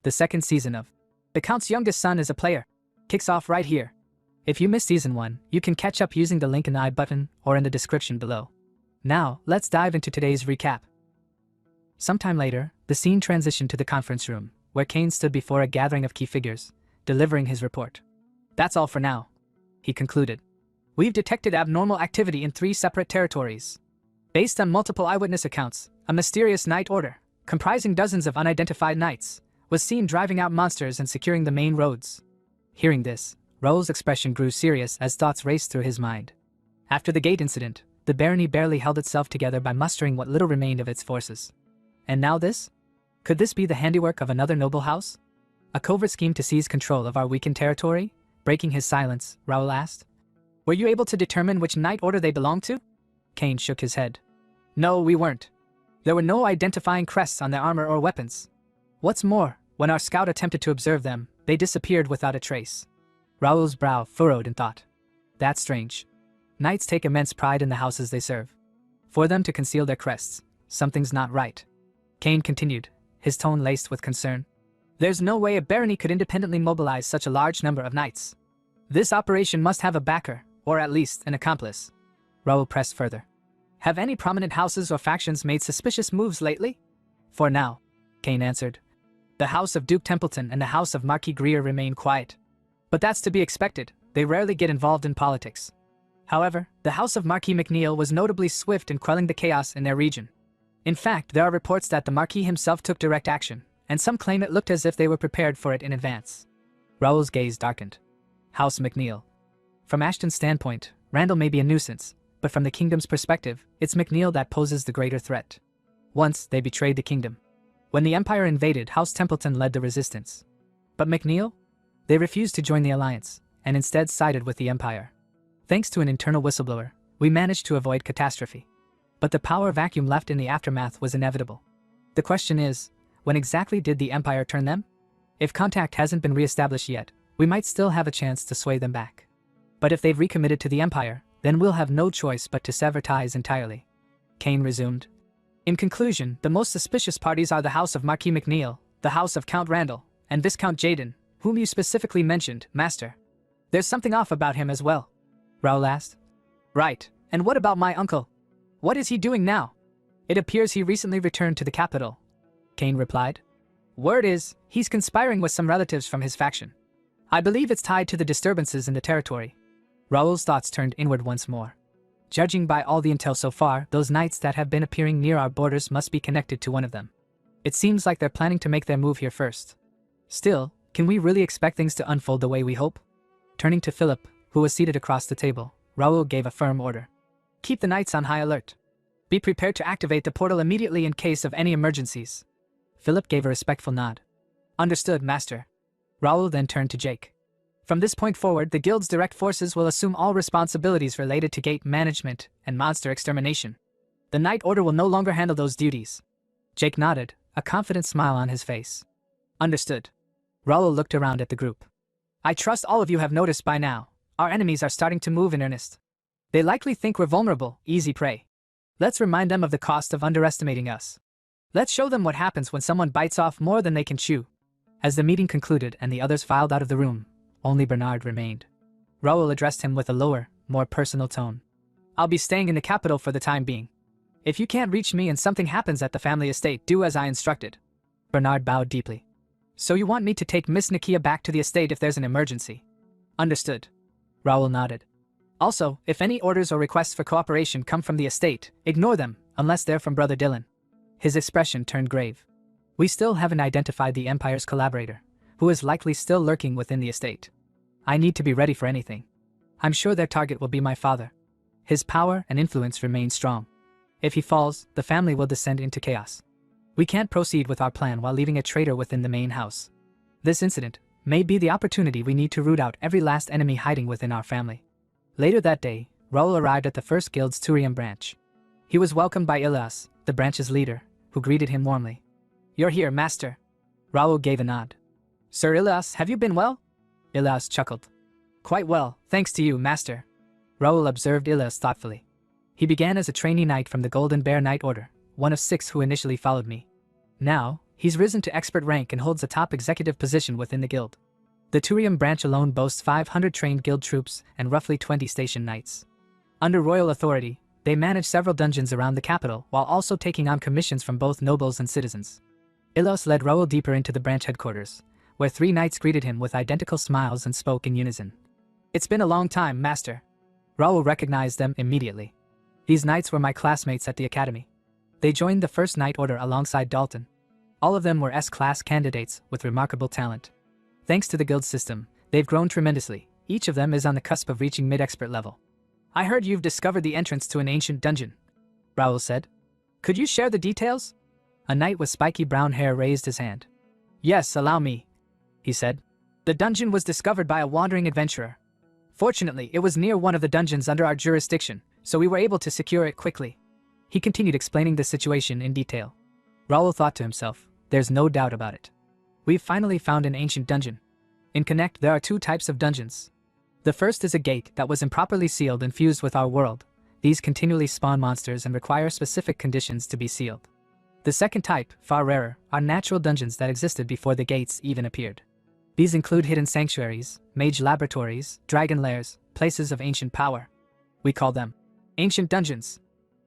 The second season of The Count's Youngest Son is a Player kicks off right here. If you missed Season 1, you can catch up using the link in the I button or in the description below. Now, let's dive into today's recap. Sometime later, the scene transitioned to the conference room, where Kane stood before a gathering of key figures, delivering his report. That's all for now, he concluded. We've detected abnormal activity in 3 separate territories. Based on multiple eyewitness accounts, a mysterious night order, comprising dozens of unidentified knights, was seen driving out monsters and securing the main roads. Hearing this, Raoul's expression grew serious as thoughts raced through his mind. After the gate incident, the barony barely held itself together by mustering what little remained of its forces. And now this? Could this be the handiwork of another noble house? A covert scheme to seize control of our weakened territory? Breaking his silence, Raoul asked. Were you able to determine which knight order they belonged to? Kane shook his head. No, we weren't. There were no identifying crests on their armor or weapons. What's more, when our scout attempted to observe them, they disappeared without a trace. Raoul's brow furrowed in thought. That's strange. Knights take immense pride in the houses they serve. For them to conceal their crests, something's not right. Kane continued, his tone laced with concern. There's no way a barony could independently mobilize such a large number of knights. This operation must have a backer, or at least an accomplice. Raoul pressed further. Have any prominent houses or factions made suspicious moves lately? For now, Kane answered. The House of Duke Templeton and the House of Marquis Greer remain quiet. But that's to be expected, they rarely get involved in politics. However, the House of Marquis McNeil was notably swift in quelling the chaos in their region. In fact, there are reports that the Marquis himself took direct action, and some claim it looked as if they were prepared for it in advance. Raoul's gaze darkened. House McNeil. From Ashton's standpoint, Randall may be a nuisance, but from the kingdom's perspective, it's McNeil that poses the greater threat. Once, they betrayed the kingdom. When the Empire invaded, House Templeton led the resistance. But McNeil? They refused to join the alliance, and instead sided with the Empire. Thanks to an internal whistleblower, we managed to avoid catastrophe. But the power vacuum left in the aftermath was inevitable. The question is, when exactly did the Empire turn them? If contact hasn't been re-established yet, we might still have a chance to sway them back. But if they've recommitted to the Empire, then we'll have no choice but to sever ties entirely. Kane resumed. In conclusion, the most suspicious parties are the House of Marquis McNeil, the House of Count Randall, and Viscount Jaden, whom you specifically mentioned, Master. There's something off about him as well, Raoul asked. Right, and what about my uncle? What is he doing now? It appears he recently returned to the capital, Kane replied. Word is, he's conspiring with some relatives from his faction. I believe it's tied to the disturbances in the territory. Raoul's thoughts turned inward once more. Judging by all the intel so far, those knights that have been appearing near our borders must be connected to one of them. It seems like they're planning to make their move here first. Still, can we really expect things to unfold the way we hope? Turning to Philip, who was seated across the table, Raoul gave a firm order. Keep the knights on high alert. Be prepared to activate the portal immediately in case of any emergencies. Philip gave a respectful nod. Understood, Master. Raoul then turned to Jake. From this point forward, the Guild's direct forces will assume all responsibilities related to gate management and monster extermination. The Knight Order will no longer handle those duties. Jake nodded, a confident smile on his face. Understood. Raoul looked around at the group. I trust all of you have noticed by now, our enemies are starting to move in earnest. They likely think we're vulnerable, easy prey. Let's remind them of the cost of underestimating us. Let's show them what happens when someone bites off more than they can chew. As the meeting concluded and the others filed out of the room, only Bernard remained. Raoul addressed him with a lower, more personal tone. I'll be staying in the capital for the time being. If you can't reach me and something happens at the family estate, do as I instructed. Bernard bowed deeply. So you want me to take Miss Nakia back to the estate if there's an emergency? Understood. Raoul nodded. Also, if any orders or requests for cooperation come from the estate, ignore them, unless they're from Brother Dylan. His expression turned grave. We still haven't identified the Empire's collaborator, who is likely still lurking within the estate. I need to be ready for anything. I'm sure their target will be my father. His power and influence remain strong. If he falls, the family will descend into chaos. We can't proceed with our plan while leaving a traitor within the main house. This incident may be the opportunity we need to root out every last enemy hiding within our family. Later that day, Raoul arrived at the First Guild's Turium branch. He was welcomed by Ilias, the branch's leader, who greeted him warmly. You're here, Master. Raoul gave a nod. Sir Ilias, have you been well? Ilias chuckled. Quite well, thanks to you, Master. Raoul observed Ilias thoughtfully. He began as a trainee knight from the Golden Bear Knight Order, one of 6 who initially followed me. Now, He's risen to expert rank and holds a top executive position within the guild. The Turium branch alone boasts 500 trained guild troops and roughly 20 station knights. Under royal authority, they manage several dungeons around the capital while also taking on commissions from both nobles and citizens. Ilos led Raoul deeper into the branch headquarters, where 3 knights greeted him with identical smiles and spoke in unison. "It's been a long time, master." Raoul recognized them immediately. These knights were my classmates at the academy. They joined the First Knight Order alongside Dalton. All of them were S-class candidates with remarkable talent. Thanks to the guild system, they've grown tremendously. Each of them is on the cusp of reaching mid-expert level. "I heard you've discovered the entrance to an ancient dungeon," Raoul said. "Could you share the details?" A knight with spiky brown hair raised his hand. "Yes, allow me," he said. "The dungeon was discovered by a wandering adventurer. Fortunately, it was near one of the dungeons under our jurisdiction, so we were able to secure it quickly." He continued explaining the situation in detail. Raoul thought to himself, there's no doubt about it. We've finally found an ancient dungeon. In Connect, there are 2 types of dungeons. The first is a gate that was improperly sealed and fused with our world. These continually spawn monsters and require specific conditions to be sealed. The second type, far rarer, are natural dungeons that existed before the gates even appeared. These include hidden sanctuaries, mage laboratories, dragon lairs, places of ancient power. We call them ancient dungeons.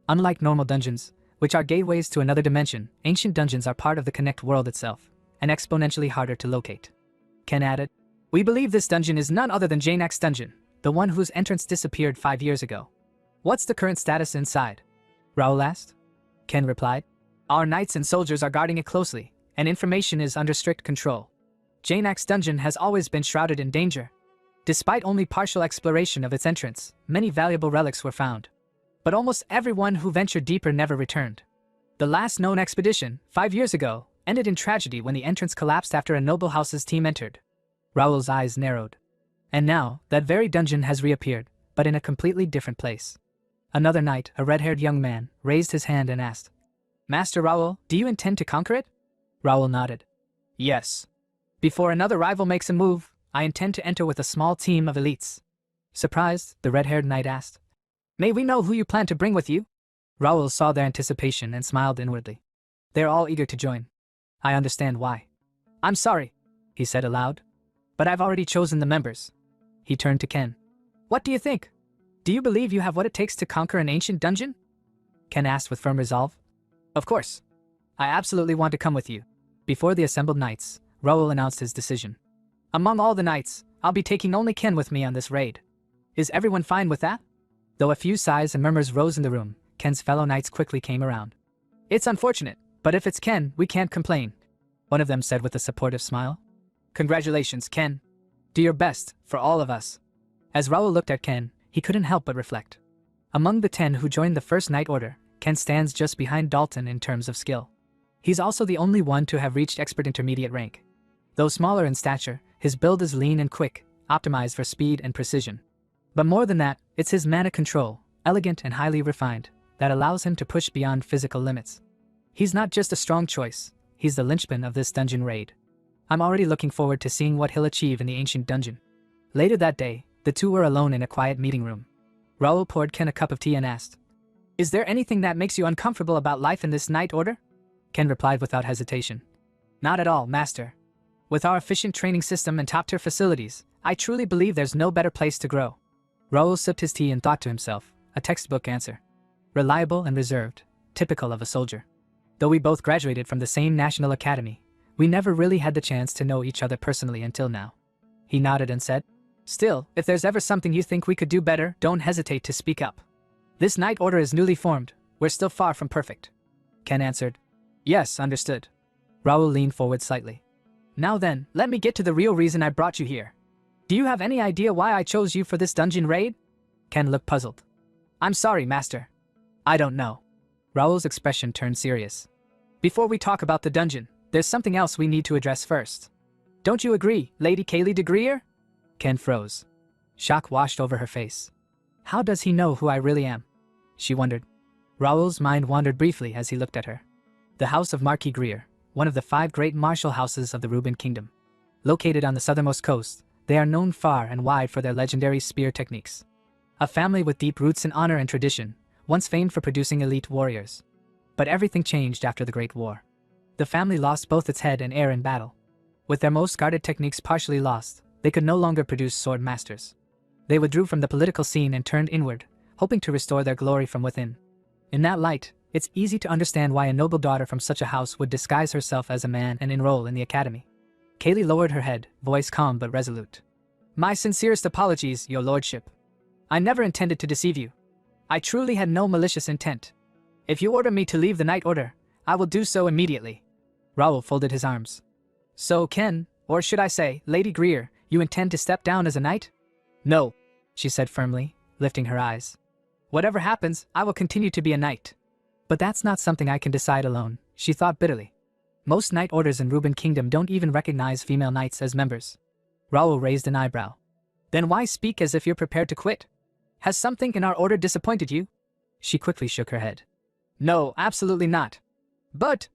Unlike normal dungeons, which are gateways to another dimension, ancient dungeons are part of the Connect world itself, and exponentially harder to locate. Ken added, "We believe this dungeon is none other than Jaynak's dungeon, the one whose entrance disappeared 5 years ago." "What's the current status inside?" Raoul asked. Ken replied, "Our knights and soldiers are guarding it closely, and information is under strict control. Jaynak's dungeon has always been shrouded in danger. Despite only partial exploration of its entrance, many valuable relics were found. But almost everyone who ventured deeper never returned. The last known expedition, 5 years ago, ended in tragedy when the entrance collapsed after a noble house's team entered." Raoul's eyes narrowed. "And now, that very dungeon has reappeared, but in a completely different place." Another knight, a red-haired young man, raised his hand and asked, "Master Raoul, do you intend to conquer it?" Raoul nodded. "Yes. Before another rival makes a move, I intend to enter with a small team of elites." Surprised, the red-haired knight asked, "May we know who you plan to bring with you?" Raoul saw their anticipation and smiled inwardly. They're all eager to join. I understand why. "I'm sorry," he said aloud, "but I've already chosen the members." He turned to Ken. "What do you think? Do you believe you have what it takes to conquer an ancient dungeon?" Ken asked with firm resolve. "Of course. I absolutely want to come with you." Before the assembled knights, Raoul announced his decision. "Among all the knights, I'll be taking only Ken with me on this raid. Is everyone fine with that?" Though a few sighs and murmurs rose in the room, Ken's fellow knights quickly came around. "It's unfortunate, but if it's Ken, we can't complain," one of them said with a supportive smile. "Congratulations, Ken. Do your best, for all of us." As Raoul looked at Ken, he couldn't help but reflect. Among the 10 who joined the First Knight Order, Ken stands just behind Dalton in terms of skill. He's also the only one to have reached expert intermediate rank. Though smaller in stature, his build is lean and quick, optimized for speed and precision. But more than that, it's his mana control, elegant and highly refined, that allows him to push beyond physical limits. He's not just a strong choice, he's the linchpin of this dungeon raid. I'm already looking forward to seeing what he'll achieve in the ancient dungeon. Later that day, the two were alone in a quiet meeting room. Raoul poured Ken a cup of tea and asked, "Is there anything that makes you uncomfortable about life in this Knight Order?" Ken replied without hesitation. "Not at all, Master. With our efficient training system and top-tier facilities, I truly believe there's no better place to grow." Raoul sipped his tea and thought to himself, a textbook answer. Reliable and reserved, typical of a soldier. Though we both graduated from the same national academy, we never really had the chance to know each other personally until now. He nodded and said, "Still, if there's ever something you think we could do better, don't hesitate to speak up. This Knight Order is newly formed, we're still far from perfect." Ken answered, "Yes, understood." Raoul leaned forward slightly. "Now then, let me get to the real reason I brought you here. Do you have any idea why I chose you for this dungeon raid?" Ken looked puzzled. "I'm sorry, Master. I don't know." Raoul's expression turned serious. "Before we talk about the dungeon, there's something else we need to address first. Don't you agree, Lady Kaylee de Greer?" Ken froze. Shock washed over her face. How does he know who I really am? She wondered. Raoul's mind wandered briefly as he looked at her. The House of Marquis Greer, one of the 5 great martial houses of the Reuben Kingdom. Located on the southernmost coast, they are known far and wide for their legendary spear techniques. A family with deep roots in honor and tradition, once famed for producing elite warriors. But everything changed after the Great War. The family lost both its head and heir in battle. With their most guarded techniques partially lost, they could no longer produce sword masters. They withdrew from the political scene and turned inward, hoping to restore their glory from within. In that light, it's easy to understand why a noble daughter from such a house would disguise herself as a man and enroll in the academy. Kaylee lowered her head, voice calm but resolute. My sincerest apologies, your lordship. I never intended to deceive you. I truly had no malicious intent. If you order me to leave the Night Order, I will do so immediately. Raoul folded his arms. So Ken, or should I say, Lady Greer, you intend to step down as a knight? No, she said firmly, lifting her eyes. Whatever happens, I will continue to be a knight. But that's not something I can decide alone, she thought bitterly. Most knight orders in Reuben Kingdom don't even recognize female knights as members. Raoul raised an eyebrow. Then why speak as if you're prepared to quit? Has something in our order disappointed you? She quickly shook her head. No, absolutely not. But,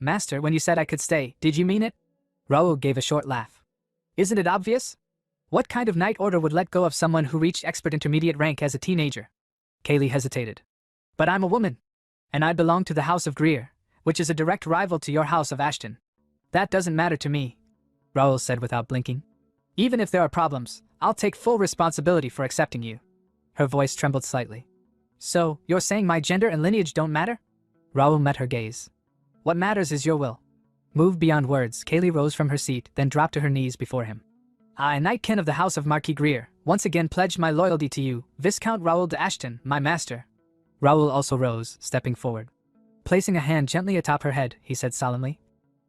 Master, when you said I could stay, did you mean it? Raoul gave a short laugh. Isn't it obvious? What kind of knight order would let go of someone who reached expert intermediate rank as a teenager? Kaylee hesitated. But I'm a woman. And I belong to the House of Greer, which is a direct rival to your House of Ashton. That doesn't matter to me, Raoul said without blinking. Even if there are problems, I'll take full responsibility for accepting you. Her voice trembled slightly. So, you're saying my gender and lineage don't matter? Raoul met her gaze. What matters is your will. Moved beyond words, Kaylee rose from her seat, then dropped to her knees before him. I, Knight Ken of the House of Marquis Greer, once again pledge my loyalty to you, Viscount Raoul de Ashton, my master. Raoul also rose, stepping forward. Placing a hand gently atop her head, he said solemnly.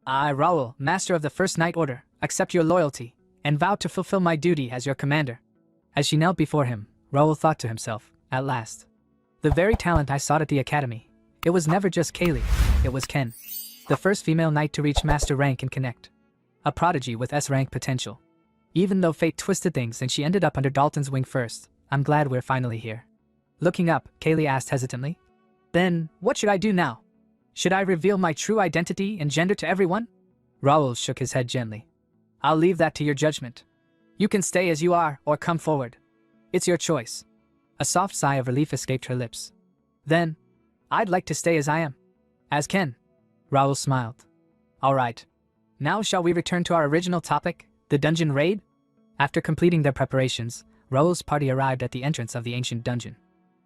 I, Raoul, master of the First Knight Order, accept your loyalty, and vow to fulfill my duty as your commander. As she knelt before him, Raoul thought to himself, at last. The very talent I sought at the academy. It was never just Kaylee, it was Ken. The first female knight to reach master rank and connect. A prodigy with S-rank potential. Even though fate twisted things and she ended up under Dalton's wing first, I'm glad we're finally here. Looking up, Kaylee asked hesitantly. Then, what should I do now? Should I reveal my true identity and gender to everyone? Raoul shook his head gently. I'll leave that to your judgment. You can stay as you are or come forward. It's your choice. A soft sigh of relief escaped her lips. Then, I'd like to stay as I am. As Ken. Raoul smiled. All right. Now shall we return to our original topic, the dungeon raid? After completing their preparations, Raoul's party arrived at the entrance of the ancient dungeon.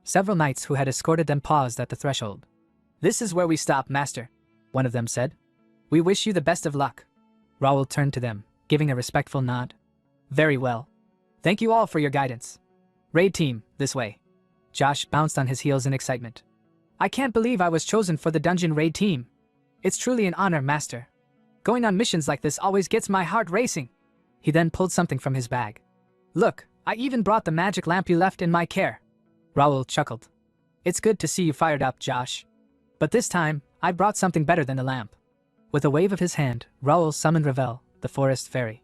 Several knights who had escorted them paused at the threshold. This is where we stop, master, one of them said. We wish you the best of luck. Raoul turned to them, giving a respectful nod. Very well. Thank you all for your guidance. Raid team, this way. Josh bounced on his heels in excitement. I can't believe I was chosen for the dungeon raid team. It's truly an honor, master. Going on missions like this always gets my heart racing. He then pulled something from his bag. Look, I even brought the magic lamp you left in my care. Raoul chuckled. It's good to see you fired up, Josh. But this time, I brought something better than the lamp. With a wave of his hand, Raoul summoned Ravel, the forest fairy.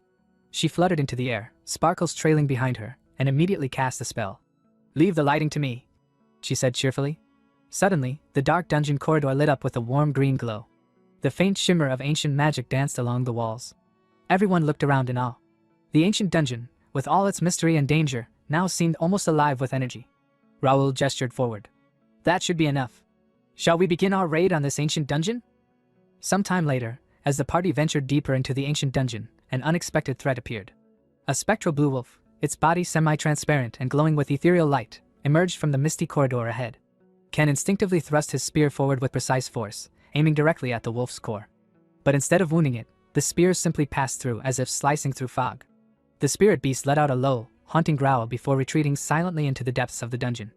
She fluttered into the air, sparkles trailing behind her, and immediately cast a spell. Leave the lighting to me, she said cheerfully. Suddenly, the dark dungeon corridor lit up with a warm green glow. The faint shimmer of ancient magic danced along the walls. Everyone looked around in awe. The ancient dungeon, with all its mystery and danger, now seemed almost alive with energy. Raoul gestured forward. That should be enough. Shall we begin our raid on this ancient dungeon? Sometime later, as the party ventured deeper into the ancient dungeon, an unexpected threat appeared. A spectral blue wolf, its body semi-transparent and glowing with ethereal light, emerged from the misty corridor ahead. Ken instinctively thrust his spear forward with precise force, aiming directly at the wolf's core. But instead of wounding it, the spear simply passed through as if slicing through fog. The spirit beast let out a low, haunting growl before retreating silently into the depths of the dungeon.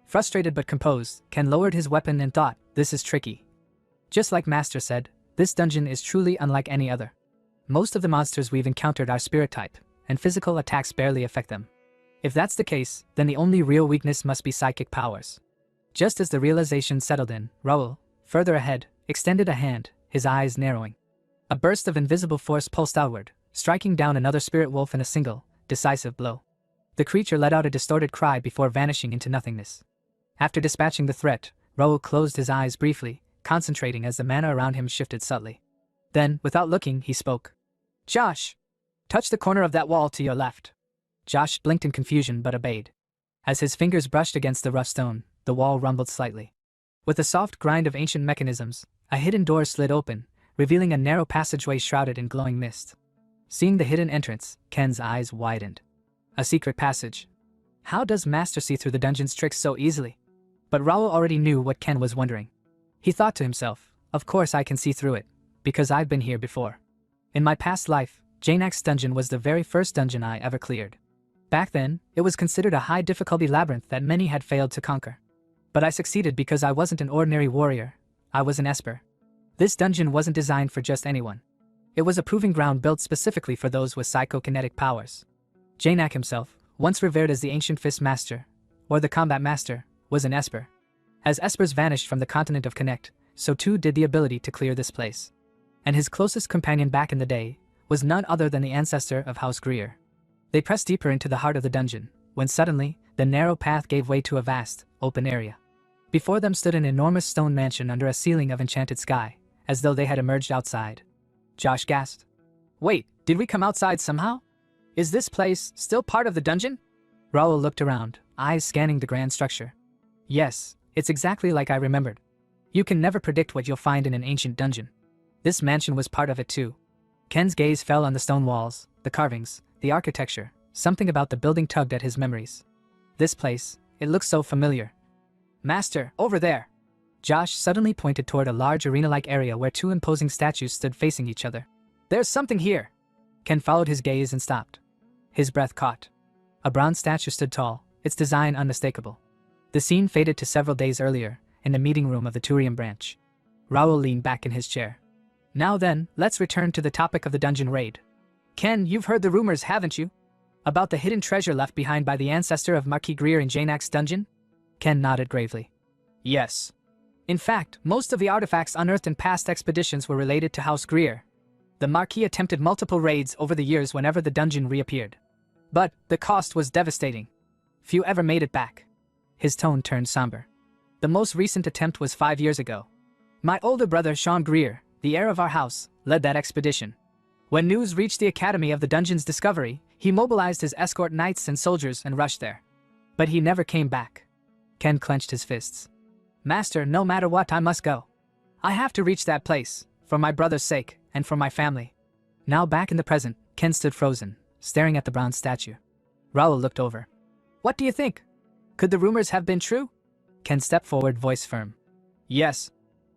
Frustrated but composed, Ken lowered his weapon and thought, this is tricky. Just like Master said, this dungeon is truly unlike any other. Most of the monsters we've encountered are spirit type, and physical attacks barely affect them. If that's the case, then the only real weakness must be psychic powers. Just as the realization settled in, Raoul, further ahead, extended a hand, his eyes narrowing. A burst of invisible force pulsed outward, striking down another spirit wolf in a single, decisive blow. The creature let out a distorted cry before vanishing into nothingness. After dispatching the threat, Raoul closed his eyes briefly, concentrating as the mana around him shifted subtly. Then, without looking, he spoke. Josh! Touch the corner of that wall to your left. Josh blinked in confusion but obeyed. As his fingers brushed against the rough stone, the wall rumbled slightly. With a soft grind of ancient mechanisms, a hidden door slid open, revealing a narrow passageway shrouded in glowing mist. Seeing the hidden entrance, Ken's eyes widened. A secret passage. How does Master see through the dungeon's tricks so easily? But Raoul already knew what Ken was wondering. He thought to himself, of course I can see through it, because I've been here before. In my past life, Janak's dungeon was the very first dungeon I ever cleared. Back then, it was considered a high difficulty labyrinth that many had failed to conquer. But I succeeded because I wasn't an ordinary warrior, I was an esper. This dungeon wasn't designed for just anyone. It was a proving ground built specifically for those with psychokinetic powers. Janak himself, once revered as the ancient fist master, or the combat master, was an esper. As espers vanished from the continent of Connect, so too did the ability to clear this place. And his closest companion back in the day was none other than the ancestor of House Greer. They pressed deeper into the heart of the dungeon, when suddenly, the narrow path gave way to a vast, open area. Before them stood an enormous stone mansion under a ceiling of enchanted sky, as though they had emerged outside. Josh gasped. Wait, did we come outside somehow? Is this place still part of the dungeon? Raoul looked around, eyes scanning the grand structure. Yes, it's exactly like I remembered. You can never predict what you'll find in an ancient dungeon. This mansion was part of it too. Ken's gaze fell on the stone walls, the carvings, the architecture. Something about the building tugged at his memories. This place, it looks so familiar. Master, over there! Josh suddenly pointed toward a large arena-like area where two imposing statues stood facing each other. There's something here! Ken followed his gaze and stopped. His breath caught. A bronze statue stood tall, its design unmistakable. The scene faded to several days earlier, in the meeting room of the Turium branch. Raoul leaned back in his chair. Now then, let's return to the topic of the dungeon raid. Ken, you've heard the rumors, haven't you? About the hidden treasure left behind by the ancestor of Marquis Greer in Janak's dungeon? Ken nodded gravely. Yes. In fact, most of the artifacts unearthed in past expeditions were related to House Greer. The Marquis attempted multiple raids over the years whenever the dungeon reappeared. But the cost was devastating. Few ever made it back. His tone turned somber. The most recent attempt was 5 years ago. My older brother Sean Greer, the heir of our house, led that expedition. When news reached the Academy of the Dungeon's discovery, he mobilized his escort knights and soldiers and rushed there. But he never came back. Ken clenched his fists. Master, no matter what, I must go. I have to reach that place, for my brother's sake, and for my family. Now back in the present, Ken stood frozen, staring at the bronze statue. Raoul looked over. What do you think? Could the rumors have been true? Ken stepped forward, voice firm. Yes.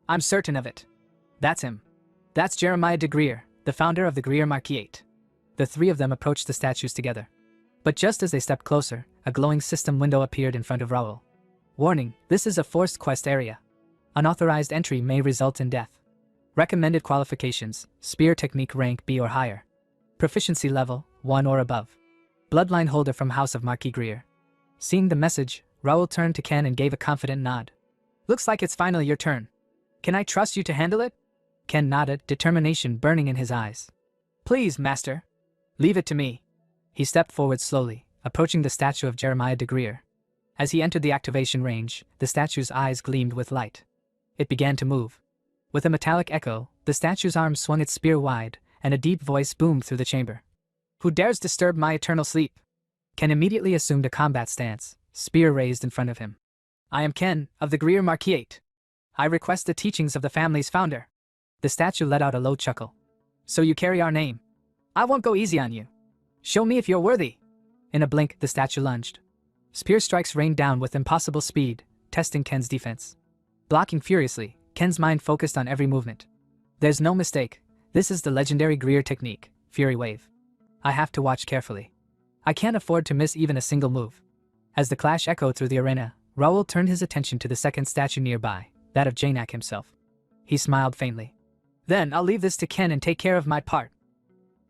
I'm certain of it. That's him. That's Jeremiah de Greer, the founder of the Greer Marquis. The three of them approached the statues together. But just as they stepped closer, a glowing system window appeared in front of Raoul. Warning, this is a forced quest area. Unauthorized entry may result in death. Recommended qualifications, spear technique rank B or higher. Proficiency level, 1 or above. Bloodline holder from House of Marquis Greer. Seeing the message, Raoul turned to Ken and gave a confident nod. Looks like it's finally your turn. Can I trust you to handle it? Ken nodded, determination burning in his eyes. Please, Master. Leave it to me. He stepped forward slowly, approaching the statue of Jeremiah de Greer. As he entered the activation range, the statue's eyes gleamed with light. It began to move. With a metallic echo, the statue's arm swung its spear wide, and a deep voice boomed through the chamber. Who dares disturb my eternal sleep? Ken immediately assumed a combat stance, spear raised in front of him. I am Ken, of the Greer Marquis. I request the teachings of the family's founder. The statue let out a low chuckle. So you carry our name. I won't go easy on you. Show me if you're worthy. In a blink, the statue lunged. Spear strikes rained down with impossible speed, testing Ken's defense. Blocking furiously, Ken's mind focused on every movement. There's no mistake, this is the legendary Greer technique, Fury Wave. I have to watch carefully. I can't afford to miss even a single move. As the clash echoed through the arena, Raoul turned his attention to the second statue nearby, that of Janak himself. He smiled faintly. Then I'll leave this to Ken and take care of my part.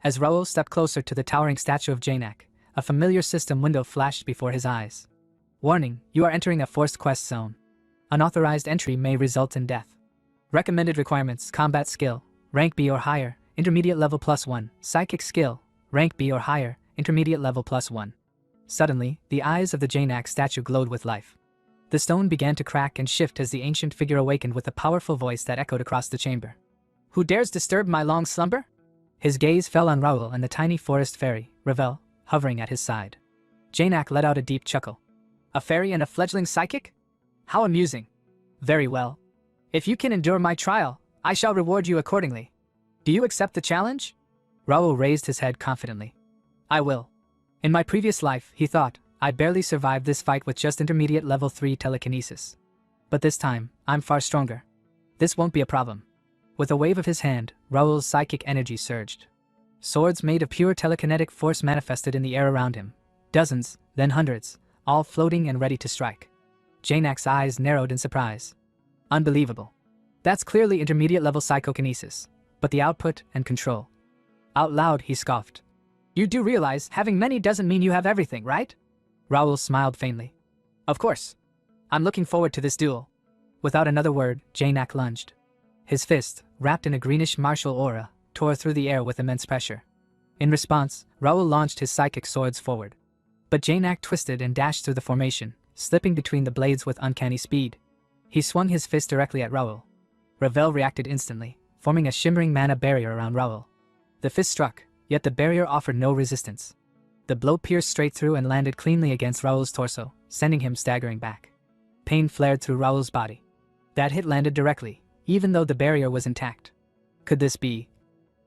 As Raoul stepped closer to the towering statue of Janak, a familiar system window flashed before his eyes. Warning, you are entering a forced quest zone. Unauthorized entry may result in death. Recommended requirements, combat skill, rank B or higher, intermediate level +1, psychic skill, rank B or higher, intermediate level +1. Suddenly, the eyes of the Janak statue glowed with life. The stone began to crack and shift as the ancient figure awakened with a powerful voice that echoed across the chamber. Who dares disturb my long slumber? His gaze fell on Raoul and the tiny forest fairy, Ravel, hovering at his side. Janak let out a deep chuckle. A fairy and a fledgling psychic? How amusing. Very well. If you can endure my trial, I shall reward you accordingly. Do you accept the challenge? Raoul raised his head confidently. I will. In my previous life, he thought, I barely survived this fight with just intermediate level 3 telekinesis. But this time, I'm far stronger. This won't be a problem. With a wave of his hand, Raoul's psychic energy surged. Swords made of pure telekinetic force manifested in the air around him. Dozens, then hundreds, all floating and ready to strike. Janak's eyes narrowed in surprise. Unbelievable. That's clearly intermediate level psychokinesis, but the output and control. Out loud, he scoffed. You do realize having many doesn't mean you have everything, right? Raoul smiled faintly. Of course. I'm looking forward to this duel. Without another word, Janak lunged. His fist, wrapped in a greenish martial aura, tore through the air with immense pressure. In response, Raoul launched his psychic swords forward. But Janak twisted and dashed through the formation, slipping between the blades with uncanny speed. He swung his fist directly at Raoul. Ravel reacted instantly, forming a shimmering mana barrier around Raoul. The fist struck, yet the barrier offered no resistance. The blow pierced straight through and landed cleanly against Raoul's torso, sending him staggering back. Pain flared through Raoul's body. That hit landed directly, even though the barrier was intact. Could this be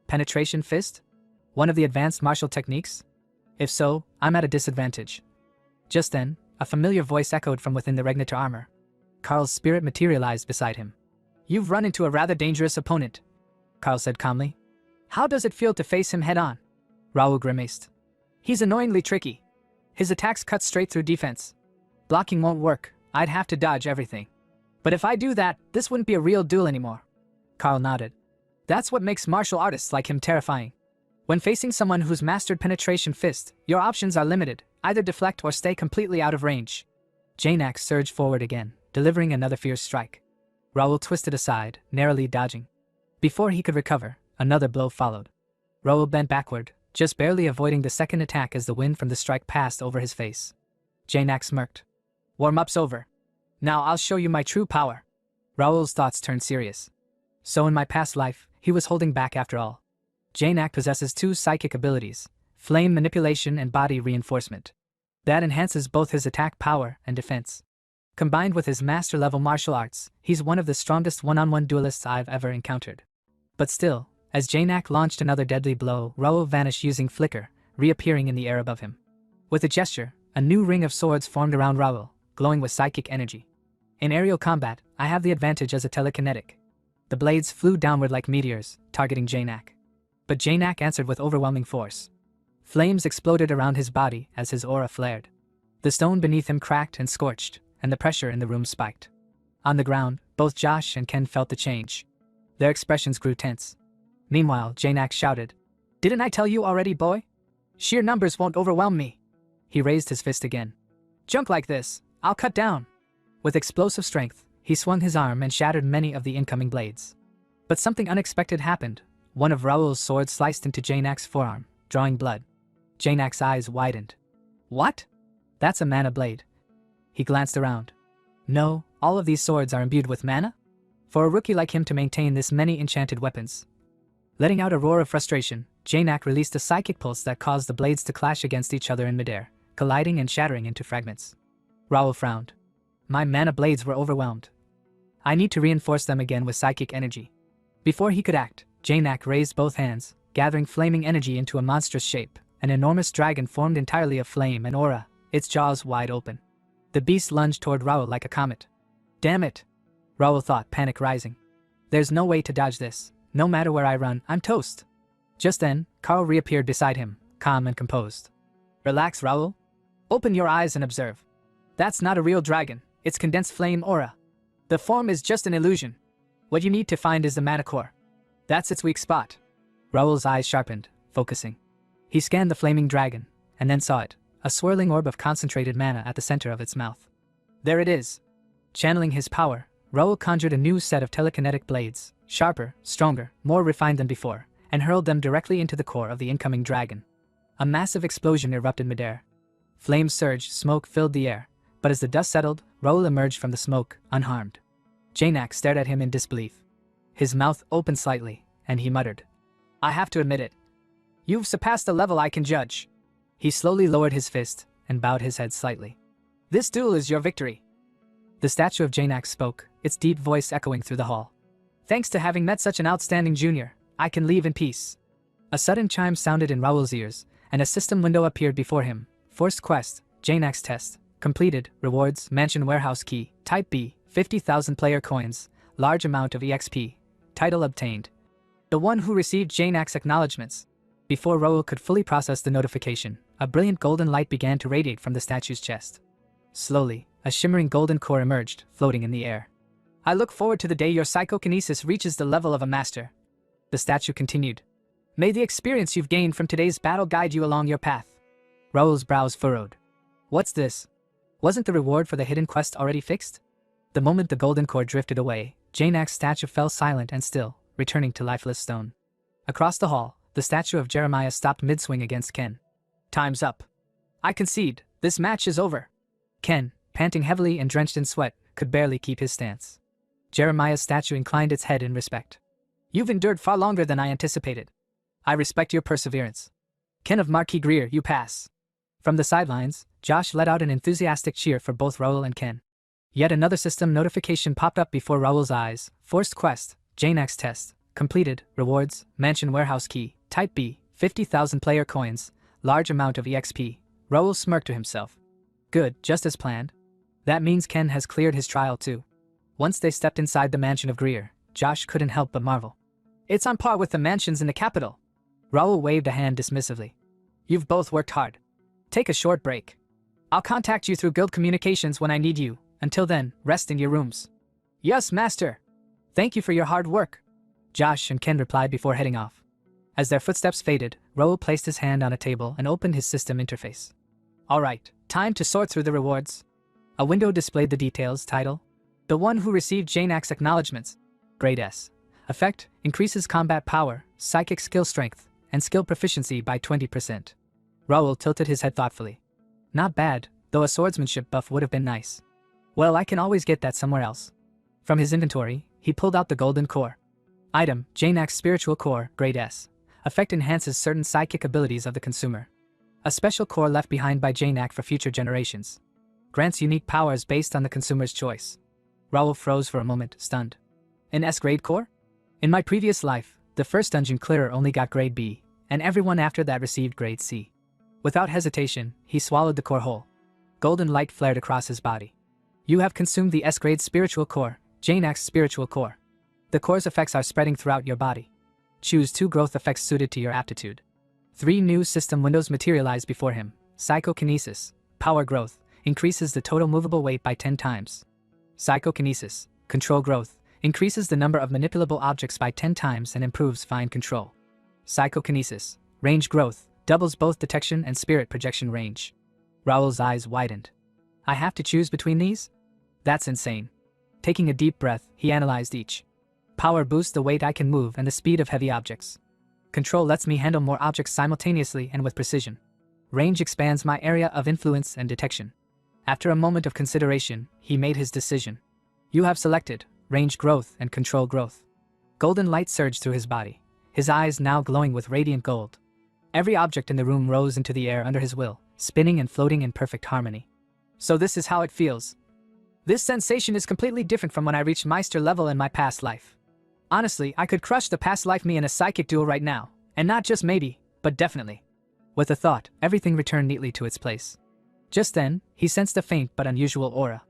penetration fist? One of the advanced martial techniques? If so, I'm at a disadvantage. Just then, a familiar voice echoed from within the Regnitor armor. Karl's spirit materialized beside him. You've run into a rather dangerous opponent, Karl said calmly. How does it feel to face him head-on? Raoul grimaced. He's annoyingly tricky. His attacks cut straight through defense. Blocking won't work, I'd have to dodge everything. But if I do that, this wouldn't be a real duel anymore. Karl nodded. That's what makes martial artists like him terrifying. When facing someone who's mastered penetration fist, your options are limited, either deflect or stay completely out of range. Janak surged forward again, delivering another fierce strike. Raoul twisted aside, narrowly dodging. Before he could recover, another blow followed. Raoul bent backward, just barely avoiding the second attack as the wind from the strike passed over his face. Janak smirked. Warm-up's over. Now I'll show you my true power. Raoul's thoughts turned serious. So in my past life, he was holding back after all. Janak possesses two psychic abilities, flame manipulation and body reinforcement. That enhances both his attack power and defense. Combined with his master-level martial arts, he's one of the strongest one-on-one duelists I've ever encountered. But still, as Janak launched another deadly blow, Raoul vanished using flicker, reappearing in the air above him. With a gesture, a new ring of swords formed around Raoul, glowing with psychic energy. In aerial combat, I have the advantage as a telekinetic. The blades flew downward like meteors, targeting Janak. But Janak answered with overwhelming force. Flames exploded around his body as his aura flared. The stone beneath him cracked and scorched, and the pressure in the room spiked. On the ground, both Josh and Ken felt the change. Their expressions grew tense. Meanwhile, Janak shouted, Didn't I tell you already, boy? Sheer numbers won't overwhelm me. He raised his fist again. Junk like this, I'll cut down. With explosive strength, he swung his arm and shattered many of the incoming blades. But something unexpected happened. One of Raoul's swords sliced into Janak's forearm, drawing blood. Janak's eyes widened. What? That's a mana blade. He glanced around. No, all of these swords are imbued with mana? For a rookie like him to maintain this many enchanted weapons. Letting out a roar of frustration, Janak released a psychic pulse that caused the blades to clash against each other in midair, colliding and shattering into fragments. Raoul frowned. My mana blades were overwhelmed. I need to reinforce them again with psychic energy. Before he could act, Janak raised both hands, gathering flaming energy into a monstrous shape. An enormous dragon formed entirely of flame and aura, its jaws wide open. The beast lunged toward Raoul like a comet. Damn it! Raoul thought, panic rising. There's no way to dodge this. No matter where I run, I'm toast. Just then, Karl reappeared beside him, calm and composed. Relax, Raoul. Open your eyes and observe. That's not a real dragon, it's condensed flame aura. The form is just an illusion. What you need to find is the mana core. That's its weak spot. Raoul's eyes sharpened, focusing. He scanned the flaming dragon, and then saw it, a swirling orb of concentrated mana at the center of its mouth. There it is. Channeling his power, Raoul conjured a new set of telekinetic blades, sharper, stronger, more refined than before, and hurled them directly into the core of the incoming dragon. A massive explosion erupted midair. Flames surged, smoke filled the air, but as the dust settled, Raoul emerged from the smoke, unharmed. Janak stared at him in disbelief. His mouth opened slightly, and he muttered, I have to admit it. You've surpassed a level I can judge. He slowly lowered his fist and bowed his head slightly. This duel is your victory. The statue of Janak spoke, its deep voice echoing through the hall. Thanks to having met such an outstanding junior, I can leave in peace. A sudden chime sounded in Raoul's ears, and a system window appeared before him. Forced quest, Janex test, completed, rewards, mansion warehouse key, type B, 50,000 player coins, large amount of EXP, title obtained. The one who received Janex acknowledgements. Before Raoul could fully process the notification, a brilliant golden light began to radiate from the statue's chest. Slowly, a shimmering golden core emerged, floating in the air. I look forward to the day your psychokinesis reaches the level of a master. The statue continued. May the experience you've gained from today's battle guide you along your path. Raoul's brows furrowed. What's this? Wasn't the reward for the hidden quest already fixed? The moment the golden core drifted away, Janak's statue fell silent and still, returning to lifeless stone. Across the hall, the statue of Jeremiah stopped mid-swing against Ken. Time's up. I concede, this match is over. Ken, panting heavily and drenched in sweat, could barely keep his stance. Jeremiah's statue inclined its head in respect. You've endured far longer than I anticipated. I respect your perseverance. Ken of Marquis Greer, you pass. From the sidelines, Josh let out an enthusiastic cheer for both Raoul and Ken. Yet another system notification popped up before Raoul's eyes. Forced quest, Janex test, completed, rewards, mansion warehouse key, type B, 50,000 player coins, large amount of EXP. Raoul smirked to himself. Good, just as planned. That means Ken has cleared his trial too. Once they stepped inside the mansion of Greer, Josh couldn't help but marvel. It's on par with the mansions in the capital. Raoul waved a hand dismissively. You've both worked hard. Take a short break. I'll contact you through guild communications when I need you. Until then, rest in your rooms. Yes, master. Thank you for your hard work. Josh and Ken replied before heading off. As their footsteps faded, Raoul placed his hand on a table and opened his system interface. Alright, time to sort through the rewards. A window displayed the details. Title: The one who received Janex acknowledgements. Grade S. Effect: increases combat power, psychic skill strength, and skill proficiency by 20%. Raoul tilted his head thoughtfully. Not bad, though a swordsmanship buff would have been nice. Well, I can always get that somewhere else. From his inventory, he pulled out the golden core. Item: Janex Spiritual Core, Grade S. Effect: enhances certain psychic abilities of the consumer. A special core left behind by Janex for future generations. Grants unique powers based on the consumer's choice. Raoul froze for a moment, stunned. An S-grade core? In my previous life, the first dungeon clearer only got Grade B, and everyone after that received Grade C. Without hesitation, he swallowed the core whole. Golden light flared across his body. You have consumed the S-grade Spiritual Core, Janex Spiritual Core. The core's effects are spreading throughout your body. Choose 2 growth effects suited to your aptitude. 3 new system windows materialize before him. Psychokinesis, Power Growth, increases the total movable weight by 10 times. Psychokinesis, Control Growth, increases the number of manipulable objects by 10 times and improves fine control. Psychokinesis, Range Growth, doubles both detection and spirit projection range. Raoul's eyes widened. I have to choose between these? That's insane. Taking a deep breath, he analyzed each. Power boosts the weight I can move and the speed of heavy objects. Control lets me handle more objects simultaneously and with precision. Range expands my area of influence and detection. After a moment of consideration, he made his decision. You have selected Range Growth and Control Growth. Golden light surged through his body, his eyes now glowing with radiant gold. Every object in the room rose into the air under his will, spinning and floating in perfect harmony. So this is how it feels. This sensation is completely different from when I reached Meister level in my past life. Honestly, I could crush the past life me in a psychic duel right now, and not just maybe, but definitely. With a thought, everything returned neatly to its place. Just then, he sensed a faint but unusual aura.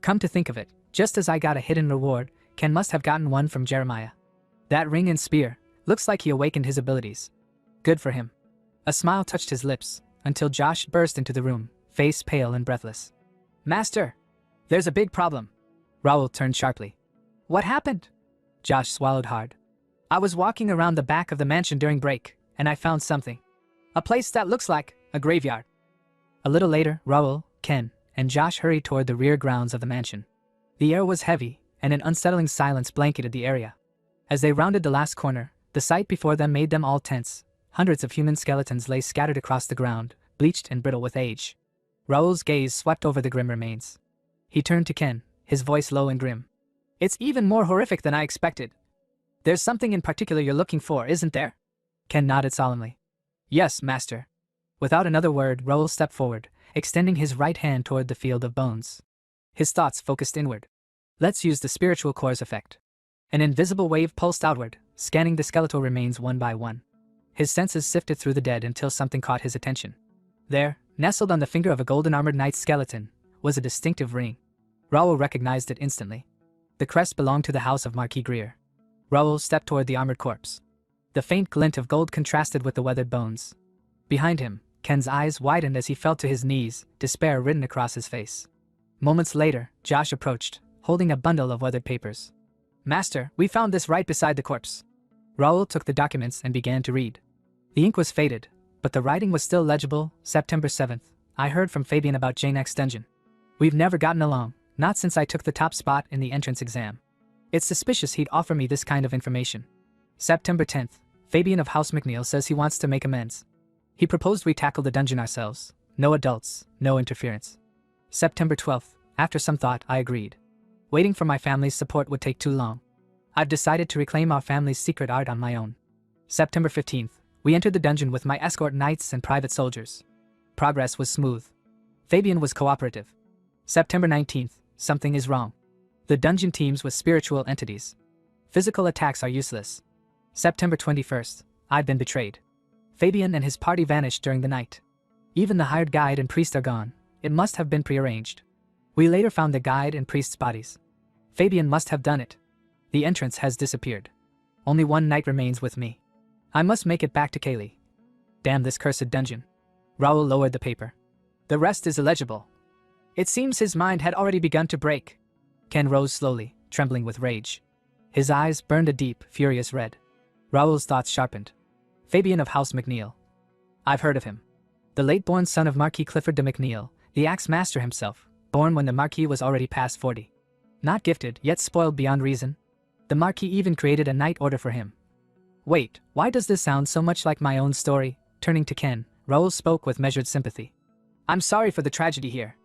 Come to think of it, just as I got a hidden reward, Ken must have gotten one from Jeremiah. That ring and spear, looks like he awakened his abilities. Good for him. A smile touched his lips, until Josh burst into the room, face pale and breathless. Master! There's a big problem. Raoul turned sharply. What happened? Josh swallowed hard. I was walking around the back of the mansion during break, and I found something. A place that looks like a graveyard. A little later, Raoul, Ken, and Josh hurried toward the rear grounds of the mansion. The air was heavy, and an unsettling silence blanketed the area. As they rounded the last corner, the sight before them made them all tense. Hundreds of human skeletons lay scattered across the ground, bleached and brittle with age. Raoul's gaze swept over the grim remains. He turned to Ken, his voice low and grim. It's even more horrific than I expected. There's something in particular you're looking for, isn't there? Ken nodded solemnly. Yes, master. Without another word, Raoul stepped forward, extending his right hand toward the field of bones. His thoughts focused inward. Let's use the spiritual core's effect. An invisible wave pulsed outward, scanning the skeletal remains one by one. His senses sifted through the dead until something caught his attention. There, nestled on the finger of a golden-armored knight's skeleton, was a distinctive ring. Raoul recognized it instantly. The crest belonged to the house of Marquis Greer. Raoul stepped toward the armored corpse. The faint glint of gold contrasted with the weathered bones. Behind him, Ken's eyes widened as he fell to his knees, despair written across his face. Moments later, Josh approached, holding a bundle of weathered papers. "Master, we found this right beside the corpse." Raoul took the documents and began to read. The ink was faded, but the writing was still legible. September 7th, I heard from Fabian about Jane's dungeon. We've never gotten along, not since I took the top spot in the entrance exam. It's suspicious he'd offer me this kind of information. September 10th, Fabian of House McNeil says he wants to make amends. He proposed we tackle the dungeon ourselves. No adults, no interference. September 12th, after some thought, I agreed. Waiting for my family's support would take too long. I've decided to reclaim our family's secret art on my own. September 15th, we entered the dungeon with my escort knights and private soldiers. Progress was smooth. Fabian was cooperative. September 19th, something is wrong. The dungeon teems with spiritual entities. Physical attacks are useless. September 21st, I've been betrayed. Fabian and his party vanished during the night. Even the hired guide and priest are gone. It must have been prearranged. We later found the guide and priest's bodies. Fabian must have done it. The entrance has disappeared. Only one knight remains with me. I must make it back to Kaylee. Damn this cursed dungeon. Raoul lowered the paper. The rest is illegible. It seems his mind had already begun to break. Ken rose slowly, trembling with rage. His eyes burned a deep, furious red. Raoul's thoughts sharpened. Fabian of House McNeil. I've heard of him. The late-born son of Marquis Clifford de McNeil, the axe master himself, born when the Marquis was already past 40. Not gifted, yet spoiled beyond reason. The Marquis even created a knight order for him. Wait, why does this sound so much like my own story? Turning to Ken, Raoul spoke with measured sympathy. I'm sorry for the tragedy here.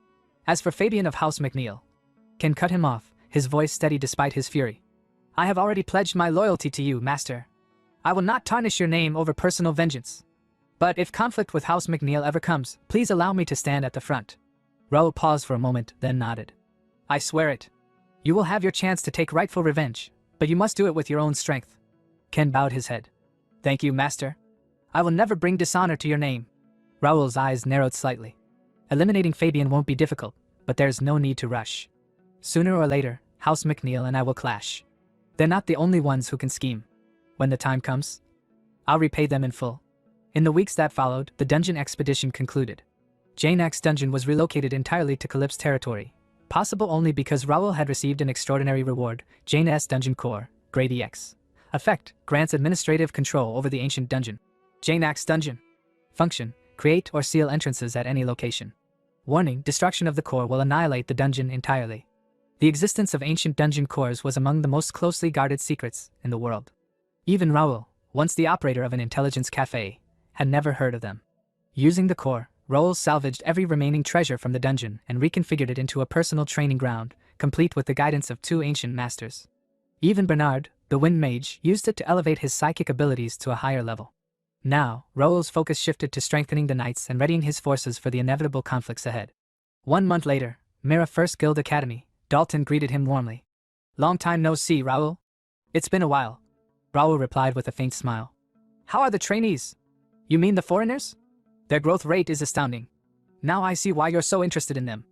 As for Fabian of House McNeil. Ken cut him off, his voice steady despite his fury. I have already pledged my loyalty to you, Master. I will not tarnish your name over personal vengeance. But if conflict with House McNeil ever comes, please allow me to stand at the front. Raoul paused for a moment, then nodded. I swear it. You will have your chance to take rightful revenge, but you must do it with your own strength. Ken bowed his head. Thank you, Master. I will never bring dishonor to your name. Raoul's eyes narrowed slightly. Eliminating Fabian won't be difficult, but there's no need to rush. Sooner or later, House McNeil and I will clash. They're not the only ones who can scheme. When the time comes, I'll repay them in full. In the weeks that followed, the dungeon expedition concluded. Jane's dungeon was relocated entirely to Calyp's territory, possible only because Raoul had received an extraordinary reward, Jane's Dungeon Core, Grade EX. Effect, grants administrative control over the ancient dungeon. Jane's Dungeon. Function, create or seal entrances at any location. Warning, destruction of the core will annihilate the dungeon entirely. The existence of ancient dungeon cores was among the most closely guarded secrets in the world. Even Raoul, once the operator of an intelligence cafe, had never heard of them. Using the core, Raoul salvaged every remaining treasure from the dungeon and reconfigured it into a personal training ground, complete with the guidance of 2 ancient masters. Even Bernard, the wind mage, used it to elevate his psychic abilities to a higher level. Now, Raoul's focus shifted to strengthening the knights and readying his forces for the inevitable conflicts ahead. 1 month later, Mira First Guild Academy, Dalton greeted him warmly. Long time no see, Raoul. It's been a while. Raoul replied with a faint smile. How are the trainees? You mean the foreigners? Their growth rate is astounding. Now I see why you're so interested in them.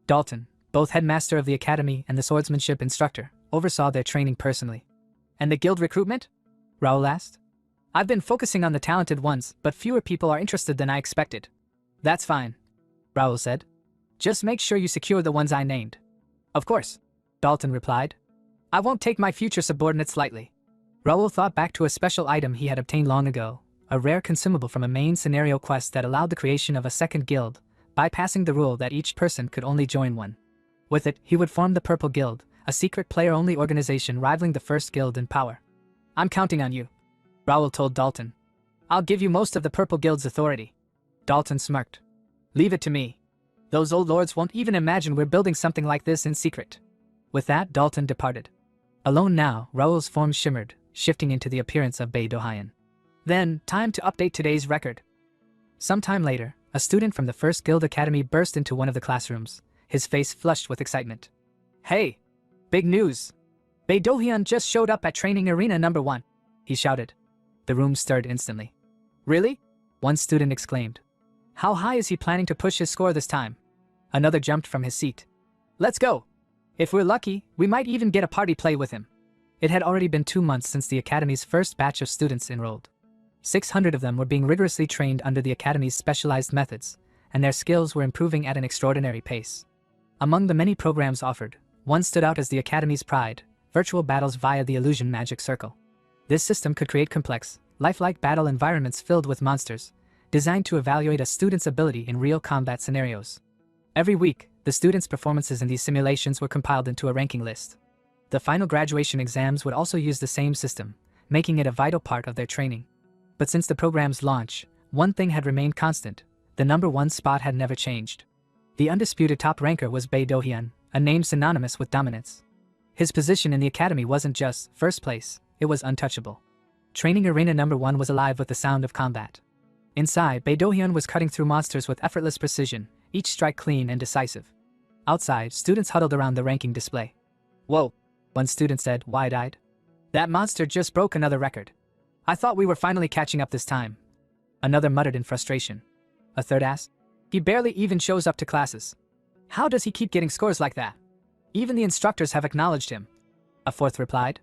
Dalton, both headmaster of the academy and the swordsmanship instructor, oversaw their training personally. And the guild recruitment? Raoul asked. I've been focusing on the talented ones, but fewer people are interested than I expected. That's fine, Raoul said. Just make sure you secure the ones I named. Of course, Dalton replied. I won't take my future subordinates lightly. Raoul thought back to a special item he had obtained long ago, a rare consumable from a main scenario quest that allowed the creation of a second guild, bypassing the rule that each person could only join one. With it, he would form the Purple Guild, a secret player-only organization rivaling the First Guild in power. I'm counting on you, Raoul told Dalton. I'll give you most of the Purple Guild's authority. Dalton smirked. Leave it to me. Those old lords won't even imagine we're building something like this in secret. With that, Dalton departed. Alone now, Raoul's form shimmered, shifting into the appearance of Bei Dohayan. Then, time to update today's record. Sometime later, a student from the First Guild Academy burst into one of the classrooms, his face flushed with excitement. Hey! Big news! Bei Dohayan just showed up at training arena number 1. he shouted. The room stirred instantly. Really? One student exclaimed. How high is he planning to push his score this time? Another jumped from his seat. Let's go! If we're lucky, we might even get a party play with him. It had already been 2 months since the Academy's first batch of students enrolled. 600 of them were being rigorously trained under the Academy's specialized methods, and their skills were improving at an extraordinary pace. Among the many programs offered, one stood out as the Academy's pride: virtual battles via the Illusion Magic Circle. This system could create complex, lifelike battle environments filled with monsters, designed to evaluate a student's ability in real combat scenarios. Every week, the students' performances in these simulations were compiled into a ranking list. The final graduation exams would also use the same system, making it a vital part of their training. But since the program's launch, one thing had remained constant: the number 1 spot had never changed. The undisputed top ranker was Bae Do-hyun, a name synonymous with dominance. His position in the Academy wasn't just first place, it was untouchable. Training Arena number 1 was alive with the sound of combat. Inside, Bae Do-hyun was cutting through monsters with effortless precision, each strike clean and decisive. Outside, students huddled around the ranking display. Whoa, one student said, wide-eyed. That monster just broke another record. I thought we were finally catching up this time. Another muttered in frustration. A third asked, he barely even shows up to classes. How does he keep getting scores like that? Even the instructors have acknowledged him. A fourth replied.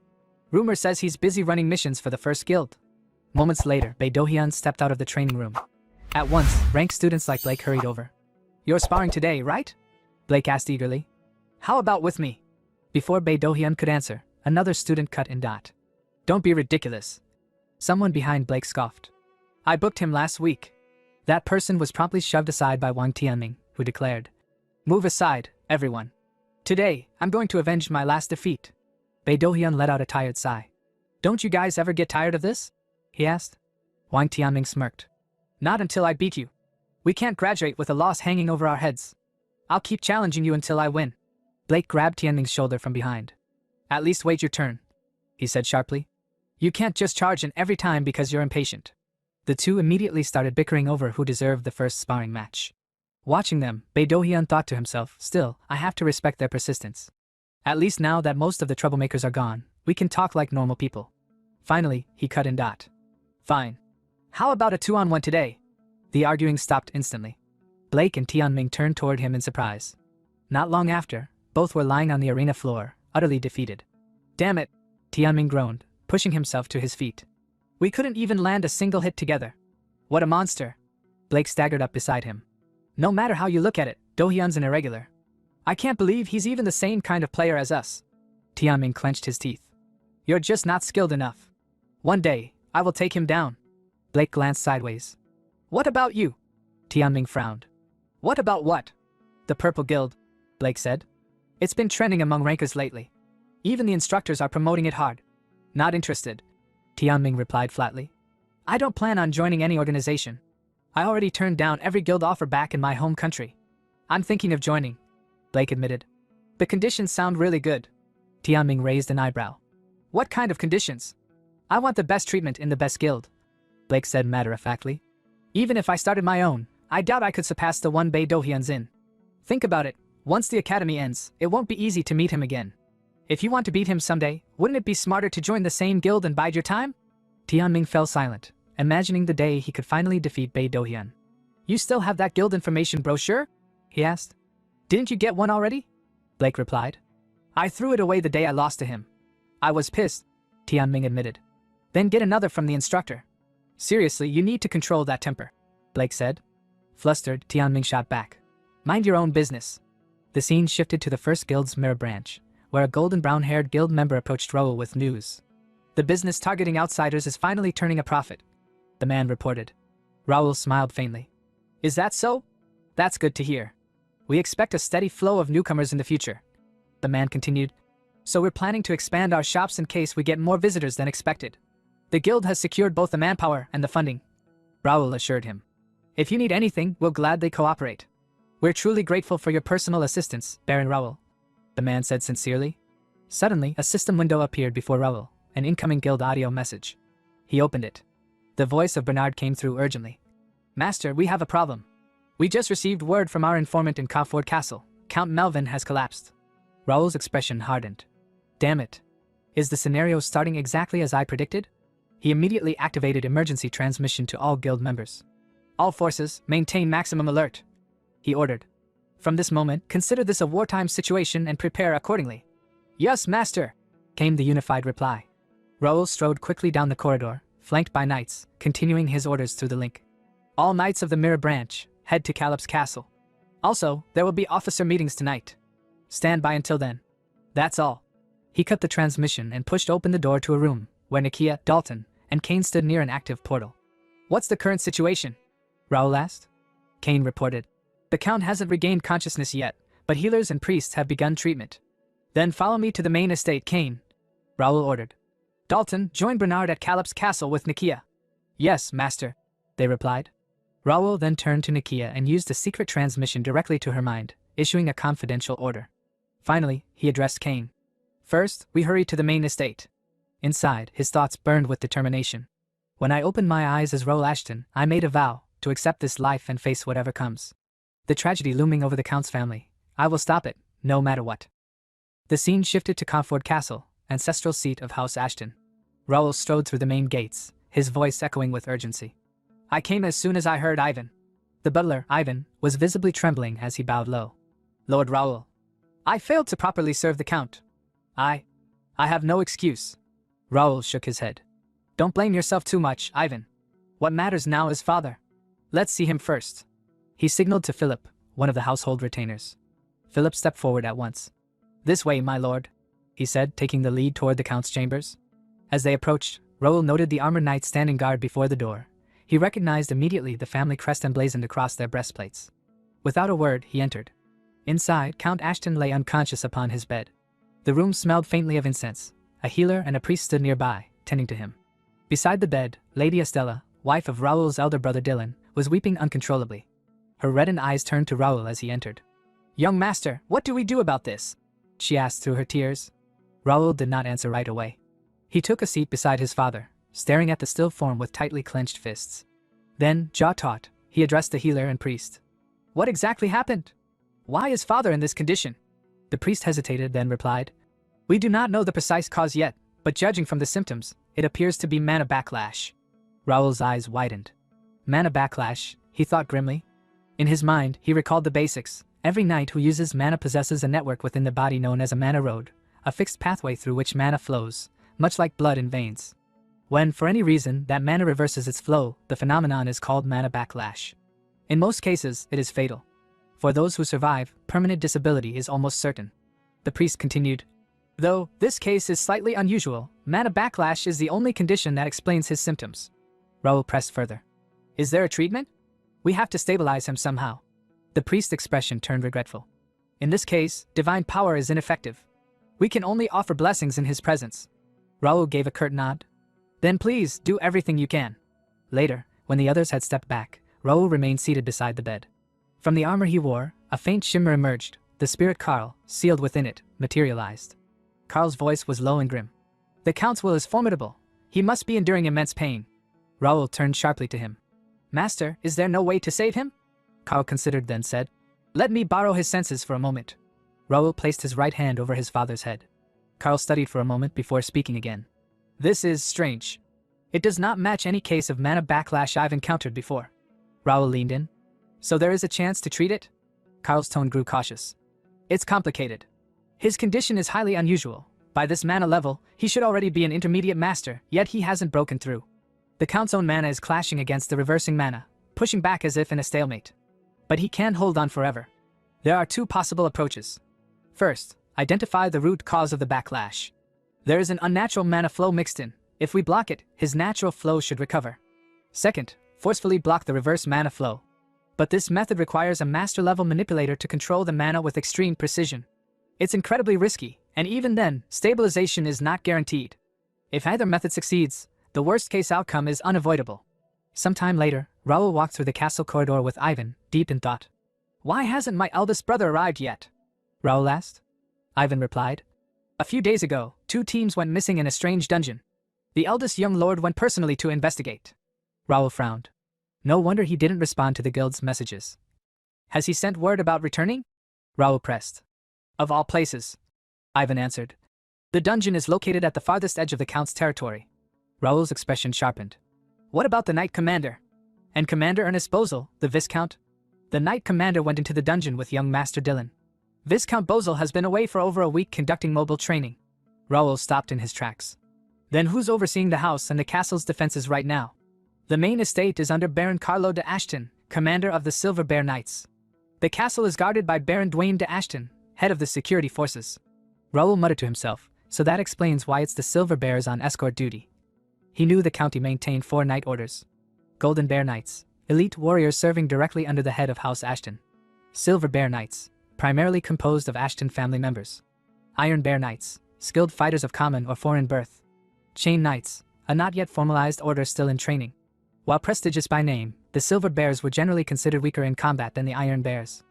Rumor says he's busy running missions for the first guild. Moments later, Bae Do-hyun stepped out of the training room. At once, ranked students like Blake hurried over. You're sparring today, right? Blake asked eagerly. How about with me? Before Bae Do-hyun could answer, another student cut in. Don't be ridiculous. Someone behind Blake scoffed. I booked him last week. That person was promptly shoved aside by Wang Tianming, who declared. Move aside, everyone. Today, I'm going to avenge my last defeat. Bae Do-hyun let out a tired sigh. Don't you guys ever get tired of this? He asked. Wang Tianming smirked. Not until I beat you. We can't graduate with a loss hanging over our heads. I'll keep challenging you until I win. Blake grabbed Tianming's shoulder from behind. At least wait your turn, he said sharply. You can't just charge in every time because you're impatient. The two immediately started bickering over who deserved the first sparring match. Watching them, Bae Do-hyun thought to himself, still, I have to respect their persistence. At least now that most of the troublemakers are gone, we can talk like normal people. Finally, he cut in. Fine. How about a 2-on-1 today? The arguing stopped instantly. Blake and Tianming turned toward him in surprise. Not long after, both were lying on the arena floor, utterly defeated. Damn it, Tianming groaned, pushing himself to his feet. We couldn't even land a single hit together. What a monster. Blake staggered up beside him. No matter how you look at it, Do-hyun's an irregular. I can't believe he's even the same kind of player as us. Tianming clenched his teeth. You're just not skilled enough. One day, I will take him down. Blake glanced sideways. What about you? Tianming frowned. What about what? The Purple Guild, Blake said. It's been trending among rankers lately. Even the instructors are promoting it hard. Not interested, Tianming replied flatly. I don't plan on joining any organization. I already turned down every guild offer back in my home country. I'm thinking of joining, Blake admitted. The conditions sound really good. Tianming raised an eyebrow. What kind of conditions? I want the best treatment in the best guild, Blake said matter-of-factly. Even if I started my own, I doubt I could surpass the one Bae Do-hyun's in. Think about it, once the academy ends, it won't be easy to meet him again. If you want to beat him someday, wouldn't it be smarter to join the same guild and bide your time? Tianming fell silent, imagining the day he could finally defeat Bae Do-hyun. You still have that guild information brochure? He asked. Didn't you get one already? Blake replied. I threw it away the day I lost to him. I was pissed, Tianming admitted. Then get another from the instructor. Seriously, you need to control that temper, Blake said. Flustered, Tianming shot back. Mind your own business. The scene shifted to the first guild's mirror branch, where a golden brown-haired guild member approached Raoul with news. The business targeting outsiders is finally turning a profit, the man reported. Raoul smiled faintly. Is that so? That's good to hear. We expect a steady flow of newcomers in the future, the man continued. So we're planning to expand our shops in case we get more visitors than expected. The guild has secured both the manpower and the funding, Raoul assured him. If you need anything, we'll gladly cooperate. We're truly grateful for your personal assistance, Baron Raoul, the man said sincerely. Suddenly, a system window appeared before Raoul, an incoming guild audio message. He opened it. The voice of Bernard came through urgently. Master, we have a problem. We just received word from our informant in Kauford Castle. Count Melvin has collapsed. Raoul's expression hardened. Damn it. Is the scenario starting exactly as I predicted? He immediately activated emergency transmission to all guild members. All forces, maintain maximum alert, he ordered. From this moment, consider this a wartime situation and prepare accordingly. Yes, master, came the unified reply. Raoul strode quickly down the corridor, flanked by knights, continuing his orders through the link. All knights of the Mirror Branch, head to Calip's castle. Also, there will be officer meetings tonight. Stand by until then. That's all. He cut the transmission and pushed open the door to a room, where Nakia, Dalton, and Kane stood near an active portal. What's the current situation? Raoul asked. Kane reported. The Count hasn't regained consciousness yet, but healers and priests have begun treatment. Then follow me to the main estate, Kane, Raoul ordered. Dalton, join Bernard at Calip's castle with Nakia. Yes, master, they replied. Raoul then turned to Nakia and used a secret transmission directly to her mind, issuing a confidential order. Finally, he addressed Kane. First, we hurry to the main estate. Inside, his thoughts burned with determination. When I opened my eyes as Raoul Ashton, I made a vow to accept this life and face whatever comes. The tragedy looming over the Count's family, I will stop it, no matter what. The scene shifted to Comfort Castle, ancestral seat of House Ashton. Raoul strode through the main gates, his voice echoing with urgency. I came as soon as I heard Ivan. The butler, Ivan, was visibly trembling as he bowed low. Lord Raoul. I failed to properly serve the Count. I have no excuse. Raoul shook his head. Don't blame yourself too much, Ivan. What matters now is father. Let's see him first. He signaled to Philip, one of the household retainers. Philip stepped forward at once. This way, my lord, he said, taking the lead toward the Count's chambers. As they approached, Raoul noted the armored knights standing guard before the door. He recognized immediately the family crest emblazoned across their breastplates. Without a word, he entered. Inside, Count Ashton lay unconscious upon his bed. The room smelled faintly of incense. A healer and a priest stood nearby, tending to him. Beside the bed, Lady Estella, wife of Raoul's elder brother Dylan, was weeping uncontrollably. Her reddened eyes turned to Raoul as he entered. Young master, what do we do about this? She asked through her tears. Raoul did not answer right away. He took a seat beside his father, staring at the still form with tightly clenched fists. Then, jaw taut, he addressed the healer and priest. What exactly happened? Why is father in this condition? The priest hesitated, then replied. We do not know the precise cause yet, but judging from the symptoms, it appears to be mana backlash. Raoul's eyes widened. Mana backlash, he thought grimly. In his mind, he recalled the basics. Every knight who uses mana possesses a network within the body known as a mana road, a fixed pathway through which mana flows, much like blood in veins. When, for any reason, that mana reverses its flow, the phenomenon is called mana backlash. In most cases, it is fatal. For those who survive, permanent disability is almost certain. The priest continued. Though this case is slightly unusual, mana backlash is the only condition that explains his symptoms. Raoul pressed further. Is there a treatment? We have to stabilize him somehow. The priest's expression turned regretful. In this case, divine power is ineffective. We can only offer blessings in his presence. Raoul gave a curt nod. Then please, do everything you can. Later, when the others had stepped back, Raoul remained seated beside the bed. From the armor he wore, a faint shimmer emerged. The spirit Karl, sealed within it, materialized. Karl's voice was low and grim. The Count's will is formidable. He must be enduring immense pain. Raoul turned sharply to him. Master, is there no way to save him? Karl considered, then said. Let me borrow his senses for a moment. Raoul placed his right hand over his father's head. Karl studied for a moment before speaking again. This is strange. It does not match any case of mana backlash I've encountered before. Raoul leaned in. So there is a chance to treat it? Karl's tone grew cautious. It's complicated. His condition is highly unusual. By this mana level, he should already be an intermediate master, yet he hasn't broken through. The Count's own mana is clashing against the reversing mana, pushing back as if in a stalemate. But he can't hold on forever. There are two possible approaches. First, identify the root cause of the backlash. There is an unnatural mana flow mixed in. If we block it, his natural flow should recover. Second, forcefully block the reverse mana flow. But this method requires a master-level manipulator to control the mana with extreme precision. It's incredibly risky, and even then, stabilization is not guaranteed. If either method succeeds, the worst-case outcome is unavoidable. Sometime later, Raoul walked through the castle corridor with Ivan, deep in thought. Why hasn't my eldest brother arrived yet? Raoul asked. Ivan replied. A few days ago, 2 teams went missing in a strange dungeon. The eldest young lord went personally to investigate. Raoul frowned. No wonder he didn't respond to the guild's messages. Has he sent word about returning? Raoul pressed. Of all places, Ivan answered. The dungeon is located at the farthest edge of the Count's territory. Raoul's expression sharpened. What about the Knight Commander? And Commander Ernest Bozel, the Viscount? The Knight Commander went into the dungeon with young Master Dylan. Viscount Bozel has been away for over a week conducting mobile training. Raoul stopped in his tracks. Then who's overseeing the house and the castle's defenses right now? The main estate is under Baron Carlo de Ashton, commander of the Silver Bear Knights. The castle is guarded by Baron Dwayne de Ashton, head of the security forces. Raoul muttered to himself, so that explains why it's the Silver Bears on escort duty. He knew the county maintained 4 knight orders. Golden Bear Knights, elite warriors serving directly under the head of House Ashton. Silver Bear Knights, primarily composed of Ashton family members. Iron Bear Knights, skilled fighters of common or foreign birth. Chain Knights, a not yet formalized order still in training. While prestigious by name, the Silver Bears were generally considered weaker in combat than the Iron Bears.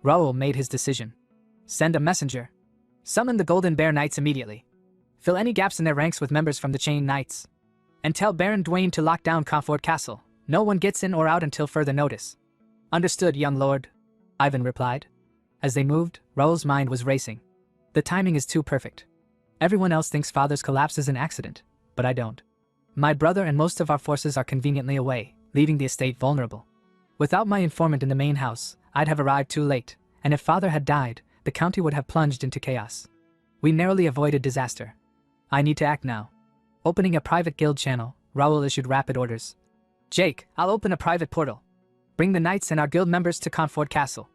Raoul made his decision. Send a messenger. Summon the Golden Bear Knights immediately. Fill any gaps in their ranks with members from the Chain Knights. And tell Baron Dwayne to lock down Comfort Castle. No one gets in or out until further notice. Understood, young lord, Ivan replied. As they moved, Raoul's mind was racing. The timing is too perfect. Everyone else thinks father's collapse is an accident, but I don't. My brother and most of our forces are conveniently away, leaving the estate vulnerable. Without my informant in the main house, I'd have arrived too late, and if father had died, the county would have plunged into chaos. We narrowly avoided disaster. I need to act now. Opening a private guild channel, Raoul issued rapid orders. Jake, I'll open a private portal. Bring the knights and our guild members to Comfort Castle.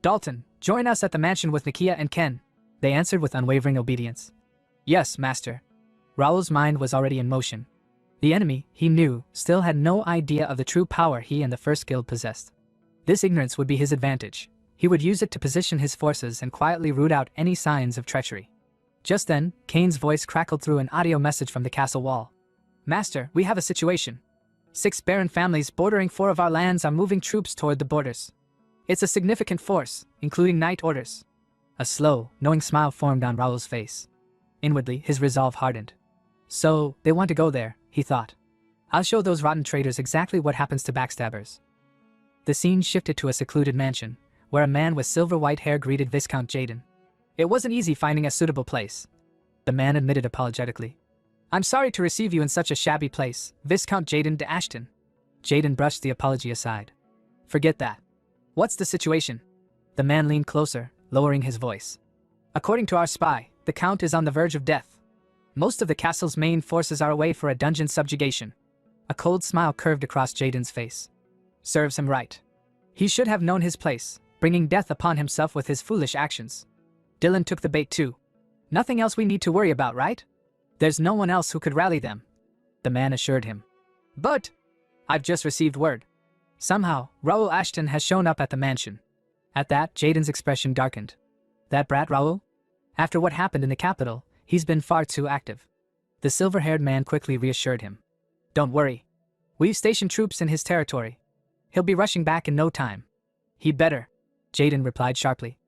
Dalton, join us at the mansion with Nakia and Ken. They answered with unwavering obedience. Yes, master. Raoul's mind was already in motion. The enemy, he knew, still had no idea of the true power he and the First Guild possessed. This ignorance would be his advantage. He would use it to position his forces and quietly root out any signs of treachery. Just then, Kane's voice crackled through an audio message from the castle wall. Master, we have a situation. 6 barren families bordering 4 of our lands are moving troops toward the borders. It's a significant force, including knight orders. A slow, knowing smile formed on Raoul's face. Inwardly, his resolve hardened. So, they want to go there, he thought. I'll show those rotten traitors exactly what happens to backstabbers. The scene shifted to a secluded mansion, where a man with silver-white hair greeted Viscount Jaden. It wasn't easy finding a suitable place. The man admitted apologetically. I'm sorry to receive you in such a shabby place, Viscount Jaden de Ashton. Jaden brushed the apology aside. Forget that. What's the situation? The man leaned closer, lowering his voice. According to our spy, the Count is on the verge of death. Most of the castle's main forces are away for a dungeon subjugation. A cold smile curved across Jaden's face. Serves him right. He should have known his place, bringing death upon himself with his foolish actions. Dylan took the bait too. Nothing else we need to worry about, right? There's no one else who could rally them. The man assured him. But I've just received word. Somehow, Raoul Ashton has shown up at the mansion. At that, Jaden's expression darkened. That brat Raoul? After what happened in the capital, he's been far too active. The silver-haired man quickly reassured him. Don't worry. We've stationed troops in his territory. He'll be rushing back in no time. He'd better, Jaden replied sharply.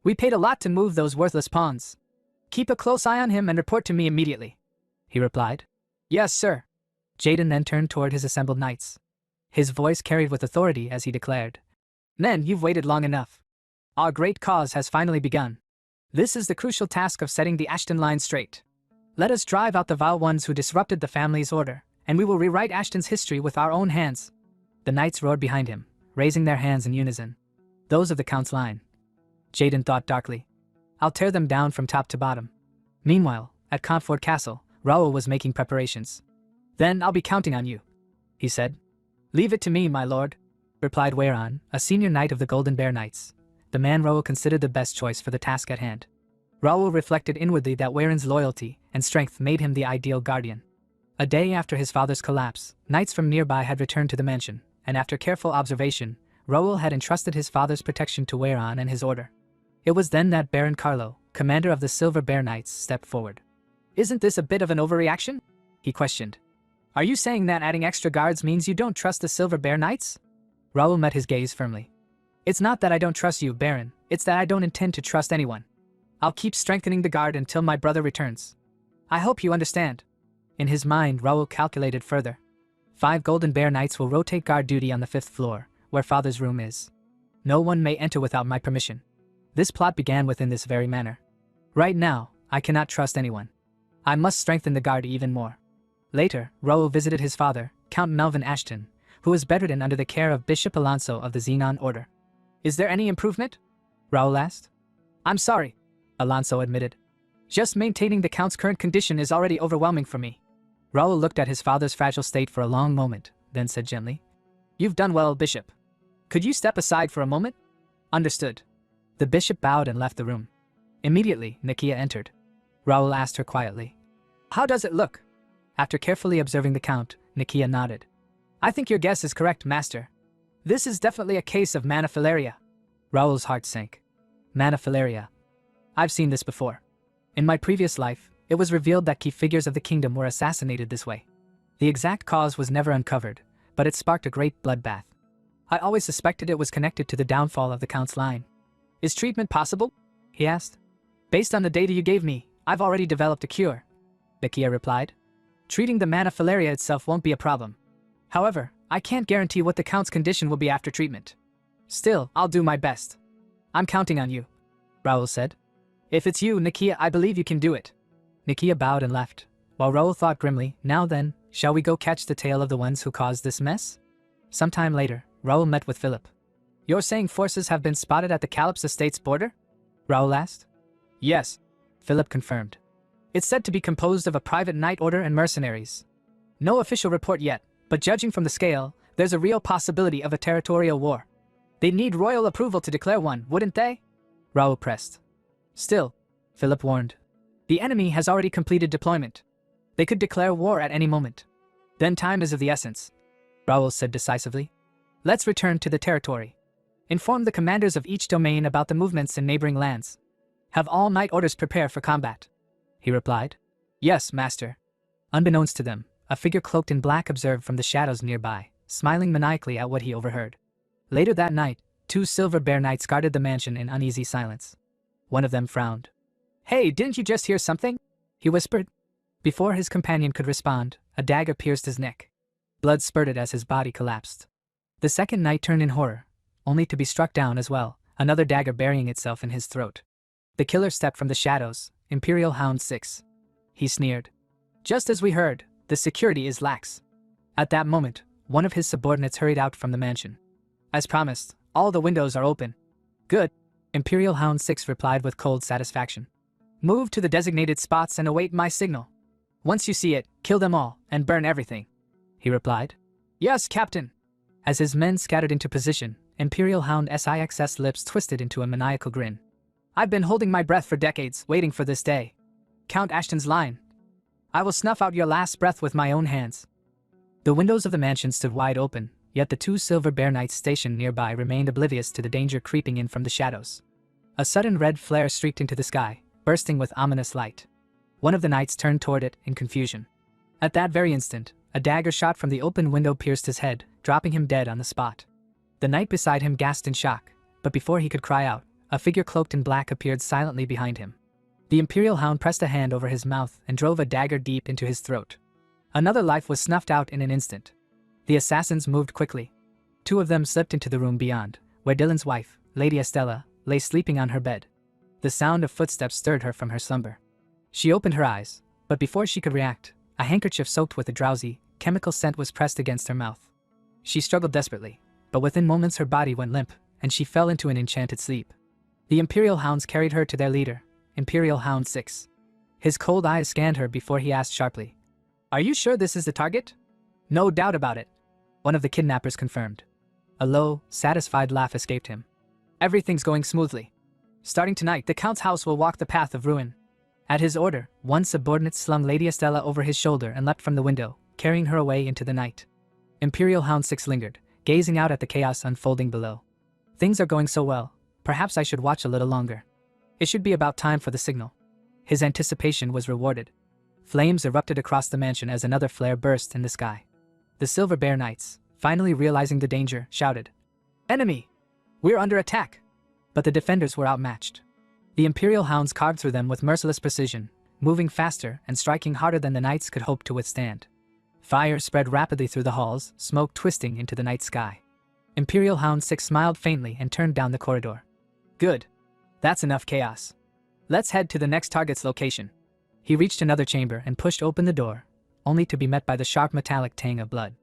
We paid a lot to move those worthless pawns. Keep a close eye on him and report to me immediately, he replied. Yes, sir. Jaden then turned toward his assembled knights. His voice carried with authority as he declared. Men, you've waited long enough. Our great cause has finally begun. This is the crucial task of setting the Ashton line straight. Let us drive out the vile ones who disrupted the family's order, and we will rewrite Ashton's history with our own hands. The knights roared behind him, raising their hands in unison. Those of the Count's line. Jaden thought darkly. I'll tear them down from top to bottom. Meanwhile, at Comfort Castle, Raoul was making preparations. Then I'll be counting on you, he said. Leave it to me, my lord, replied Weiran, a senior knight of the Golden Bear Knights, the man Raoul considered the best choice for the task at hand. Raoul reflected inwardly that Weiran's loyalty and strength made him the ideal guardian. A day after his father's collapse, knights from nearby had returned to the mansion, and after careful observation, Raoul had entrusted his father's protection to Weiran and his order. It was then that Baron Carlo, commander of the Silver Bear Knights, stepped forward. Isn't this a bit of an overreaction? He questioned. Are you saying that adding extra guards means you don't trust the Silver Bear Knights? Raoul met his gaze firmly. It's not that I don't trust you, Baron, it's that I don't intend to trust anyone. I'll keep strengthening the guard until my brother returns. I hope you understand. In his mind, Raoul calculated further. 5 Golden Bear Knights will rotate guard duty on the 5th floor, where father's room is. No one may enter without my permission. This plot began within this very manner. Right now, I cannot trust anyone. I must strengthen the guard even more. Later, Raoul visited his father, Count Melvin Ashton, who was bedridden under the care of Bishop Alonso of the Xenon Order. Is there any improvement? Raoul asked. I'm sorry, Alonso admitted. Just maintaining the Count's current condition is already overwhelming for me. Raoul looked at his father's fragile state for a long moment, then said gently, You've done well, Bishop. Could you step aside for a moment? Understood. The bishop bowed and left the room. Immediately, Nakia entered. Raoul asked her quietly, How does it look? After carefully observing the Count, Nakia nodded. I think your guess is correct, Master. This is definitely a case of maniphilaria. Raoul's heart sank. Maniphilaria. I've seen this before. In my previous life, it was revealed that key figures of the kingdom were assassinated this way. The exact cause was never uncovered, but it sparked a great bloodbath. I always suspected it was connected to the downfall of the Count's line. Is treatment possible? He asked. Based on the data you gave me, I've already developed a cure, Nakia replied. Treating the maniphilaria itself won't be a problem. However, I can't guarantee what the Count's condition will be after treatment. Still, I'll do my best. I'm counting on you, Raoul said. If it's you, Nakia, I believe you can do it. Nakia bowed and left, while Raoul thought grimly, Now then, shall we go catch the tail of the ones who caused this mess? Sometime later, Raoul met with Philip. You're saying forces have been spotted at the Calypso Estate's border? Raoul asked. Yes, Philip confirmed. It's said to be composed of a private night order and mercenaries. No official report yet, but judging from the scale, there's a real possibility of a territorial war. They'd need royal approval to declare one, wouldn't they? Raoul pressed. Still, Philip warned. The enemy has already completed deployment. They could declare war at any moment. Then time is of the essence, Raoul said decisively. Let's return to the territory. Inform the commanders of each domain about the movements in neighboring lands. Have all night orders prepare for combat, he replied. Yes, master. Unbeknownst to them, a figure cloaked in black observed from the shadows nearby, smiling maniacally at what he overheard. Later that night, 2 silver bear knights guarded the mansion in uneasy silence. One of them frowned. Hey, didn't you just hear something? He whispered. Before his companion could respond, a dagger pierced his neck. Blood spurted as his body collapsed. The second knight turned in horror, only to be struck down as well, another dagger burying itself in his throat. The killer stepped from the shadows, Imperial Hound 6. He sneered. Just as we heard, the security is lax. At that moment, one of his subordinates hurried out from the mansion. As promised, all the windows are open. Good, Imperial Hound 6 replied with cold satisfaction. Move to the designated spots and await my signal. Once you see it, kill them all and burn everything, he replied. Yes, Captain. As his men scattered into position, Imperial Hound 6's lips twisted into a maniacal grin. I've been holding my breath for decades, waiting for this day. Count Ashton's line. I will snuff out your last breath with my own hands. The windows of the mansion stood wide open, yet the 2 silver bear knights stationed nearby remained oblivious to the danger creeping in from the shadows. A sudden red flare streaked into the sky, bursting with ominous light. One of the knights turned toward it in confusion. At that very instant, a dagger shot from the open window pierced his head, dropping him dead on the spot. The knight beside him gasped in shock, but before he could cry out, a figure cloaked in black appeared silently behind him. The Imperial Hound pressed a hand over his mouth and drove a dagger deep into his throat. Another life was snuffed out in an instant. The assassins moved quickly. 2 of them slipped into the room beyond, where Dylan's wife, Lady Estella, lay sleeping on her bed. The sound of footsteps stirred her from her slumber. She opened her eyes, but before she could react, a handkerchief soaked with a drowsy, chemical scent was pressed against her mouth. She struggled desperately, but within moments her body went limp, and she fell into an enchanted sleep. The Imperial Hounds carried her to their leader, Imperial Hound 6. His cold eyes scanned her before he asked sharply, Are you sure this is the target? No doubt about it, one of the kidnappers confirmed. A low, satisfied laugh escaped him. Everything's going smoothly. Starting tonight, the Count's house will walk the path of ruin. At his order, one subordinate slung Lady Estella over his shoulder and leapt from the window, carrying her away into the night. Imperial Hound 6 lingered, gazing out at the chaos unfolding below. Things are going so well, perhaps I should watch a little longer. It should be about time for the signal. His anticipation was rewarded. Flames erupted across the mansion as another flare burst in the sky. The Silver Bear Knights, finally realizing the danger, shouted, Enemy! We're under attack! But the defenders were outmatched. The Imperial Hounds carved through them with merciless precision, moving faster and striking harder than the knights could hope to withstand. Fire spread rapidly through the halls, smoke twisting into the night sky. Imperial Hound 6 smiled faintly and turned down the corridor. Good. That's enough chaos. Let's head to the next target's location. He reached another chamber and pushed open the door, only to be met by the sharp metallic tang of blood.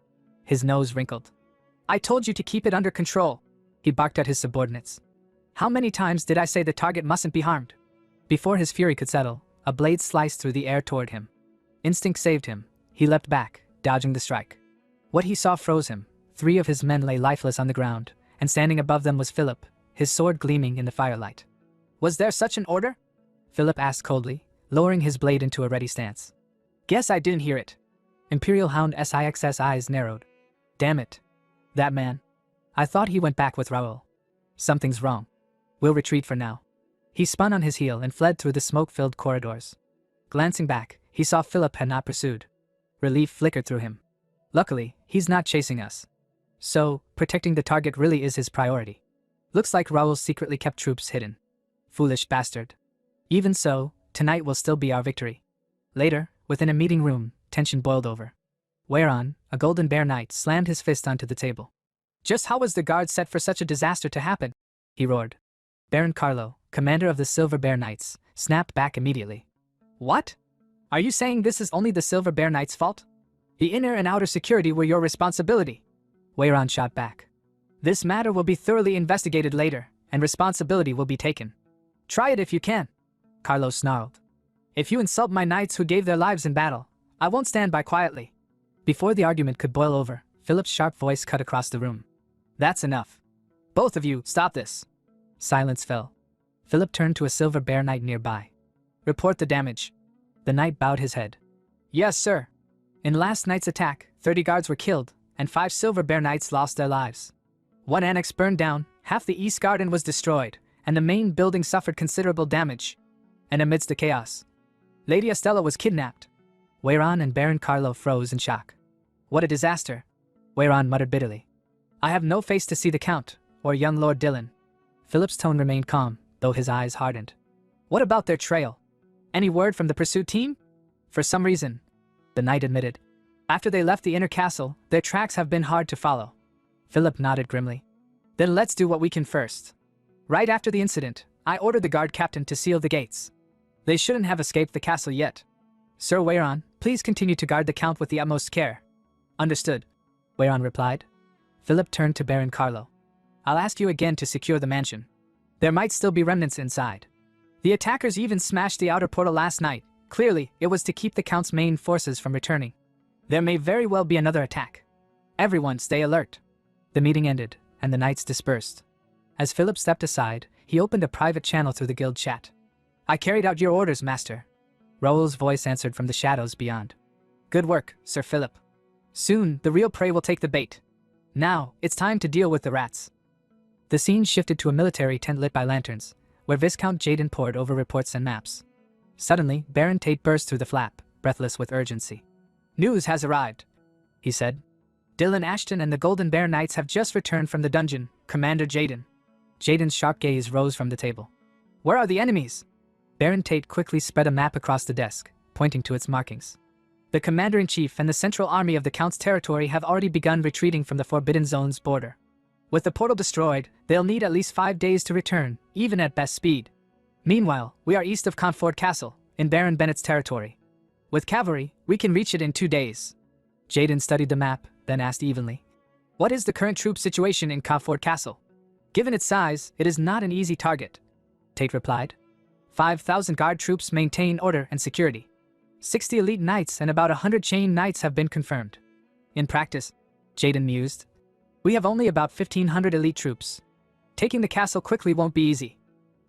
His nose wrinkled. "I told you to keep it under control," he barked at his subordinates. "How many times did I say the target mustn't be harmed?" Before his fury could settle, a blade sliced through the air toward him. Instinct saved him. He leapt back, dodging the strike. What he saw froze him. 3 of his men lay lifeless on the ground, and standing above them was Philip, his sword gleaming in the firelight. "Was there such an order?" Philip asked coldly, lowering his blade into a ready stance. "Guess I didn't hear it." Imperial Hound Six's eyes narrowed. "Damn it. That man. I thought he went back with Raoul. Something's wrong. We'll retreat for now." He spun on his heel and fled through the smoke-filled corridors. Glancing back, he saw Philip had not pursued. Relief flickered through him. Luckily, he's not chasing us. So, protecting the target really is his priority. Looks like Raoul secretly kept troops hidden. Foolish bastard. Even so, tonight will still be our victory. Later, within a meeting room, tension boiled over. Whereon, a Golden Bear Knight slammed his fist onto the table. "Just how was the guard set for such a disaster to happen?" he roared. Baron Carlo, commander of the Silver Bear Knights, snapped back immediately. "What? Are you saying this is only the Silver Bear Knights' fault? The inner and outer security were your responsibility?" Weyron shot back. "This matter will be thoroughly investigated later, and responsibility will be taken. Try it if you can," Carlo snarled. "If you insult my knights who gave their lives in battle, I won't stand by quietly." Before the argument could boil over, Philip's sharp voice cut across the room. "That's enough. Both of you, stop this." Silence fell. Philip turned to a Silver Bear Knight nearby. "Report the damage." The knight bowed his head. "Yes, sir. In last night's attack, 30 guards were killed, and 5 Silver Bear Knights lost their lives. 1 annex burned down, half the East Garden was destroyed, and the main building suffered considerable damage. And amidst the chaos, Lady Estella was kidnapped." Weyron and Baron Carlo froze in shock. "What a disaster," Weyron muttered bitterly. "I have no face to see the Count, or young Lord Dillon." Philip's tone remained calm, though his eyes hardened. "What about their trail? Any word from the pursuit team?" "For some reason," the knight admitted, "after they left the inner castle, their tracks have been hard to follow." Philip nodded grimly. "Then let's do what we can first. Right after the incident, I ordered the guard captain to seal the gates. They shouldn't have escaped the castle yet. Sir Weyron, please continue to guard the Count with the utmost care." "Understood," Weyron replied. Philip turned to Baron Carlo. "I'll ask you again to secure the mansion. There might still be remnants inside. The attackers even smashed the outer portal last night. Clearly, it was to keep the Count's main forces from returning. There may very well be another attack. Everyone stay alert." The meeting ended, and the knights dispersed. As Philip stepped aside, he opened a private channel through the guild chat. "I carried out your orders, master," Raoul's voice answered from the shadows beyond. "Good work, Sir Philip. Soon, the real prey will take the bait. Now, it's time to deal with the rats." The scene shifted to a military tent lit by lanterns, where Viscount Jaden pored over reports and maps. Suddenly, Baron Tate burst through the flap, breathless with urgency. "News has arrived," he said. "Dylan Ashton and the Golden Bear Knights have just returned from the dungeon, Commander Jaden." Jaden's sharp gaze rose from the table. "Where are the enemies?" Baron Tate quickly spread a map across the desk, pointing to its markings. "The Commander-in-Chief and the Central Army of the Count's territory have already begun retreating from the Forbidden Zone's border. With the portal destroyed, they'll need at least 5 days to return, even at best speed. Meanwhile, we are east of Conford Castle, in Baron Bennett's territory. With cavalry, we can reach it in 2 days." Jaden studied the map, then asked evenly, "What is the current troop situation in Conford Castle?" "Given its size, it is not an easy target," Tate replied. 5,000 guard troops maintain order and security. 60 elite knights and about 100 chain knights have been confirmed. In practice, Jaden mused, we have only about 1,500 elite troops. Taking the castle quickly won't be easy.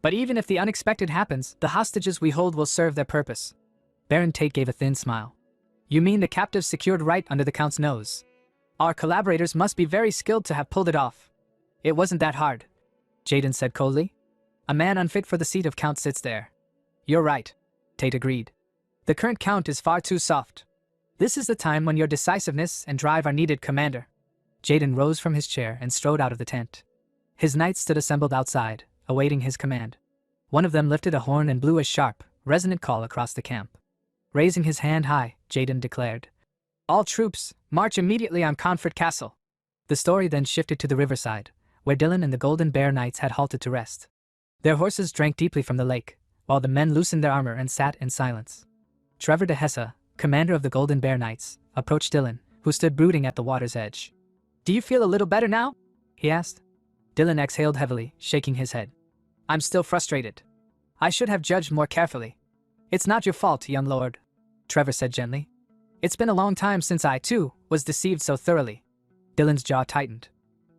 But even if the unexpected happens, the hostages we hold will serve their purpose. Baron Tate gave a thin smile. You mean the captives secured right under the Count's nose? Our collaborators must be very skilled to have pulled it off. It wasn't that hard, Jaden said coldly. A man unfit for the seat of Count sits there. You're right, Tate agreed. The current Count is far too soft. This is the time when your decisiveness and drive are needed, Commander. Jaden rose from his chair and strode out of the tent. His knights stood assembled outside, awaiting his command. One of them lifted a horn and blew a sharp, resonant call across the camp. Raising his hand high, Jaden declared, All troops, march immediately on Confort Castle. The story then shifted to the riverside, where Dylan and the Golden Bear Knights had halted to rest. Their horses drank deeply from the lake, while the men loosened their armor and sat in silence. Trevor de Hesse, commander of the Golden Bear Knights, approached Dylan, who stood brooding at the water's edge. "Do you feel a little better now?" he asked. Dylan exhaled heavily, shaking his head. "I'm still frustrated. I should have judged more carefully." "It's not your fault, young lord," Trevor said gently. "It's been a long time since I, too, was deceived so thoroughly." Dylan's jaw tightened.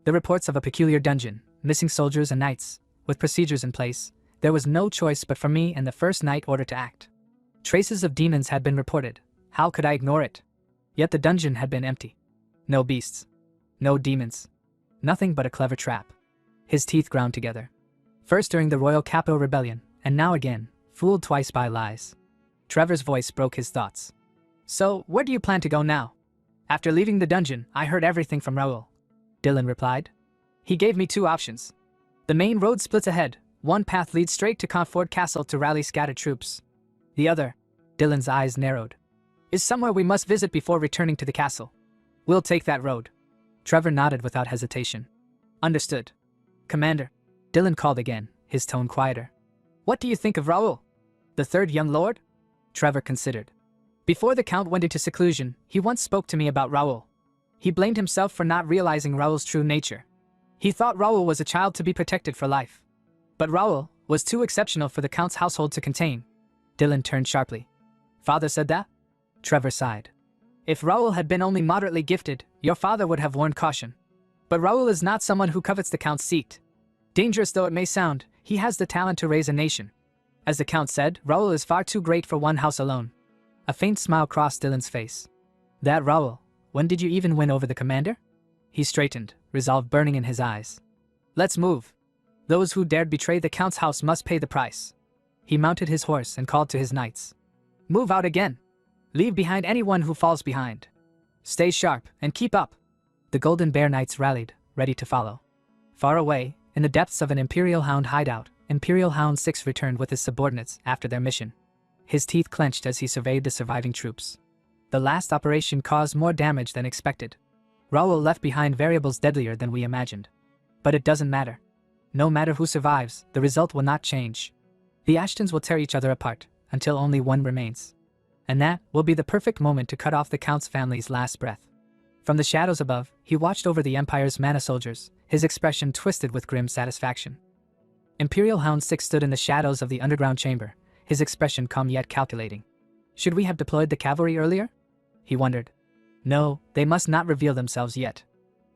The reports of a peculiar dungeon, missing soldiers and knights, with procedures in place, there was no choice but for me and the First Knight Order to act. Traces of demons had been reported. How could I ignore it? Yet the dungeon had been empty. No beasts. No demons. Nothing but a clever trap. His teeth ground together. First during the Royal Capital Rebellion, and now again, fooled twice by lies. Trevor's voice broke his thoughts. "So, where do you plan to go now?" "After leaving the dungeon, I heard everything from Raoul," Dylan replied. "He gave me two options. The main road splits ahead. One path leads straight to Confort Castle to rally scattered troops. The other," Dylan's eyes narrowed, "is somewhere we must visit before returning to the castle. We'll take that road." Trevor nodded without hesitation. "Understood, Commander," Dylan called again, his tone quieter. "What do you think of Raoul, the third young lord?" Trevor considered. "Before the Count went into seclusion, he once spoke to me about Raoul. He blamed himself for not realizing Raoul's true nature. He thought Raoul was a child to be protected for life. But Raoul was too exceptional for the Count's household to contain." Dylan turned sharply. "Father said that?" Trevor sighed. "If Raoul had been only moderately gifted, your father would have warned caution. But Raoul is not someone who covets the Count's seat. Dangerous though it may sound, he has the talent to raise a nation. As the Count said, Raoul is far too great for one house alone." A faint smile crossed Dylan's face. "That Raoul, when did you even win over the commander?" He straightened, resolve burning in his eyes. "Let's move. Those who dared betray the Count's house must pay the price." He mounted his horse and called to his knights. "Move out again. Leave behind anyone who falls behind. Stay sharp and keep up." The Golden Bear Knights rallied, ready to follow. Far away, in the depths of an Imperial Hound hideout, Imperial Hound 6 returned with his subordinates after their mission. His teeth clenched as he surveyed the surviving troops. The last operation caused more damage than expected. Raoul left behind variables deadlier than we imagined. But it doesn't matter. No matter who survives, the result will not change. The Ashtons will tear each other apart, until only one remains. And that will be the perfect moment to cut off the Count's family's last breath. From the shadows above, he watched over the Empire's mana soldiers, his expression twisted with grim satisfaction. Imperial Hound 6 stood in the shadows of the underground chamber, his expression calm yet calculating. Should we have deployed the cavalry earlier? He wondered. No, they must not reveal themselves yet.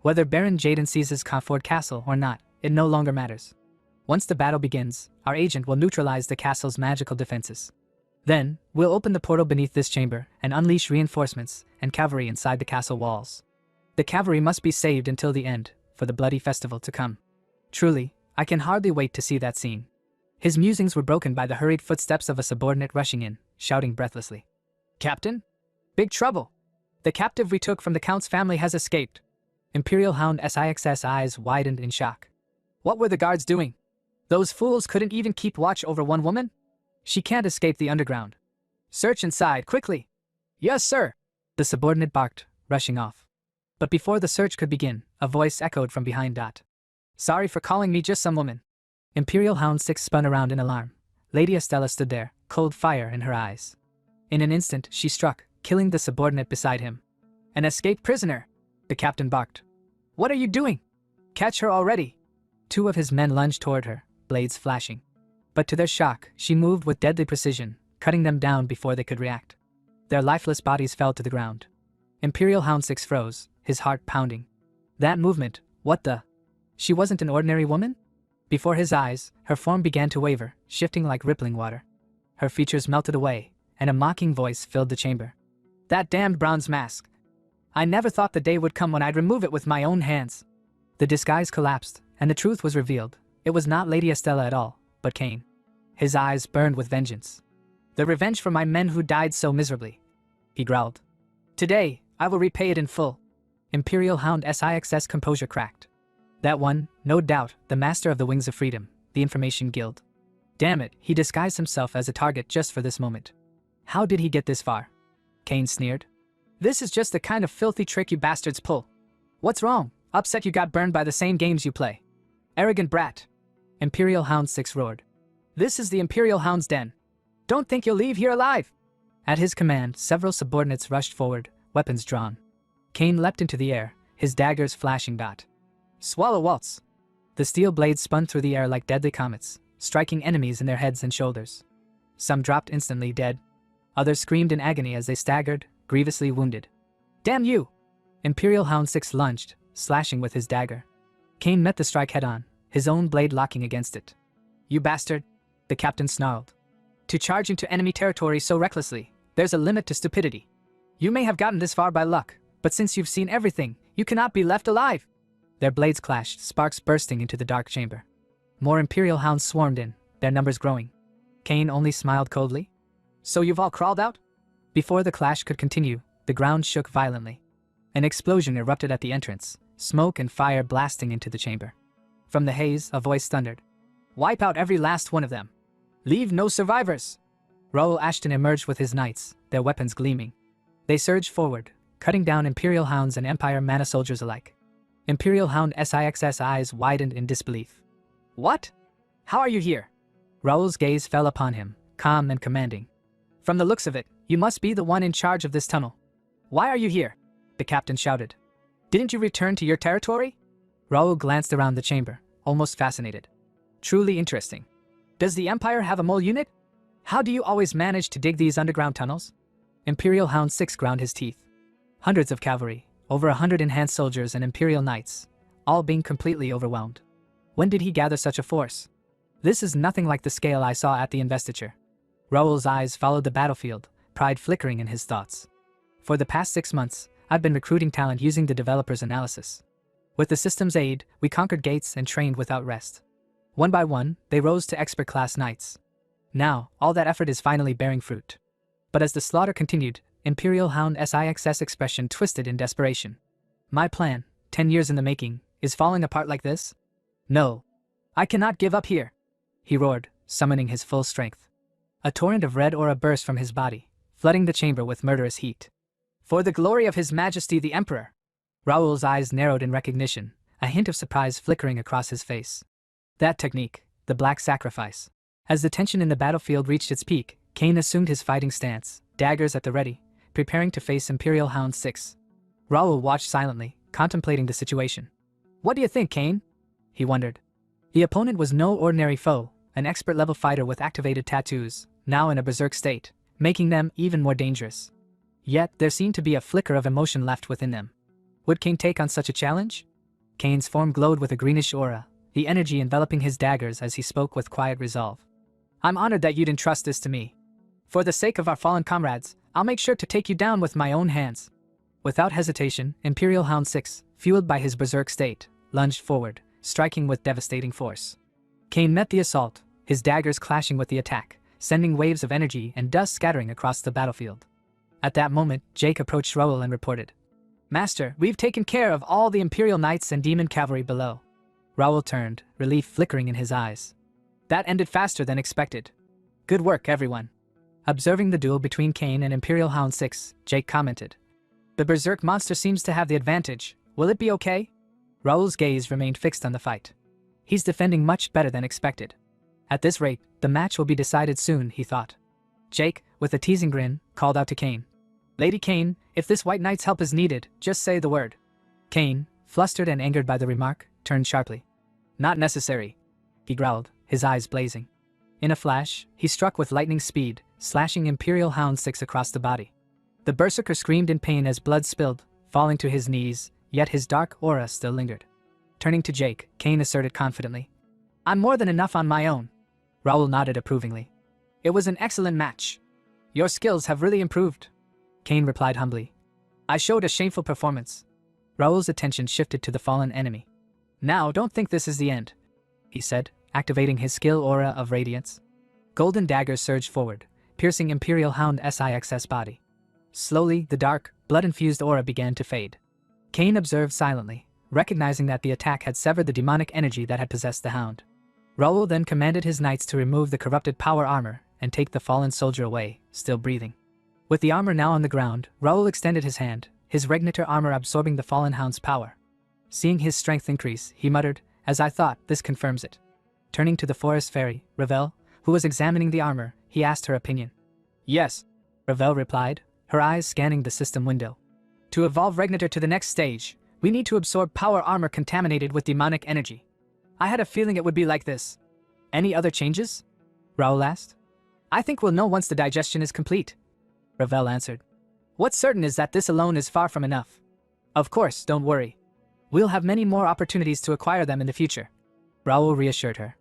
Whether Baron Jaden seizes Confort Castle or not, it no longer matters. Once the battle begins, our agent will neutralize the castle's magical defenses. Then, we'll open the portal beneath this chamber and unleash reinforcements and cavalry inside the castle walls. The cavalry must be saved until the end, for the bloody festival to come. Truly, I can hardly wait to see that scene. His musings were broken by the hurried footsteps of a subordinate rushing in, shouting breathlessly. "Captain? Big trouble! The captive we took from the Count's family has escaped." Imperial Hound 6's eyes widened in shock. "What were the guards doing? Those fools couldn't even keep watch over one woman? She can't escape the underground. Search inside, quickly." "Yes, sir," the subordinate barked, rushing off. But before the search could begin, a voice echoed from behind. "Sorry for calling me just some woman." Imperial Hound 6 spun around in alarm. Lady Estella stood there, cold fire in her eyes. In an instant, she struck, killing the subordinate beside him. "An escaped prisoner," the captain barked. "What are you doing? Catch her already." Two of his men lunged toward her, blades flashing. But to their shock, she moved with deadly precision, cutting them down before they could react. Their lifeless bodies fell to the ground. Imperial Hound 6 froze, his heart pounding. That movement, what the? She wasn't an ordinary woman? Before his eyes, her form began to waver, shifting like rippling water. Her features melted away, and a mocking voice filled the chamber. "That damned bronze mask. I never thought the day would come when I'd remove it with my own hands." The disguise collapsed, and the truth was revealed. It was not Lady Estella at all, but Cain. His eyes burned with vengeance. "The revenge for my men who died so miserably," he growled. "Today, I will repay it in full." Imperial Hound 6's composure cracked. That one, no doubt, the master of the Wings of Freedom, the Information Guild. Damn it, he disguised himself as a target just for this moment. How did he get this far? Cain sneered. "This is just the kind of filthy trick you bastards pull. What's wrong? Upset you got burned by the same games you play. Arrogant brat." Imperial Hound 6 roared. "This is the Imperial Hound's den. Don't think you'll leave here alive." At his command, several subordinates rushed forward, weapons drawn. Cain leapt into the air, his daggers flashing dot. Swallow waltz! The steel blades spun through the air like deadly comets, striking enemies in their heads and shoulders. Some dropped instantly dead. Others screamed in agony as they staggered, grievously wounded. Damn you! Imperial Hound 6 lunged, slashing with his dagger. Cain met the strike head-on, his own blade locking against it. You bastard! The captain snarled. To charge into enemy territory so recklessly, there's a limit to stupidity. You may have gotten this far by luck, but since you've seen everything, you cannot be left alive! Their blades clashed, sparks bursting into the dark chamber. More Imperial Hounds swarmed in, their numbers growing. Cain only smiled coldly. So you've all crawled out? Before the clash could continue, the ground shook violently. An explosion erupted at the entrance, smoke and fire blasting into the chamber. From the haze, a voice thundered. Wipe out every last one of them. Leave no survivors! Raoul Ashton emerged with his knights, their weapons gleaming. They surged forward, cutting down Imperial Hounds and Empire Mana soldiers alike. Imperial Hound SIX's eyes widened in disbelief. What? How are you here? Raoul's gaze fell upon him, calm and commanding. From the looks of it, you must be the one in charge of this tunnel. Why are you here? The captain shouted. Didn't you return to your territory? Raoul glanced around the chamber, almost fascinated. Truly interesting. Does the Empire have a mole unit? How do you always manage to dig these underground tunnels? Imperial Hound 6 ground his teeth. Hundreds of cavalry, over 100 enhanced soldiers and Imperial Knights, all being completely overwhelmed. When did he gather such a force? This is nothing like the scale I saw at the investiture. Raoul's eyes followed the battlefield, pride flickering in his thoughts. For the past 6 months, I've been recruiting talent using the developer's analysis. With the system's aid, we conquered gates and trained without rest. One by one, they rose to expert-class knights. Now, all that effort is finally bearing fruit. But as the slaughter continued, Imperial Hound SIX's expression twisted in desperation. My plan, 10 years in the making, is falling apart like this? No. I cannot give up here, he roared, summoning his full strength. A torrent of red aura burst from his body, flooding the chamber with murderous heat. For the glory of His Majesty the Emperor! Raoul's eyes narrowed in recognition, a hint of surprise flickering across his face. That technique, the Black Sacrifice. As the tension in the battlefield reached its peak, Cain assumed his fighting stance, daggers at the ready, preparing to face Imperial Hound 6. Raoul watched silently, contemplating the situation. What do you think, Cain? He wondered. The opponent was no ordinary foe, an expert-level fighter with activated tattoos, now in a berserk state, making them even more dangerous. Yet, there seemed to be a flicker of emotion left within them. Would Cain take on such a challenge? Cain's form glowed with a greenish aura, the energy enveloping his daggers as he spoke with quiet resolve. I'm honored that you'd entrust this to me. For the sake of our fallen comrades, I'll make sure to take you down with my own hands. Without hesitation, Imperial Hound 6, fueled by his berserk state, lunged forward, striking with devastating force. Cain met the assault, his daggers clashing with the attack, sending waves of energy and dust scattering across the battlefield. At that moment, Jake approached Raoul and reported, Master, we've taken care of all the Imperial Knights and Demon Cavalry below. Raoul turned, relief flickering in his eyes. That ended faster than expected. Good work, everyone. Observing the duel between Cain and Imperial Hound 6, Jake commented. The berserk monster seems to have the advantage. Will it be okay? Raoul's gaze remained fixed on the fight. He's defending much better than expected. At this rate, the match will be decided soon, he thought. Jake, with a teasing grin, called out to Cain. Lady Cain, if this White Knight's help is needed, just say the word. Cain, flustered and angered by the remark, turned sharply. Not necessary, he growled, his eyes blazing. In a flash, he struck with lightning speed, slashing Imperial Hound 6 across the body. The berserker screamed in pain as blood spilled, falling to his knees, yet his dark aura still lingered. Turning to Jake, Cain asserted confidently. I'm more than enough on my own. Raoul nodded approvingly. It was an excellent match. Your skills have really improved. Cain replied humbly. I showed a shameful performance. Raoul's attention shifted to the fallen enemy. Now don't think this is the end, he said, activating his skill aura of radiance. Golden daggers surged forward, piercing Imperial Hound SIX's body. Slowly, the dark, blood-infused aura began to fade. Cain observed silently, recognizing that the attack had severed the demonic energy that had possessed the hound. Raoul then commanded his knights to remove the corrupted power armor and take the fallen soldier away, still breathing. With the armor now on the ground, Raoul extended his hand, his Regnitor armor absorbing the fallen hound's power. Seeing his strength increase, he muttered, As I thought, this confirms it. Turning to the forest fairy, Ravel, who was examining the armor, he asked her opinion. Yes. Ravel replied, her eyes scanning the system window. To evolve Regnator to the next stage, we need to absorb power armor contaminated with demonic energy. I had a feeling it would be like this. Any other changes? Raoul asked. I think we'll know once the digestion is complete, Ravel answered. What's certain is that this alone is far from enough. Of course, don't worry. We'll have many more opportunities to acquire them in the future, Raoul reassured her.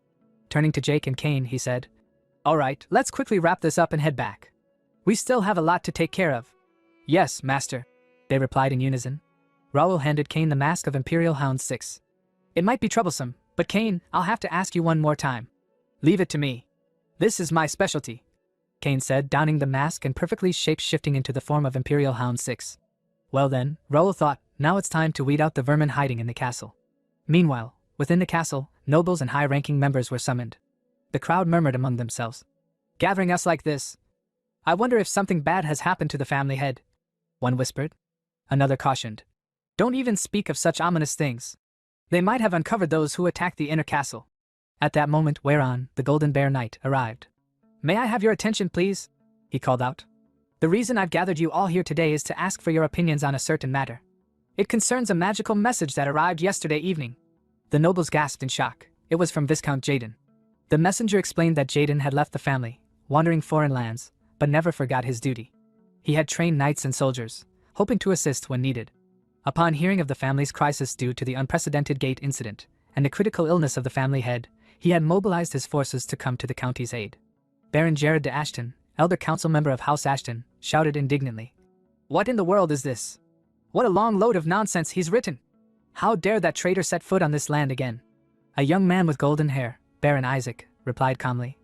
Turning to Jake and Kane, he said, All right, let's quickly wrap this up and head back. We still have a lot to take care of. Yes, Master, they replied in unison. Raoul handed Kane the mask of Imperial Hound 6. It might be troublesome, but Kane, I'll have to ask you one more time. Leave it to me. This is my specialty, Kane said, donning the mask and perfectly shape-shifting into the form of Imperial Hound 6. Well then, Raoul thought, now it's time to weed out the vermin hiding in the castle. Meanwhile, within the castle, nobles and high-ranking members were summoned. The crowd murmured among themselves. Gathering us like this? I wonder if something bad has happened to the family head. One whispered. Another cautioned. Don't even speak of such ominous things. They might have uncovered those who attacked the inner castle. At that moment whereon the Golden Bear Knight arrived. May I have your attention, please? He called out. The reason I've gathered you all here today is to ask for your opinions on a certain matter. It concerns a magical message that arrived yesterday evening. The nobles gasped in shock. It was from Viscount Jaden. The messenger explained that Jaden had left the family, wandering foreign lands, but never forgot his duty. He had trained knights and soldiers, hoping to assist when needed. Upon hearing of the family's crisis due to the unprecedented gate incident and the critical illness of the family head, he had mobilized his forces to come to the county's aid. Baron Jared de Ashton, elder council member of House Ashton, shouted indignantly. What in the world is this? What a long load of nonsense he's written! How dare that traitor set foot on this land again? A young man with golden hair, Baron Isaac, replied calmly.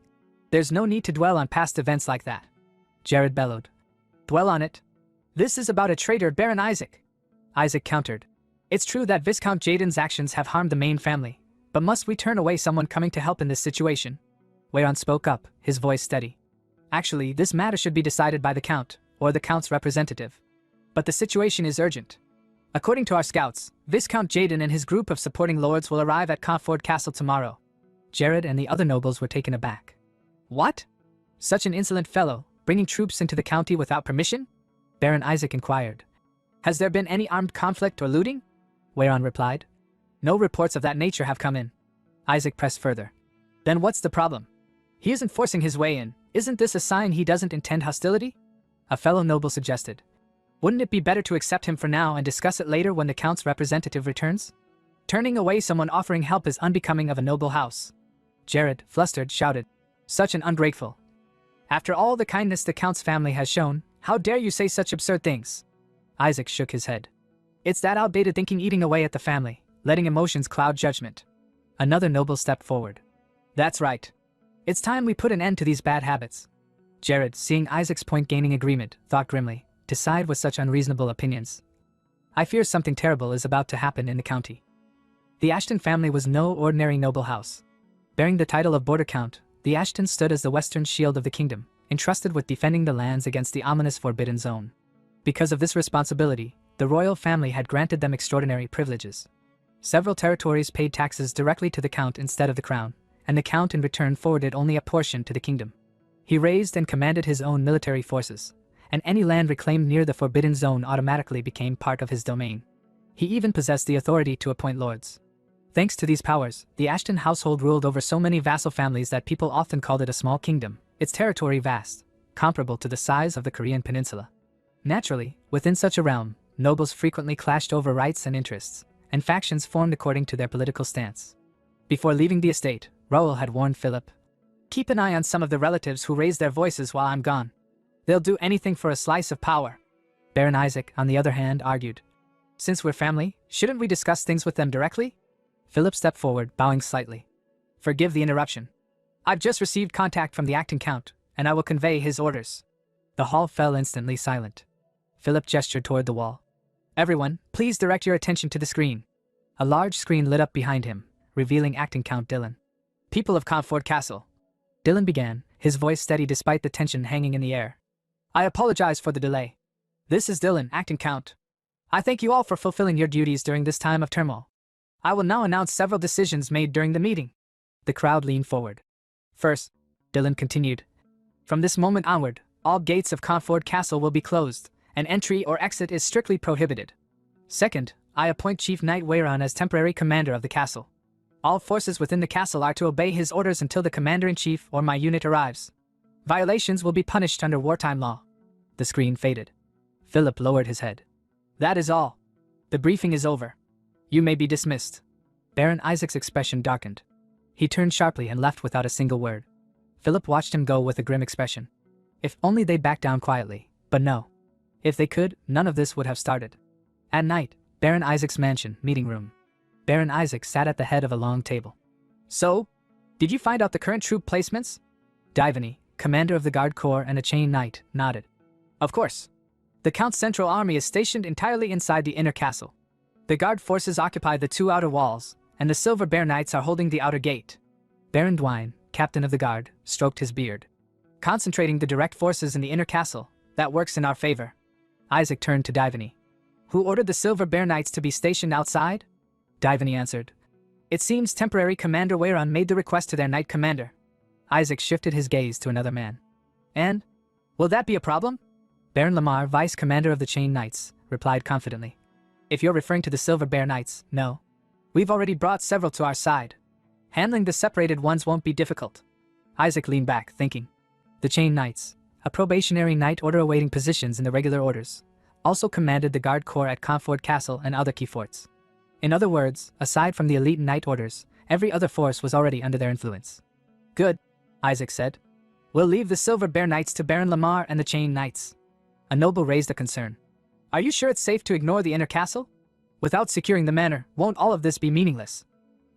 There's no need to dwell on past events like that. Jared bellowed. Dwell on it? This is about a traitor, Baron Isaac. Isaac countered. It's true that Viscount Jaden's actions have harmed the main family, but must we turn away someone coming to help in this situation? Whereon spoke up, his voice steady. Actually, this matter should be decided by the Count, or the Count's representative. But the situation is urgent. According to our scouts, Viscount Jaden and his group of supporting lords will arrive at Comfort Castle tomorrow. Jared and the other nobles were taken aback. What? Such an insolent fellow, bringing troops into the county without permission? Baron Isaac inquired. Has there been any armed conflict or looting? Whereon replied. No reports of that nature have come in. Isaac pressed further. Then what's the problem? He isn't forcing his way in. Isn't this a sign he doesn't intend hostility? A fellow noble suggested. Wouldn't it be better to accept him for now and discuss it later when the Count's representative returns? Turning away someone offering help is unbecoming of a noble house. Jared, flustered, shouted. Such an ungrateful. After all the kindness the Count's family has shown, how dare you say such absurd things? Isaac shook his head. It's that outdated thinking eating away at the family, letting emotions cloud judgment. Another noble stepped forward. That's right. It's time we put an end to these bad habits. Jared, seeing Isaac's point gaining agreement, thought grimly, to side with such unreasonable opinions. I fear something terrible is about to happen in the county. The Ashton family was no ordinary noble house. Bearing the title of Border Count, the Ashtons stood as the western shield of the kingdom, entrusted with defending the lands against the ominous Forbidden Zone. Because of this responsibility, the royal family had granted them extraordinary privileges. Several territories paid taxes directly to the Count instead of the crown, and the Count in return forwarded only a portion to the kingdom. He raised and commanded his own military forces, and any land reclaimed near the Forbidden Zone automatically became part of his domain. He even possessed the authority to appoint lords. Thanks to these powers, the Ashton household ruled over so many vassal families that people often called it a small kingdom, its territory vast, comparable to the size of the Korean peninsula. Naturally, within such a realm, nobles frequently clashed over rights and interests, and factions formed according to their political stance. Before leaving the estate, Raoul had warned Philip. Keep an eye on some of the relatives who raise their voices while I'm gone. They'll do anything for a slice of power. Baron Isaac, on the other hand, argued. Since we're family, shouldn't we discuss things with them directly? Philip stepped forward, bowing slightly. Forgive the interruption. I've just received contact from the acting count, and I will convey his orders. The hall fell instantly silent. Philip gestured toward the wall. Everyone, please direct your attention to the screen. A large screen lit up behind him, revealing acting count Dylan. People of Comfort Castle. Dylan began, his voice steady despite the tension hanging in the air. I apologize for the delay. This is Dylan, acting count. I thank you all for fulfilling your duties during this time of turmoil. I will now announce several decisions made during the meeting. The crowd leaned forward. First, Dylan continued. From this moment onward, All gates of Comfort Castle will be closed, and entry or exit is strictly prohibited. Second, I appoint Chief Knight Weiran as temporary commander of the castle. All forces within the castle are to obey his orders until the commander-in-chief or my unit arrives. Violations will be punished under wartime law. The screen faded. Philip lowered his head. That is all. The briefing is over. You may be dismissed. Baron Isaac's expression darkened. He turned sharply and left without a single word. Philip watched him go with a grim expression. If only they'd back down quietly, but no. If they could, none of this would have started. At night, Baron Isaac's mansion, meeting room. Baron Isaac sat at the head of a long table. So, did you find out the current troop placements? Divany, commander of the Guard Corps and a chain knight, nodded. Of course. The Count's central army is stationed entirely inside the inner castle. The Guard forces occupy the 2 outer walls, and the Silver Bear Knights are holding the outer gate. Baron Dwine, captain of the Guard, stroked his beard. Concentrating the direct forces in the inner castle, that works in our favor. Isaac turned to Divany. Who ordered the Silver Bear Knights to be stationed outside? Divany answered. It seems temporary Commander Weiran made the request to their Knight Commander. Isaac shifted his gaze to another man. And? Will that be a problem? Baron Lamar, Vice Commander of the Chain Knights, replied confidently. If you're referring to the Silver Bear Knights, no. We've already brought several to our side. Handling the separated ones won't be difficult. Isaac leaned back, thinking. The Chain Knights, a probationary knight order awaiting positions in the regular orders, also commanded the Guard Corps at Comfort Castle and other key forts. In other words, aside from the elite knight orders, every other force was already under their influence. Good, Isaac said. We'll leave the Silver Bear Knights to Baron Lamar and the Chain Knights. A noble raised a concern. Are you sure it's safe to ignore the inner castle? Without securing the manor, won't all of this be meaningless?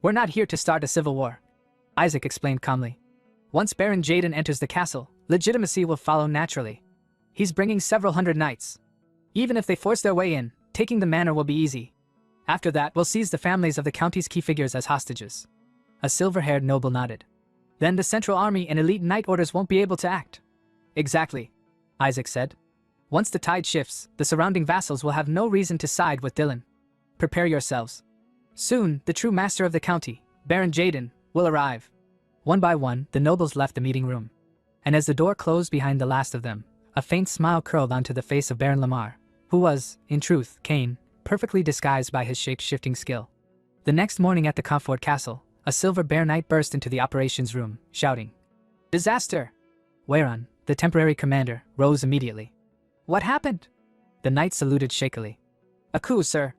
We're not here to start a civil war. Isaac explained calmly. Once Baron Jaden enters the castle, legitimacy will follow naturally. He's bringing several hundred knights. Even if they force their way in, taking the manor will be easy. After that, we'll seize the families of the county's key figures as hostages. A silver-haired noble nodded. Then the central army and elite knight orders won't be able to act. Exactly, Isaac said. Once the tide shifts, the surrounding vassals will have no reason to side with Dylan. Prepare yourselves. Soon, the true master of the county, Baron Jaden, will arrive. One by one, the nobles left the meeting room. And as the door closed behind the last of them, a faint smile curled onto the face of Baron Lamar, who was, in truth, Cain, perfectly disguised by his shape-shifting skill. The next morning at the Comfort Castle, a Silver Bear Knight burst into the operations room, shouting, Disaster! Weiran, the temporary commander, rose immediately. What happened? The knight saluted shakily. A coup, sir.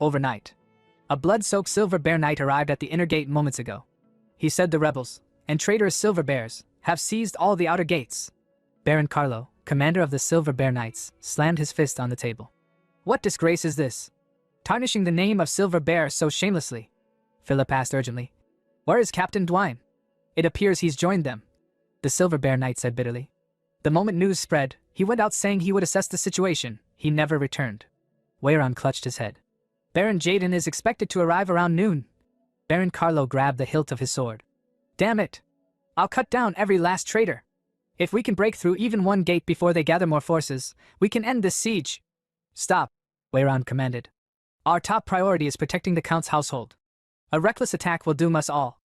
Overnight. A blood-soaked Silver Bear Knight arrived at the inner gate moments ago. He said the rebels, and traitorous Silver Bears, have seized all the outer gates. Baron Carlo, commander of the Silver Bear Knights, slammed his fist on the table. What disgrace is this? Tarnishing the name of Silver Bear so shamelessly? Philip asked urgently. Where is Captain Dwine? It appears he's joined them. The Silver Bear Knight said bitterly. The moment news spread, he went out saying he would assess the situation. He never returned. Weiran clutched his head. Baron Jaden is expected to arrive around noon. Baron Carlo grabbed the hilt of his sword. Damn it! I'll cut down every last traitor. If we can break through even one gate before they gather more forces, we can end this siege. Stop, Weiran commanded. Our top priority is protecting the Count's household. A reckless attack will doom us all.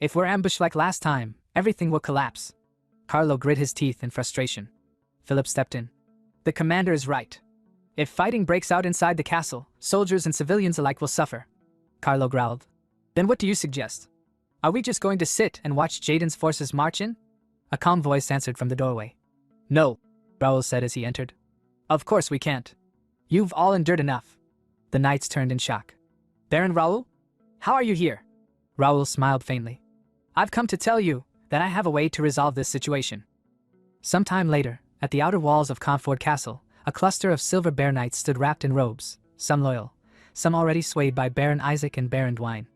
If we're ambushed like last time, everything will collapse. Carlo grit his teeth in frustration. Philip stepped in. The commander is right. If fighting breaks out inside the castle, soldiers and civilians alike will suffer. Carlo growled. Then what do you suggest? Are we just going to sit and watch Jaden's forces march in? A calm voice answered from the doorway. No, Raoul said as he entered. Of course we can't. You've all endured enough. The knights turned in shock. Baron Raoul? How are you here? Raoul smiled faintly. I've come to tell you that I have a way to resolve this situation. Some time later, at the outer walls of Comfort Castle, a cluster of Silver Bear Knights stood wrapped in robes, some loyal, some already swayed by Baron Isaac and Baron Dwine.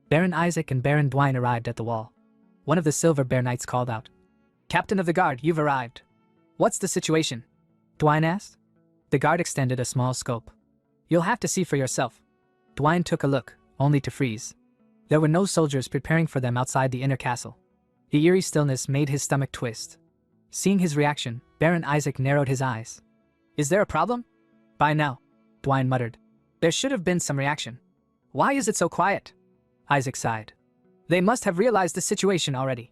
Baron Isaac and Baron Dwine arrived at the wall. One of the Silver Bear Knights called out. Captain of the Guard, you've arrived. What's the situation? Dwine asked. The guard extended a small scope. You'll have to see for yourself. Dwine took a look, only to freeze. There were no soldiers preparing for them outside the inner castle. The eerie stillness made his stomach twist. Seeing his reaction, Baron Isaac narrowed his eyes. Is there a problem? By now, Dwine muttered. There should have been some reaction. Why is it so quiet? Isaac sighed. They must have realized the situation already.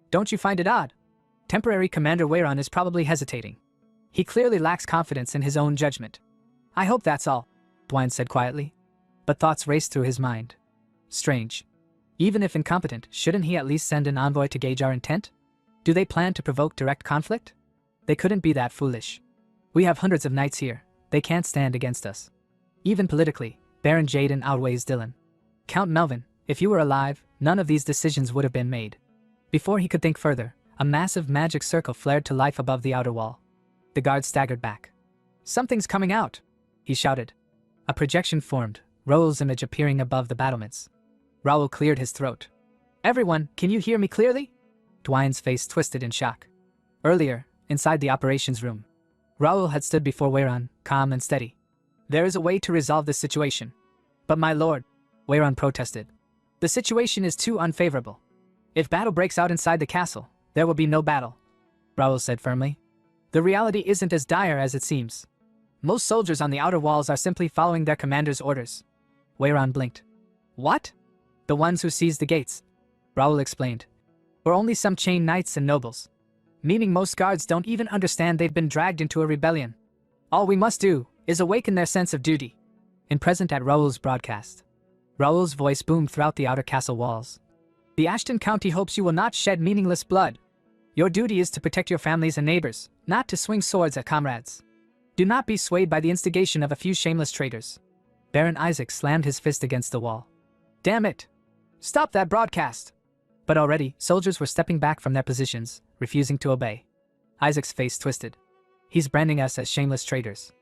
Don't you find it odd? Temporary Commander Weiran is probably hesitating. He clearly lacks confidence in his own judgment. I hope that's all, Dwayne said quietly. But thoughts raced through his mind. Strange. Even if incompetent, shouldn't he at least send an envoy to gauge our intent? Do they plan to provoke direct conflict? They couldn't be that foolish. We have hundreds of knights here. They can't stand against us. Even politically, Baron Jaden outweighs Dylan. Count Melvin, if you were alive, none of these decisions would have been made. Before he could think further, a massive magic circle flared to life above the outer wall. The guard staggered back. Something's coming out, he shouted. A projection formed, Raoul's image appearing above the battlements. Raoul cleared his throat. Everyone, can you hear me clearly? Dwayne's face twisted in shock. Earlier, inside the operations room, Raoul had stood before Weiran, calm and steady. There is a way to resolve this situation. But my lord, Weiran protested. The situation is too unfavorable. If battle breaks out inside the castle, there will be no battle, Raoul said firmly. The reality isn't as dire as it seems. Most soldiers on the outer walls are simply following their commander's orders. Weiran blinked. What? The ones who seized the gates, Raoul explained. Or only some chained knights and nobles. Meaning most guards don't even understand they've been dragged into a rebellion. All we must do is awaken their sense of duty. Present at Raoul's broadcast, Raoul's voice boomed throughout the outer castle walls. The Ashton County hopes you will not shed meaningless blood. Your duty is to protect your families and neighbors, not to swing swords at comrades. Do not be swayed by the instigation of a few shameless traitors. Baron Isaac slammed his fist against the wall. Damn it! Stop that broadcast! But already, soldiers were stepping back from their positions, refusing to obey. Isaac's face twisted. He's branding us as shameless traitors.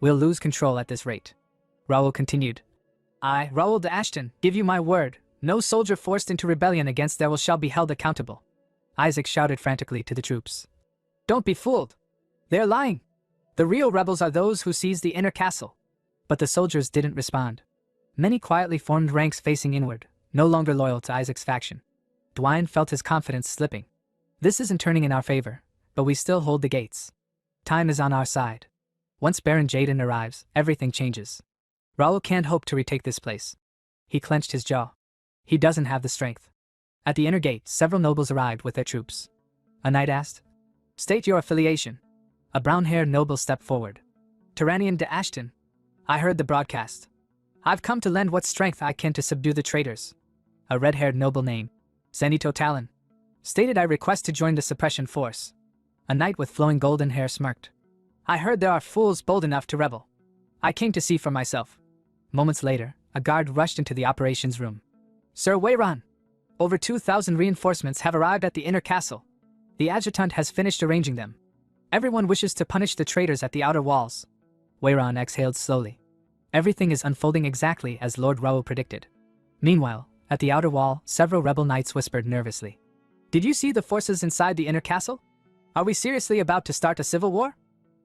We'll lose control at this rate. Raoul continued. I, Raoul de Ashton, give you my word, no soldier forced into rebellion against their will shall be held accountable. Isaac shouted frantically to the troops. Don't be fooled. They're lying. The real rebels are those who seized the inner castle. But the soldiers didn't respond. Many quietly formed ranks facing inward, no longer loyal to Isaac's faction. Dwayne felt his confidence slipping. This isn't turning in our favor, but we still hold the gates. Time is on our side. Once Baron Jaden arrives, everything changes. Raoul can't hope to retake this place. He clenched his jaw. He doesn't have the strength. At the inner gate, several nobles arrived with their troops. A knight asked, State your affiliation. A brown-haired noble stepped forward. Tyrannian de Ashton. I heard the broadcast. I've come to lend what strength I can to subdue the traitors. A red-haired noble named Zenito Talon stated I request to join the suppression force. A knight with flowing golden hair smirked. I heard there are fools bold enough to rebel. I came to see for myself. Moments later, a guard rushed into the operations room. Sir Weiran, over 2,000 reinforcements have arrived at the inner castle. The adjutant has finished arranging them. Everyone wishes to punish the traitors at the outer walls. Weiran exhaled slowly. Everything is unfolding exactly as Lord Raoul predicted. Meanwhile, at the outer wall, several rebel knights whispered nervously. Did you see the forces inside the inner castle? Are we seriously about to start a civil war?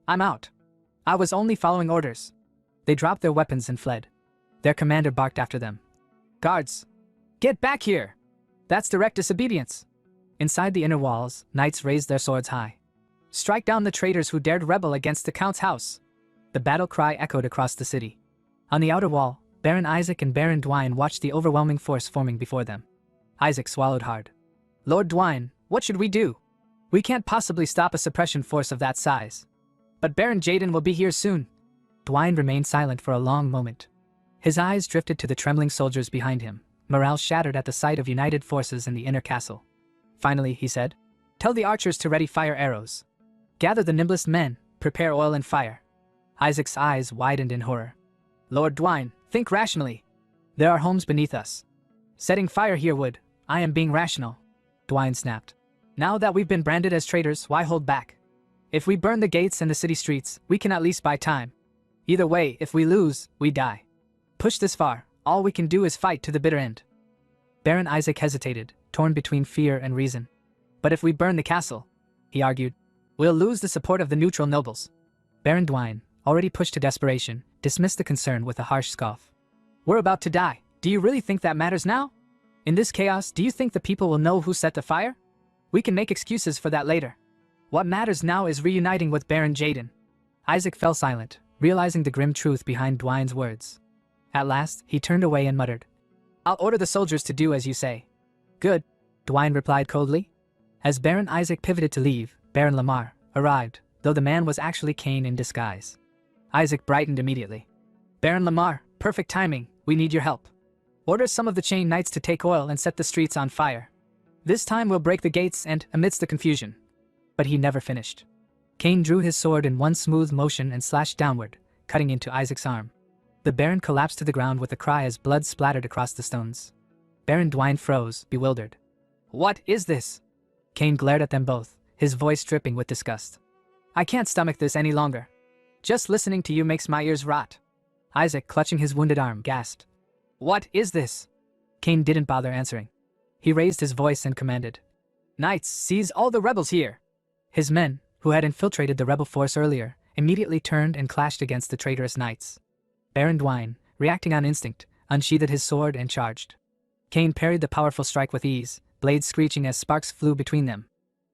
I'm out. I was only following orders. They dropped their weapons and fled. Their commander barked after them. Guards! Get back here! That's direct disobedience. Inside the inner walls, knights raised their swords high. Strike down the traitors who dared rebel against the Count's house. The battle cry echoed across the city. On the outer wall, Baron Isaac and Baron Dwayne watched the overwhelming force forming before them. Isaac swallowed hard. Lord Dwayne, what should we do? We can't possibly stop a suppression force of that size. But Baron Jaden will be here soon. Dwayne remained silent for a long moment. His eyes drifted to the trembling soldiers behind him, morale shattered at the sight of united forces in the inner castle. Finally, he said, Tell the archers to ready fire arrows. Gather the nimblest men, prepare oil and fire. Isaac's eyes widened in horror. Lord Dwayne, think rationally. There are homes beneath us. Setting fire here would, I am being rational. Dwayne snapped. Now that we've been branded as traitors, why hold back? If we burn the gates and the city streets, we can at least buy time. Either way, if we lose, we die. Push this far, all we can do is fight to the bitter end. Baron Isaac hesitated, torn between fear and reason. But if we burn the castle, he argued, we'll lose the support of the neutral nobles. Baron Dwayne, already pushed to desperation, dismissed the concern with a harsh scoff. We're about to die. Do you really think that matters now? In this chaos, do you think the people will know who set the fire? We can make excuses for that later. What matters now is reuniting with Baron Jaden. Isaac fell silent, realizing the grim truth behind Dwayne's words. At last, he turned away and muttered, I'll order the soldiers to do as you say. Good, Dwayne replied coldly. As Baron Isaac pivoted to leave, Baron Lamar arrived, though the man was actually Cain in disguise. Isaac brightened immediately. Baron Lamar, perfect timing, we need your help. Order some of the chain knights to take oil and set the streets on fire. This time we'll break the gates and, amidst the confusion. But he never finished. Cain drew his sword in one smooth motion and slashed downward, cutting into Isaac's arm. The Baron collapsed to the ground with a cry as blood splattered across the stones. Baron Dwayne froze, bewildered. What is this? Cain glared at them both, his voice dripping with disgust. I can't stomach this any longer. Just listening to you makes my ears rot. Isaac, clutching his wounded arm, gasped. What is this? Cain didn't bother answering. He raised his voice and commanded. Knights, seize all the rebels here. His men, who had infiltrated the rebel force earlier, immediately turned and clashed against the traitorous knights. Baron Dwayne, reacting on instinct, unsheathed his sword and charged. Cain parried the powerful strike with ease, blades screeching as sparks flew between them.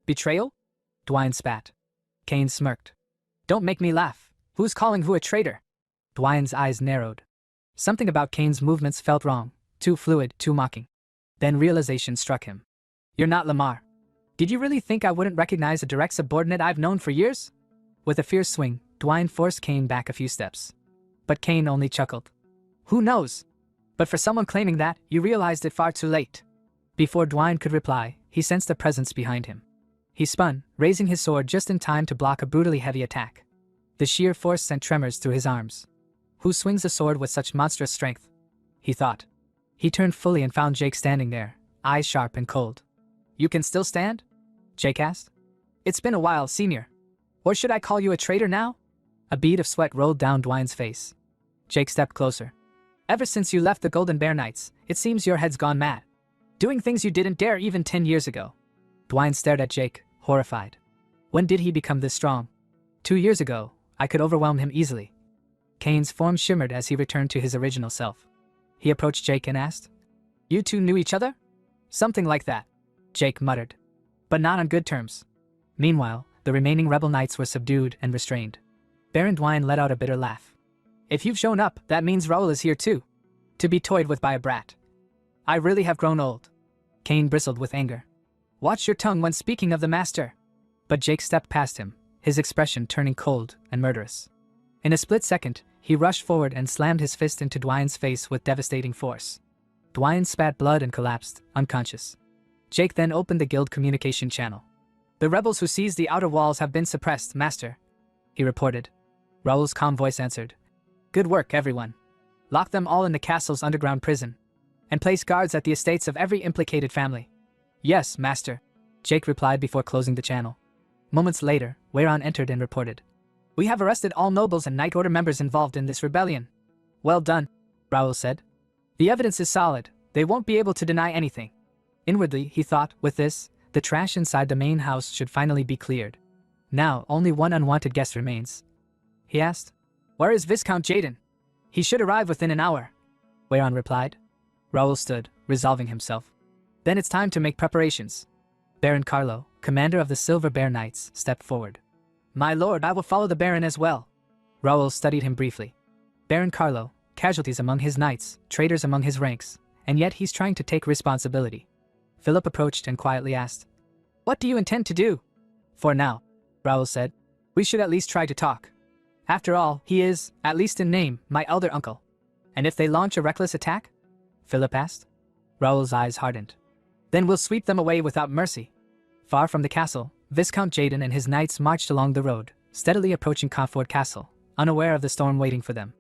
Betrayal? Dwayne spat. Cain smirked. Don't make me laugh. Who's calling who a traitor? Dwayne's eyes narrowed. Something about Cain's movements felt wrong, too fluid, too mocking. Then realization struck him. You're not Lamar. Did you really think I wouldn't recognize a direct subordinate I've known for years? With a fierce swing, Dwayne forced Cain back a few steps. But Cain only chuckled. Who knows? But for someone claiming that, you realized it far too late. Before Dwayne could reply, he sensed a presence behind him. He spun, raising his sword just in time to block a brutally heavy attack. The sheer force sent tremors through his arms. Who swings a sword with such monstrous strength? He thought. He turned fully and found Jake standing there, eyes sharp and cold. You can still stand? Jake asked. It's been a while, senior. Or should I call you a traitor now? A bead of sweat rolled down Dwayne's face. Jake stepped closer. Ever since you left the Golden Bear Knights, it seems your head's gone mad. Doing things you didn't dare even 10 years ago. Dwayne stared at Jake, horrified. When did he become this strong? 2 years ago, I could overwhelm him easily. Cain's form shimmered as he returned to his original self. He approached Jake and asked, You two knew each other? Something like that, Jake muttered. But not on good terms. Meanwhile, the remaining rebel knights were subdued and restrained. Baron Dwayne let out a bitter laugh. If you've shown up, that means Raoul is here too. To be toyed with by a brat. I really have grown old. Cain bristled with anger. Watch your tongue when speaking of the master. But Jake stepped past him, his expression turning cold and murderous. In a split second, he rushed forward and slammed his fist into Dwayne's face with devastating force. Dwayne spat blood and collapsed, unconscious. Jake then opened the guild communication channel. The rebels who seized the outer walls have been suppressed, master, he reported. Raoul's calm voice answered. Good work, everyone. Lock them all in the castle's underground prison. And place guards at the estates of every implicated family. Yes, master, Jake replied before closing the channel. Moments later, Wayron entered and reported. We have arrested all nobles and Knight Order members involved in this rebellion. Well done, Raoul said. The evidence is solid, they won't be able to deny anything. Inwardly, he thought, with this, the trash inside the main house should finally be cleared. Now, only one unwanted guest remains. He asked, Where is Viscount Jaden? He should arrive within an hour, Wayron replied. Raoul stood, resolving himself. Then it's time to make preparations. Baron Carlo, commander of the Silver Bear Knights, stepped forward. My lord, I will follow the Baron as well. Raoul studied him briefly. Baron Carlo, casualties among his knights, traitors among his ranks, and yet he's trying to take responsibility. Philip approached and quietly asked, What do you intend to do? For now, Raoul said, we should at least try to talk. After all, he is, at least in name, my elder uncle. And if they launch a reckless attack? Philip asked. Raoul's eyes hardened. Then we'll sweep them away without mercy. Far from the castle, Viscount Jaden and his knights marched along the road, steadily approaching Comfort Castle, unaware of the storm waiting for them.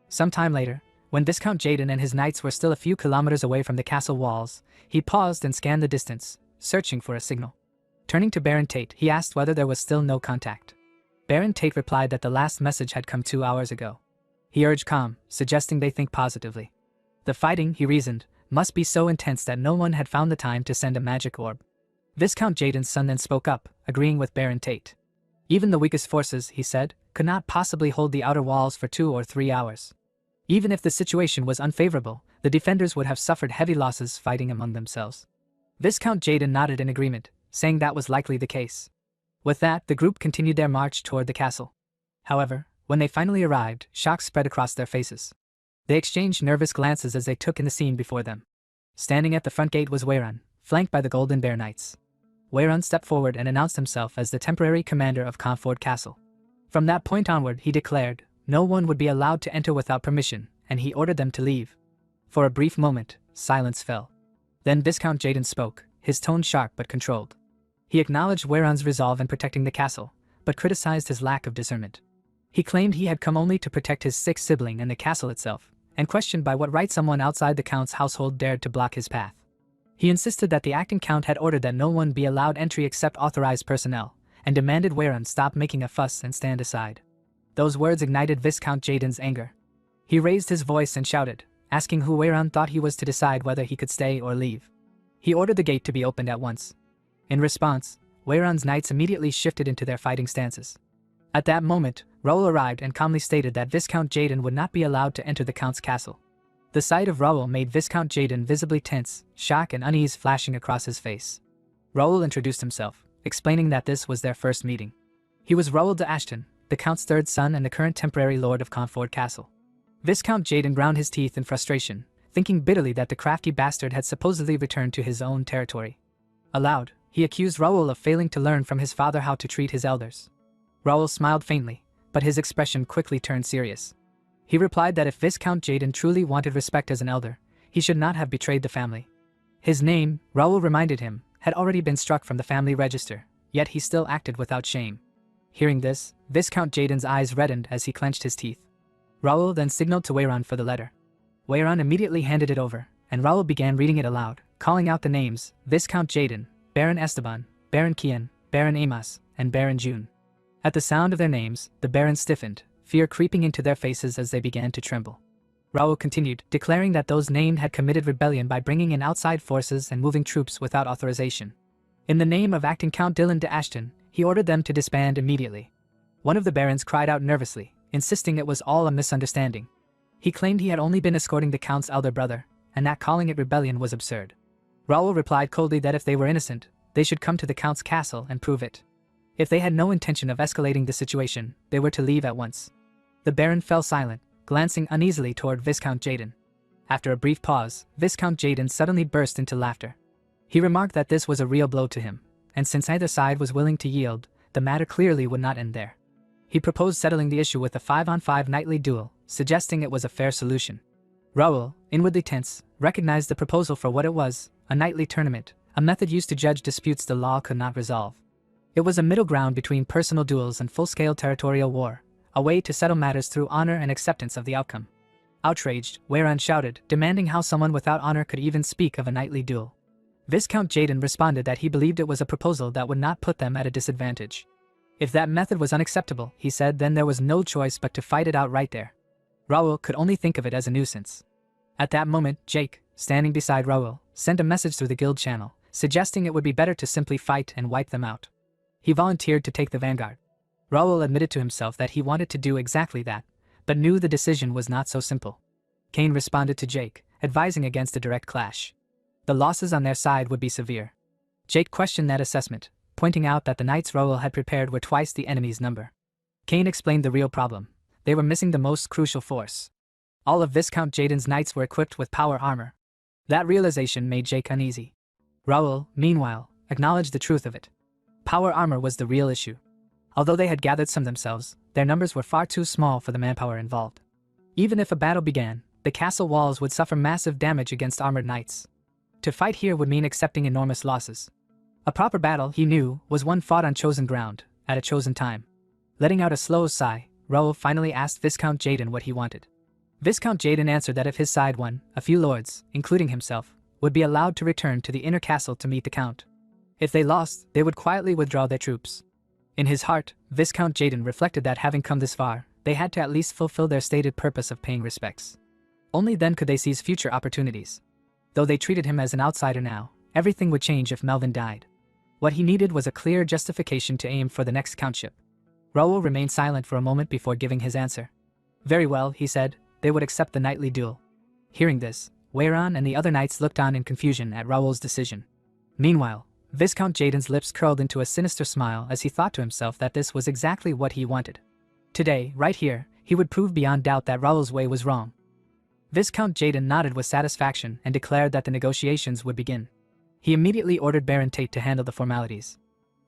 Some time later, when Viscount Jaden and his knights were still a few kilometers away from the castle walls, he paused and scanned the distance, searching for a signal. Turning to Baron Tate, he asked whether there was still no contact. Baron Tate replied that the last message had come 2 hours ago. He urged calm, suggesting they think positively. The fighting, he reasoned, must be so intense that no one had found the time to send a magic orb. Viscount Jaden's son then spoke up, agreeing with Baron Tate. Even the weakest forces, he said, could not possibly hold the outer walls for 2 or 3 hours. Even if the situation was unfavorable, the defenders would have suffered heavy losses fighting among themselves. Viscount Jaden nodded in agreement, saying that was likely the case. With that, the group continued their march toward the castle. However, when they finally arrived, shock spread across their faces. They exchanged nervous glances as they took in the scene before them. Standing at the front gate was Wayron, flanked by the Golden Bear Knights. Weyran stepped forward and announced himself as the temporary commander of Comfort Castle. From that point onward, he declared, no one would be allowed to enter without permission, and he ordered them to leave. For a brief moment, silence fell. Then Viscount Jaden spoke, his tone sharp but controlled. He acknowledged Weyran's resolve in protecting the castle, but criticized his lack of discernment. He claimed he had come only to protect his sick sibling and the castle itself, and questioned by what right someone outside the Count's household dared to block his path. He insisted that the acting Count had ordered that no one be allowed entry except authorized personnel, and demanded Weyran stop making a fuss and stand aside. Those words ignited Viscount Jaden's anger. He raised his voice and shouted, asking who Weyran thought he was to decide whether he could stay or leave. He ordered the gate to be opened at once. In response, Weyran's knights immediately shifted into their fighting stances. At that moment, Raoul arrived and calmly stated that Viscount Jaden would not be allowed to enter the Count's castle. The sight of Raoul made Viscount Jaden visibly tense, shock and unease flashing across his face. Raoul introduced himself, explaining that this was their first meeting. He was Raoul de Ashton, the Count's third son and the current temporary lord of Comfort Castle. Viscount Jaden ground his teeth in frustration, thinking bitterly that the crafty bastard had supposedly returned to his own territory. Aloud, he accused Raoul of failing to learn from his father how to treat his elders. Raoul smiled faintly, but his expression quickly turned serious. He replied that if Viscount Jaden truly wanted respect as an elder, he should not have betrayed the family. His name, Raoul reminded him, had already been struck from the family register, yet he still acted without shame. Hearing this, Viscount Jaden's eyes reddened as he clenched his teeth. Raoul then signaled to Weyran for the letter. Weyran immediately handed it over, and Raoul began reading it aloud, calling out the names, Viscount Jaden, Baron Esteban, Baron Kian, Baron Amos, and Baron June. At the sound of their names, the barons stiffened, fear creeping into their faces as they began to tremble. Raoul continued, declaring that those named had committed rebellion by bringing in outside forces and moving troops without authorization. In the name of acting Count Dylan de Ashton, he ordered them to disband immediately. One of the barons cried out nervously, insisting it was all a misunderstanding. He claimed he had only been escorting the Count's elder brother, and that calling it rebellion was absurd. Raoul replied coldly that if they were innocent, they should come to the Count's castle and prove it. If they had no intention of escalating the situation, they were to leave at once. The Baron fell silent, glancing uneasily toward Viscount Jaden. After a brief pause, Viscount Jaden suddenly burst into laughter. He remarked that this was a real blow to him, and since either side was willing to yield, the matter clearly would not end there. He proposed settling the issue with a 5-on-5 knightly duel, suggesting it was a fair solution. Raoul, inwardly tense, recognized the proposal for what it was, a knightly tournament, a method used to judge disputes the law could not resolve. It was a middle ground between personal duels and full-scale territorial war, a way to settle matters through honor and acceptance of the outcome. Outraged, Weyran shouted, demanding how someone without honor could even speak of a knightly duel. Viscount Jaden responded that he believed it was a proposal that would not put them at a disadvantage. If that method was unacceptable, he said, then there was no choice but to fight it out right there. Raoul could only think of it as a nuisance. At that moment, Jake, standing beside Raoul, sent a message through the guild channel, suggesting it would be better to simply fight and wipe them out. He volunteered to take the vanguard. Raoul admitted to himself that he wanted to do exactly that, but knew the decision was not so simple. Kane responded to Jake, advising against a direct clash. The losses on their side would be severe. Jake questioned that assessment, pointing out that the knights Raoul had prepared were twice the enemy's number. Kane explained the real problem. They were missing the most crucial force. All of Viscount Jaden's knights were equipped with power armor. That realization made Jake uneasy. Raoul, meanwhile, acknowledged the truth of it. Power armor was the real issue. Although they had gathered some themselves, their numbers were far too small for the manpower involved. Even if a battle began, the castle walls would suffer massive damage against armored knights. To fight here would mean accepting enormous losses. A proper battle, he knew, was one fought on chosen ground, at a chosen time. Letting out a slow sigh, Raoul finally asked Viscount Jaden what he wanted. Viscount Jaden answered that if his side won, a few lords, including himself, would be allowed to return to the inner castle to meet the Count. If they lost, they would quietly withdraw their troops. In his heart, Viscount Jaden reflected that having come this far, they had to at least fulfill their stated purpose of paying respects. Only then could they seize future opportunities. Though they treated him as an outsider now, everything would change if Melvin died. What he needed was a clear justification to aim for the next countship. Raoul remained silent for a moment before giving his answer. Very well, he said, they would accept the knightly duel. Hearing this, Weyran and the other knights looked on in confusion at Raoul's decision. Meanwhile, Viscount Jaden's lips curled into a sinister smile as he thought to himself that this was exactly what he wanted. Today, right here, he would prove beyond doubt that Raoul's way was wrong. Viscount Jaden nodded with satisfaction and declared that the negotiations would begin. He immediately ordered Baron Tate to handle the formalities.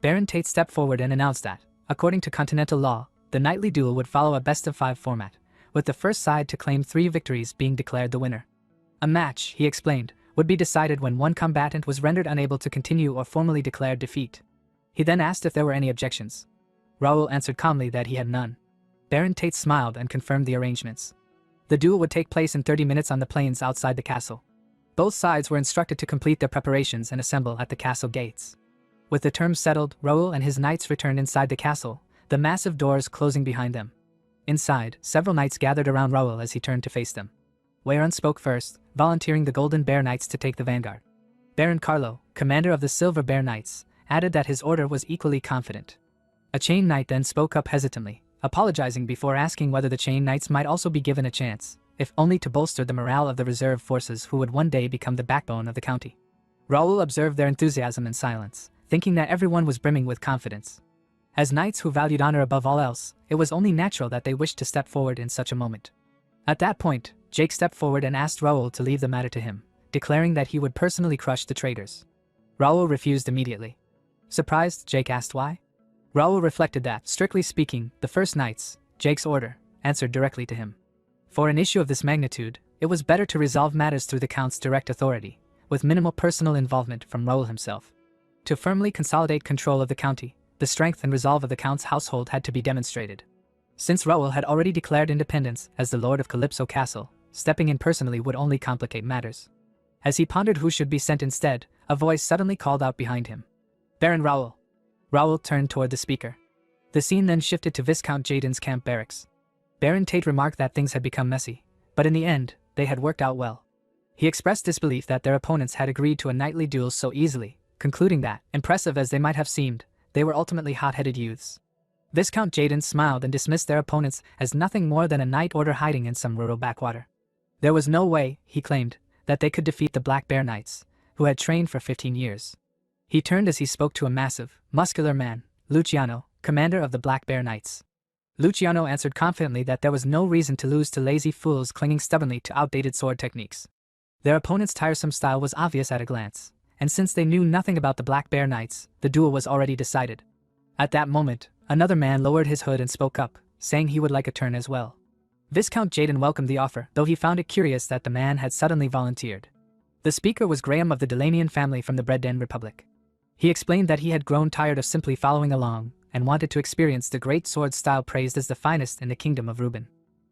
Baron Tate stepped forward and announced that, according to continental law, the nightly duel would follow a best-of-5 format, with the first side to claim 3 victories being declared the winner. A match, he explained, would be decided when one combatant was rendered unable to continue or formally declared defeat. He then asked if there were any objections. Raoul answered calmly that he had none. Baron Tate smiled and confirmed the arrangements. The duel would take place in 30 minutes on the plains outside the castle. Both sides were instructed to complete their preparations and assemble at the castle gates. With the terms settled, Raoul and his knights returned inside the castle, the massive doors closing behind them. Inside, several knights gathered around Raoul as he turned to face them. Weyron spoke first, volunteering the Golden Bear Knights to take the vanguard. Baron Carlo, commander of the Silver Bear Knights, added that his order was equally confident. A Chain Knight then spoke up hesitantly, apologizing before asking whether the Chain Knights might also be given a chance, if only to bolster the morale of the reserve forces who would one day become the backbone of the county. Raoul observed their enthusiasm in silence, thinking that everyone was brimming with confidence. As knights who valued honor above all else, it was only natural that they wished to step forward in such a moment. At that point, Jake stepped forward and asked Raoul to leave the matter to him, declaring that he would personally crush the traitors. Raoul refused immediately. Surprised, Jake asked why. Raoul reflected that, strictly speaking, the first knights, Jake's order, answered directly to him. For an issue of this magnitude, it was better to resolve matters through the Count's direct authority, with minimal personal involvement from Raoul himself. To firmly consolidate control of the county, the strength and resolve of the Count's household had to be demonstrated. Since Raoul had already declared independence as the Lord of Calypso Castle, stepping in personally would only complicate matters. As he pondered who should be sent instead, a voice suddenly called out behind him. Baron Raoul. Raoul turned toward the speaker. The scene then shifted to Viscount Jaden's camp barracks. Baron Tate remarked that things had become messy, but in the end, they had worked out well. He expressed disbelief that their opponents had agreed to a nightly duel so easily, concluding that, impressive as they might have seemed, they were ultimately hot-headed youths. Viscount Jaden smiled and dismissed their opponents as nothing more than a night order hiding in some rural backwater. There was no way, he claimed, that they could defeat the Black Bear Knights, who had trained for 15 years. He turned as he spoke to a massive, muscular man, Luciano, commander of the Black Bear Knights. Luciano answered confidently that there was no reason to lose to lazy fools clinging stubbornly to outdated sword techniques. Their opponent's tiresome style was obvious at a glance, and since they knew nothing about the Black Bear Knights, the duel was already decided. At that moment, another man lowered his hood and spoke up, saying he would like a turn as well. Viscount Jaden welcomed the offer, though he found it curious that the man had suddenly volunteered. The speaker was Graham of the Delanian family from the Bread-Den Republic. He explained that he had grown tired of simply following along, and wanted to experience the great sword style praised as the finest in the kingdom of Reuben.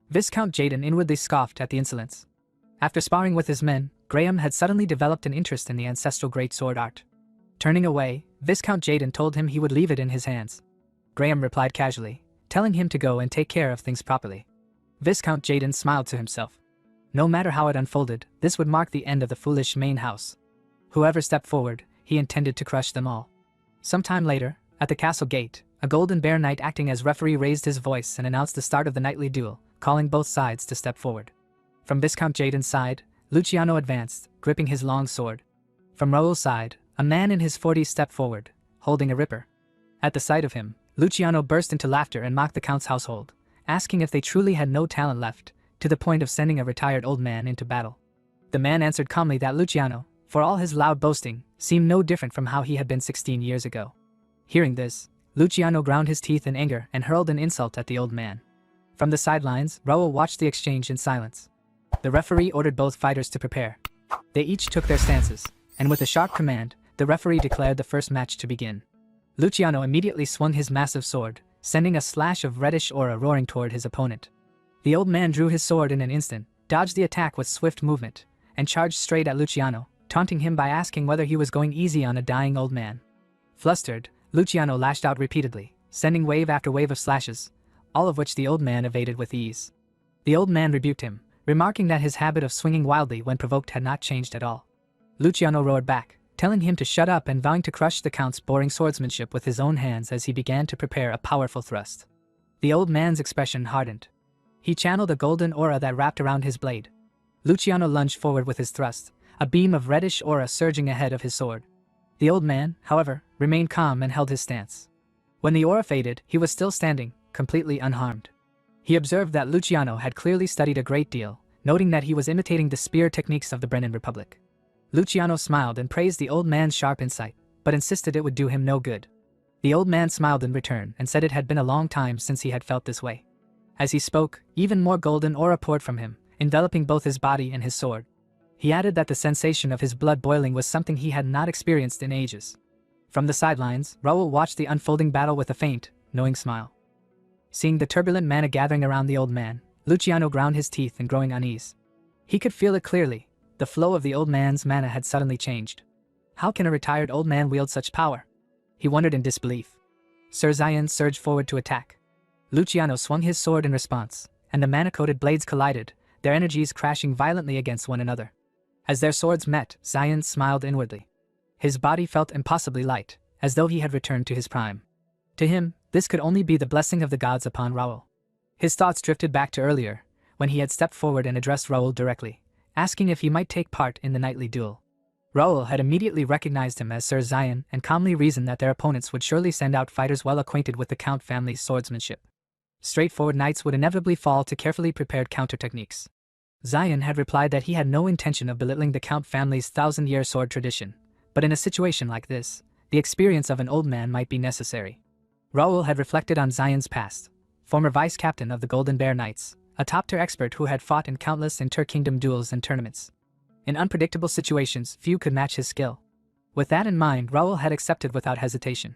Viscount Jaden inwardly scoffed at the insolence. After sparring with his men, Graham had suddenly developed an interest in the ancestral great sword art. Turning away, Viscount Jaden told him he would leave it in his hands. Graham replied casually, telling him to go and take care of things properly. Viscount Jaden smiled to himself. No matter how it unfolded, this would mark the end of the foolish main house. Whoever stepped forward, he intended to crush them all. Sometime later, at the castle gate, a Golden Bear Knight acting as referee raised his voice and announced the start of the nightly duel, calling both sides to step forward. From Viscount Jaden's side, Luciano advanced, gripping his long sword. From Raoul's side, a man in his 40s stepped forward, holding a ripper. At the sight of him, Luciano burst into laughter and mocked the Count's household, asking if they truly had no talent left, to the point of sending a retired old man into battle. The man answered calmly that Luciano, for all his loud boasting, seemed no different from how he had been 16 years ago. Hearing this, Luciano ground his teeth in anger and hurled an insult at the old man. From the sidelines, Raoul watched the exchange in silence. The referee ordered both fighters to prepare. They each took their stances, and with a sharp command, the referee declared the first match to begin. Luciano immediately swung his massive sword, sending a slash of reddish aura roaring toward his opponent. The old man drew his sword in an instant, dodged the attack with swift movement, and charged straight at Luciano, taunting him by asking whether he was going easy on a dying old man. Flustered, Luciano lashed out repeatedly, sending wave after wave of slashes, all of which the old man evaded with ease. The old man rebuked him, remarking that his habit of swinging wildly when provoked had not changed at all. Luciano roared back, telling him to shut up and vowing to crush the Count's boring swordsmanship with his own hands as he began to prepare a powerful thrust. The old man's expression hardened. He channeled a golden aura that wrapped around his blade. Luciano lunged forward with his thrust, a beam of reddish aura surging ahead of his sword. The old man, however, remained calm and held his stance. When the aura faded, he was still standing, completely unharmed. He observed that Luciano had clearly studied a great deal, noting that he was imitating the spear techniques of the Brennan Republic. Luciano smiled and praised the old man's sharp insight, but insisted it would do him no good. The old man smiled in return and said it had been a long time since he had felt this way. As he spoke, even more golden aura poured from him, enveloping both his body and his sword. He added that the sensation of his blood boiling was something he had not experienced in ages. From the sidelines, Raoul watched the unfolding battle with a faint, knowing smile. Seeing the turbulent mana gathering around the old man, Luciano ground his teeth in growing unease. He could feel it clearly. The flow of the old man's mana had suddenly changed. How can a retired old man wield such power? He wondered in disbelief. Sir Zion surged forward to attack. Luciano swung his sword in response, and the mana-coated blades collided, their energies crashing violently against one another. As their swords met, Zion smiled inwardly. His body felt impossibly light, as though he had returned to his prime. To him, this could only be the blessing of the gods upon Raoul. His thoughts drifted back to earlier, when he had stepped forward and addressed Raoul directly, asking if he might take part in the nightly duel. Raoul had immediately recognized him as Sir Zion and calmly reasoned that their opponents would surely send out fighters well acquainted with the Count family's swordsmanship. Straightforward knights would inevitably fall to carefully prepared counter-techniques. Zion had replied that he had no intention of belittling the Count family's 1,000-year sword tradition, but in a situation like this, the experience of an old man might be necessary. Raoul had reflected on Zion's past, former vice-captain of the Golden Bear Knights, a top-tier expert who had fought in countless inter-kingdom duels and tournaments. In unpredictable situations, few could match his skill. With that in mind, Raoul had accepted without hesitation.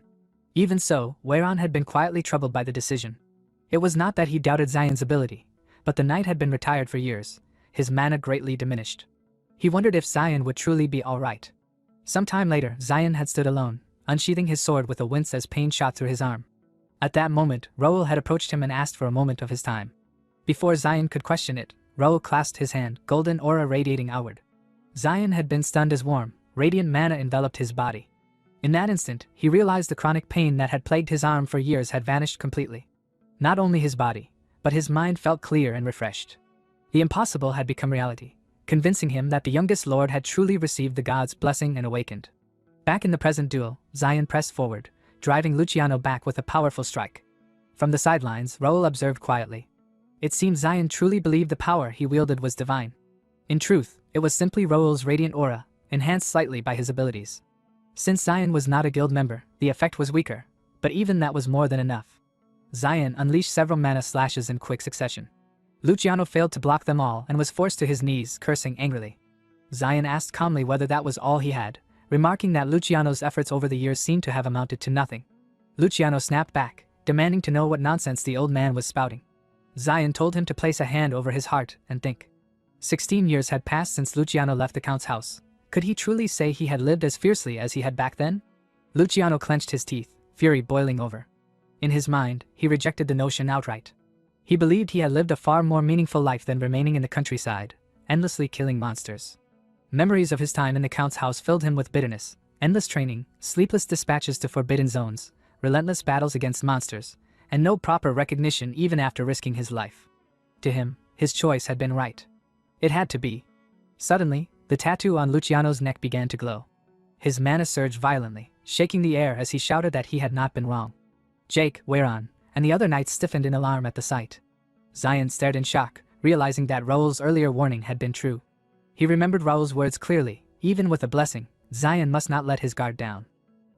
Even so, Weiran had been quietly troubled by the decision. It was not that he doubted Zion's ability, but the knight had been retired for years, his mana greatly diminished. He wondered if Zion would truly be alright. Some time later, Zion had stood alone, unsheathing his sword with a wince as pain shot through his arm. At that moment, Raoul had approached him and asked for a moment of his time. Before Zion could question it, Raoul clasped his hand, golden aura radiating outward. Zion had been stunned as warm, radiant mana enveloped his body. In that instant, he realized the chronic pain that had plagued his arm for years had vanished completely. Not only his body, but his mind felt clear and refreshed. The impossible had become reality, convincing him that the youngest lord had truly received the gods' blessing and awakened. Back in the present duel, Zion pressed forward, driving Luciano back with a powerful strike. From the sidelines, Raoul observed quietly. It seemed Zion truly believed the power he wielded was divine. In truth, it was simply Raoul's radiant aura, enhanced slightly by his abilities. Since Zion was not a guild member, the effect was weaker, but even that was more than enough. Zion unleashed several mana slashes in quick succession. Luciano failed to block them all and was forced to his knees, cursing angrily. Zion asked calmly whether that was all he had, remarking that Luciano's efforts over the years seemed to have amounted to nothing. Luciano snapped back, demanding to know what nonsense the old man was spouting. Zion told him to place a hand over his heart and think. 16 years had passed since Luciano left the Count's house. Could he truly say he had lived as fiercely as he had back then? Luciano clenched his teeth, fury boiling over. In his mind, he rejected the notion outright. He believed he had lived a far more meaningful life than remaining in the countryside, endlessly killing monsters. Memories of his time in the Count's house filled him with bitterness, endless training, sleepless dispatches to forbidden zones, relentless battles against monsters, and no proper recognition even after risking his life. To him, his choice had been right. It had to be. Suddenly, the tattoo on Luciano's neck began to glow. His mana surged violently, shaking the air as he shouted that he had not been wrong. Jake, Weiran, and the other knights stiffened in alarm at the sight. Zion stared in shock, realizing that Raoul's earlier warning had been true. He remembered Raoul's words clearly. Even with a blessing, Zion must not let his guard down.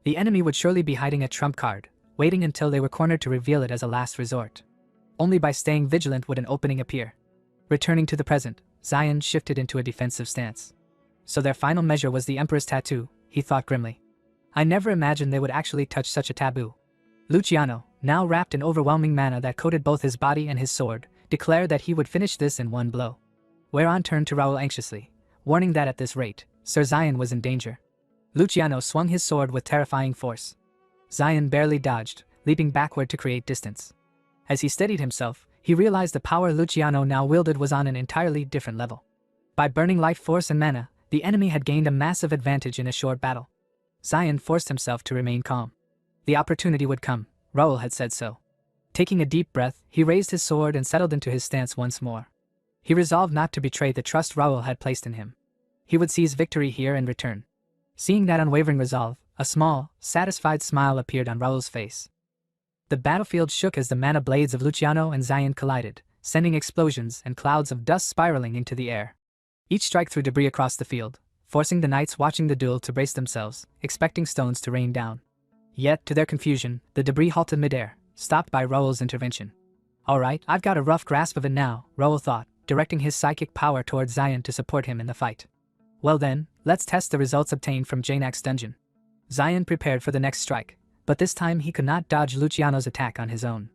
The enemy would surely be hiding a trump card, waiting until they were cornered to reveal it as a last resort. Only by staying vigilant would an opening appear. Returning to the present, Zion shifted into a defensive stance. So their final measure was the Emperor's tattoo, he thought grimly. I never imagined they would actually touch such a taboo. Luciano, now wrapped in overwhelming mana that coated both his body and his sword, declared that he would finish this in one blow. Weiran turned to Raoul anxiously, warning that at this rate, Sir Zion was in danger. Luciano swung his sword with terrifying force. Zion barely dodged, leaping backward to create distance. As he steadied himself, he realized the power Luciano now wielded was on an entirely different level. By burning life force and mana, the enemy had gained a massive advantage in a short battle. Zion forced himself to remain calm. The opportunity would come, Raoul had said so. Taking a deep breath, he raised his sword and settled into his stance once more. He resolved not to betray the trust Raoul had placed in him. He would seize victory here in return. Seeing that unwavering resolve, a small, satisfied smile appeared on Raoul's face. The battlefield shook as the mana blades of Luciano and Zion collided, sending explosions and clouds of dust spiraling into the air. Each strike threw debris across the field, forcing the knights watching the duel to brace themselves, expecting stones to rain down. Yet, to their confusion, the debris halted midair, stopped by Raoul's intervention. Alright, I've got a rough grasp of it now, Raoul thought, directing his psychic power towards Xian to support him in the fight. Well then, let's test the results obtained from Janak's dungeon. Xian prepared for the next strike, but this time he could not dodge Luciano's attack on his own.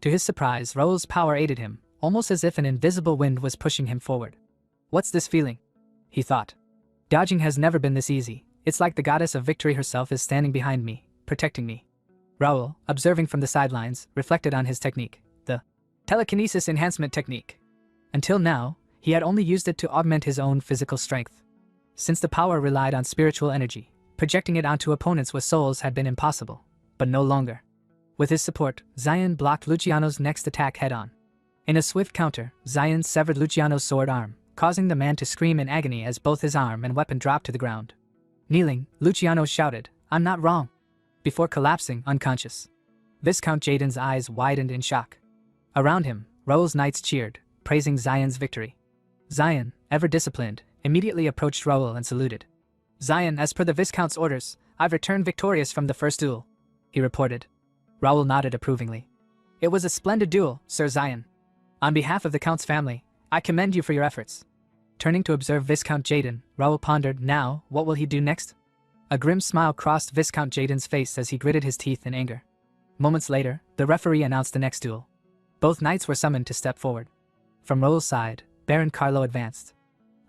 To his surprise, Raoul's power aided him, almost as if an invisible wind was pushing him forward. What's this feeling? He thought. Dodging has never been this easy. It's like the goddess of victory herself is standing behind me, protecting me. Raoul, observing from the sidelines, reflected on his technique, the telekinesis enhancement technique. Until now, he had only used it to augment his own physical strength. Since the power relied on spiritual energy, projecting it onto opponents with souls had been impossible, but no longer. With his support, Xian blocked Luciano's next attack head-on. In a swift counter, Xian severed Luciano's sword arm, causing the man to scream in agony as both his arm and weapon dropped to the ground. Kneeling, Luciano shouted, "I'm not wrong," before collapsing unconscious. Viscount Jaden's eyes widened in shock. Around him, Raoul's knights cheered, praising Xian's victory. Xian, ever disciplined, immediately approached Raoul and saluted. "Xian, as per the Viscount's orders, I've returned victorious from the first duel," he reported. Raoul nodded approvingly. "It was a splendid duel, Sir Xian. On behalf of the Count's family, I commend you for your efforts." Turning to observe Viscount Jaden, Raoul pondered, now, what will he do next? A grim smile crossed Viscount Jaden's face as he gritted his teeth in anger. Moments later, the referee announced the next duel. Both knights were summoned to step forward. From Raoul's side, Baron Carlo advanced.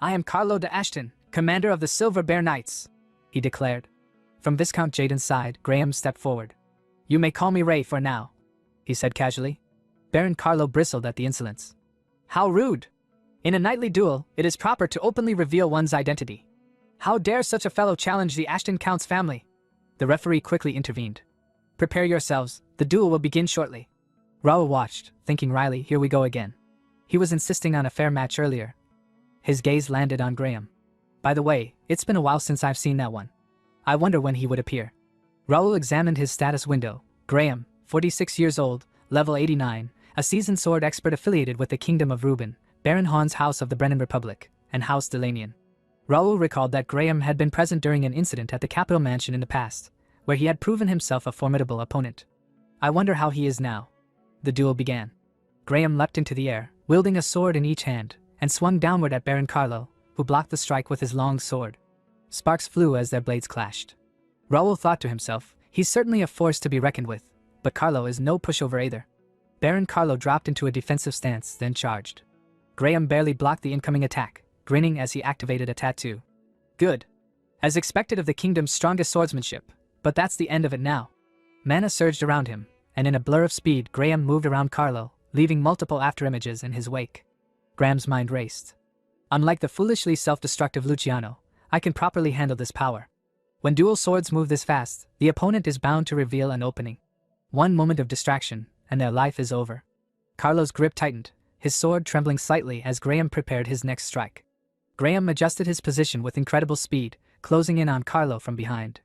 "I am Carlo de Ashton, commander of the Silver Bear Knights," he declared. From Viscount Jaden's side, Graham stepped forward. "You may call me Ray for now," he said casually. Baron Carlo bristled at the insolence. "How rude! In a knightly duel, it is proper to openly reveal one's identity. How dare such a fellow challenge the Ashton Count's family?" The referee quickly intervened. "Prepare yourselves, the duel will begin shortly." Raoul watched, thinking wryly, here we go again. He was insisting on a fair match earlier. His gaze landed on Graham. "By the way, it's been a while since I've seen that one. I wonder when he would appear." Raoul examined his status window. Graham, 46 years old, level 89, a seasoned sword expert affiliated with the Kingdom of Reuben, Baron Hahn's House of the Brennan Republic, and House Delanian. Raoul recalled that Graham had been present during an incident at the capital mansion in the past, where he had proven himself a formidable opponent. I wonder how he is now. The duel began. Graham leapt into the air, wielding a sword in each hand, and swung downward at Baron Carlo, who blocked the strike with his long sword. Sparks flew as their blades clashed. Raoul thought to himself, he's certainly a force to be reckoned with, but Carlo is no pushover either. Baron Carlo dropped into a defensive stance, then charged. Graham barely blocked the incoming attack, grinning as he activated a tattoo. Good. As expected of the kingdom's strongest swordsmanship, but that's the end of it now. Mana surged around him, and in a blur of speed Graham moved around Carlo, leaving multiple afterimages in his wake. Graham's mind raced. Unlike the foolishly self-destructive Luciano, I can properly handle this power. When dual swords move this fast, the opponent is bound to reveal an opening. One moment of distraction, and their life is over. Carlo's grip tightened, his sword trembling slightly as Graham prepared his next strike. Graham adjusted his position with incredible speed, closing in on Carlo from behind.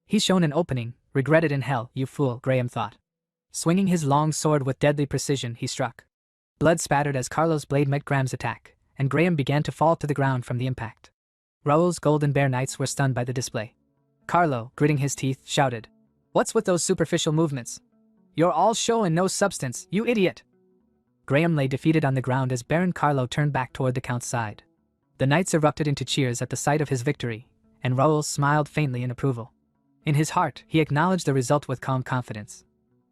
He's shown an opening, regret it in hell, you fool, Graham thought. Swinging his long sword with deadly precision, he struck. Blood spattered as Carlo's blade met Graham's attack, and Graham began to fall to the ground from the impact. Raoul's Golden Bear Knights were stunned by the display. Carlo, gritting his teeth, shouted, "What's with those superficial movements? You're all show and no substance, you idiot!" Graham lay defeated on the ground as Baron Carlo turned back toward the Count's side. The knights erupted into cheers at the sight of his victory, and Raoul smiled faintly in approval. In his heart, he acknowledged the result with calm confidence.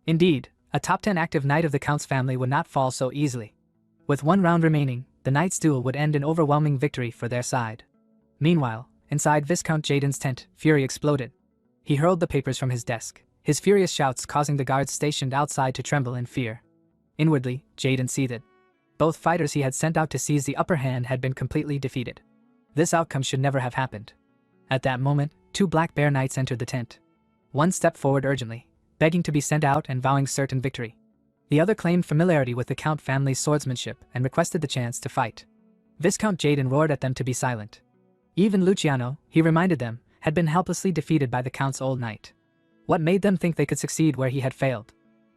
Indeed, a top 10 active knight of the Count's family would not fall so easily. With one round remaining, the knight's duel would end in overwhelming victory for their side. Meanwhile, inside Viscount Jaden's tent, fury exploded. He hurled the papers from his desk, his furious shouts causing the guards stationed outside to tremble in fear. Inwardly, Jaden seethed. Both fighters he had sent out to seize the upper hand had been completely defeated. This outcome should never have happened. At that moment, 2 Black Bear Knights entered the tent. One stepped forward urgently, begging to be sent out and vowing certain victory. The other claimed familiarity with the Count family's swordsmanship and requested the chance to fight. Viscount Jaden roared at them to be silent. Even Luciano, he reminded them, had been helplessly defeated by the Count's old knight. What made them think they could succeed where he had failed?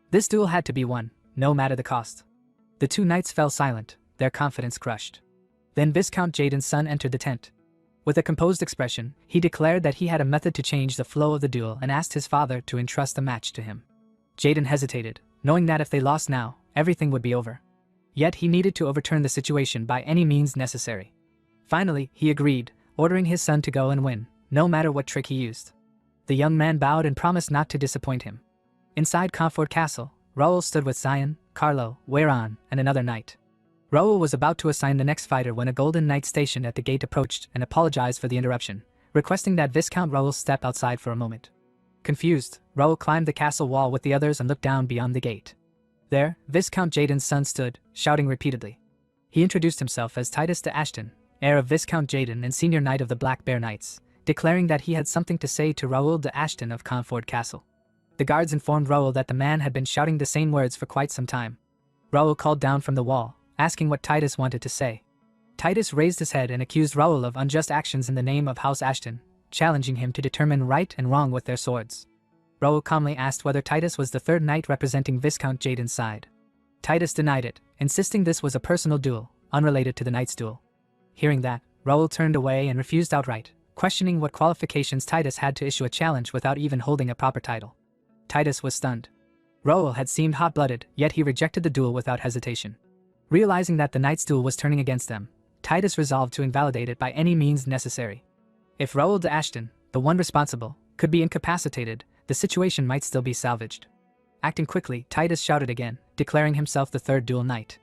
This duel had to be won, no matter the cost. The 2 knights fell silent, their confidence crushed. Then Viscount Jaden's son entered the tent. With a composed expression, he declared that he had a method to change the flow of the duel and asked his father to entrust the match to him. Jaden hesitated, knowing that if they lost now, everything would be over. Yet he needed to overturn the situation by any means necessary. Finally, he agreed, ordering his son to go and win, no matter what trick he used. The young man bowed and promised not to disappoint him. Inside Comfort Castle, Raoul stood with Zion, Carlo, Weiran, and another knight. Raoul was about to assign the next fighter when a golden knight stationed at the gate approached and apologized for the interruption, requesting that Viscount Raoul step outside for a moment. Confused, Raoul climbed the castle wall with the others and looked down beyond the gate. There, Viscount Jaden's son stood, shouting repeatedly. He introduced himself as Titus de Ashton, heir of Viscount Jaden and senior knight of the Black Bear Knights, declaring that he had something to say to Raoul de Ashton of Comfort Castle. The guards informed Raoul that the man had been shouting the same words for quite some time. Raoul called down from the wall, asking what Titus wanted to say. Titus raised his head and accused Raoul of unjust actions in the name of House Ashton, challenging him to determine right and wrong with their swords. Raoul calmly asked whether Titus was the third knight representing Viscount Jaden's side. Titus denied it, insisting this was a personal duel, unrelated to the knight's duel. Hearing that, Raoul turned away and refused outright, questioning what qualifications Titus had to issue a challenge without even holding a proper title. Titus was stunned. Raoul had seemed hot-blooded, yet he rejected the duel without hesitation. Realizing that the knight's duel was turning against them, Titus resolved to invalidate it by any means necessary. If Raoul de Ashton, the one responsible, could be incapacitated, the situation might still be salvaged. Acting quickly, Titus shouted again, declaring himself the third duel knight.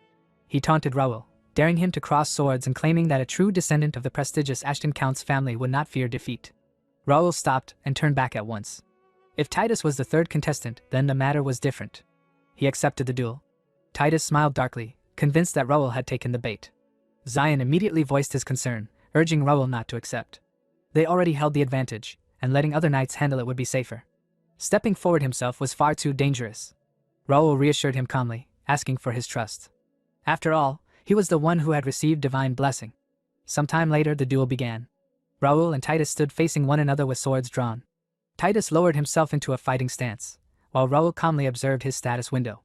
He taunted Raoul, daring him to cross swords and claiming that a true descendant of the prestigious Ashton Count's family would not fear defeat. Raoul stopped and turned back at once. If Titus was the third contestant, then the matter was different. He accepted the duel. Titus smiled darkly, convinced that Raoul had taken the bait. Zion immediately voiced his concern, urging Raoul not to accept. They already held the advantage, and letting other knights handle it would be safer. Stepping forward himself was far too dangerous. Raoul reassured him calmly, asking for his trust. After all, he was the one who had received divine blessing. Sometime later the duel began. Raoul and Titus stood facing one another with swords drawn. Titus lowered himself into a fighting stance, while Raoul calmly observed his status window.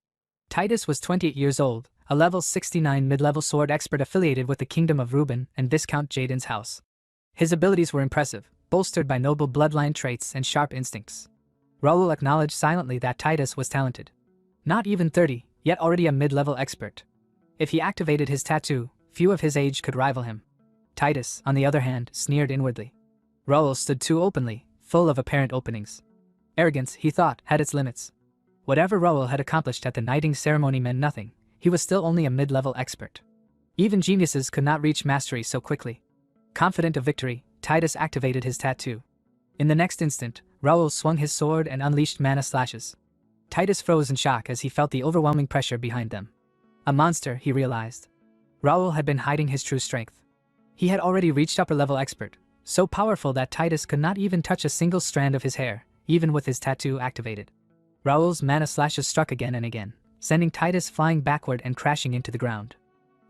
Titus was 28 years old, a level 69 mid-level sword expert affiliated with the Kingdom of Reuben and Viscount Jaden's house. His abilities were impressive, bolstered by noble bloodline traits and sharp instincts. Raoul acknowledged silently that Titus was talented. Not even 30, yet already a mid-level expert. If he activated his tattoo, few of his age could rival him. Titus, on the other hand, sneered inwardly. Raoul stood too openly, full of apparent openings. Arrogance, he thought, had its limits. Whatever Raoul had accomplished at the knighting ceremony meant nothing. He was still only a mid-level expert. Even geniuses could not reach mastery so quickly. Confident of victory, Titus activated his tattoo. In the next instant, Raoul swung his sword and unleashed mana slashes. Titus froze in shock as he felt the overwhelming pressure behind them. A monster, he realized. Raoul had been hiding his true strength. He had already reached upper-level expert, so powerful that Titus could not even touch a single strand of his hair, even with his tattoo activated. Raoul's mana slashes struck again and again, sending Titus flying backward and crashing into the ground.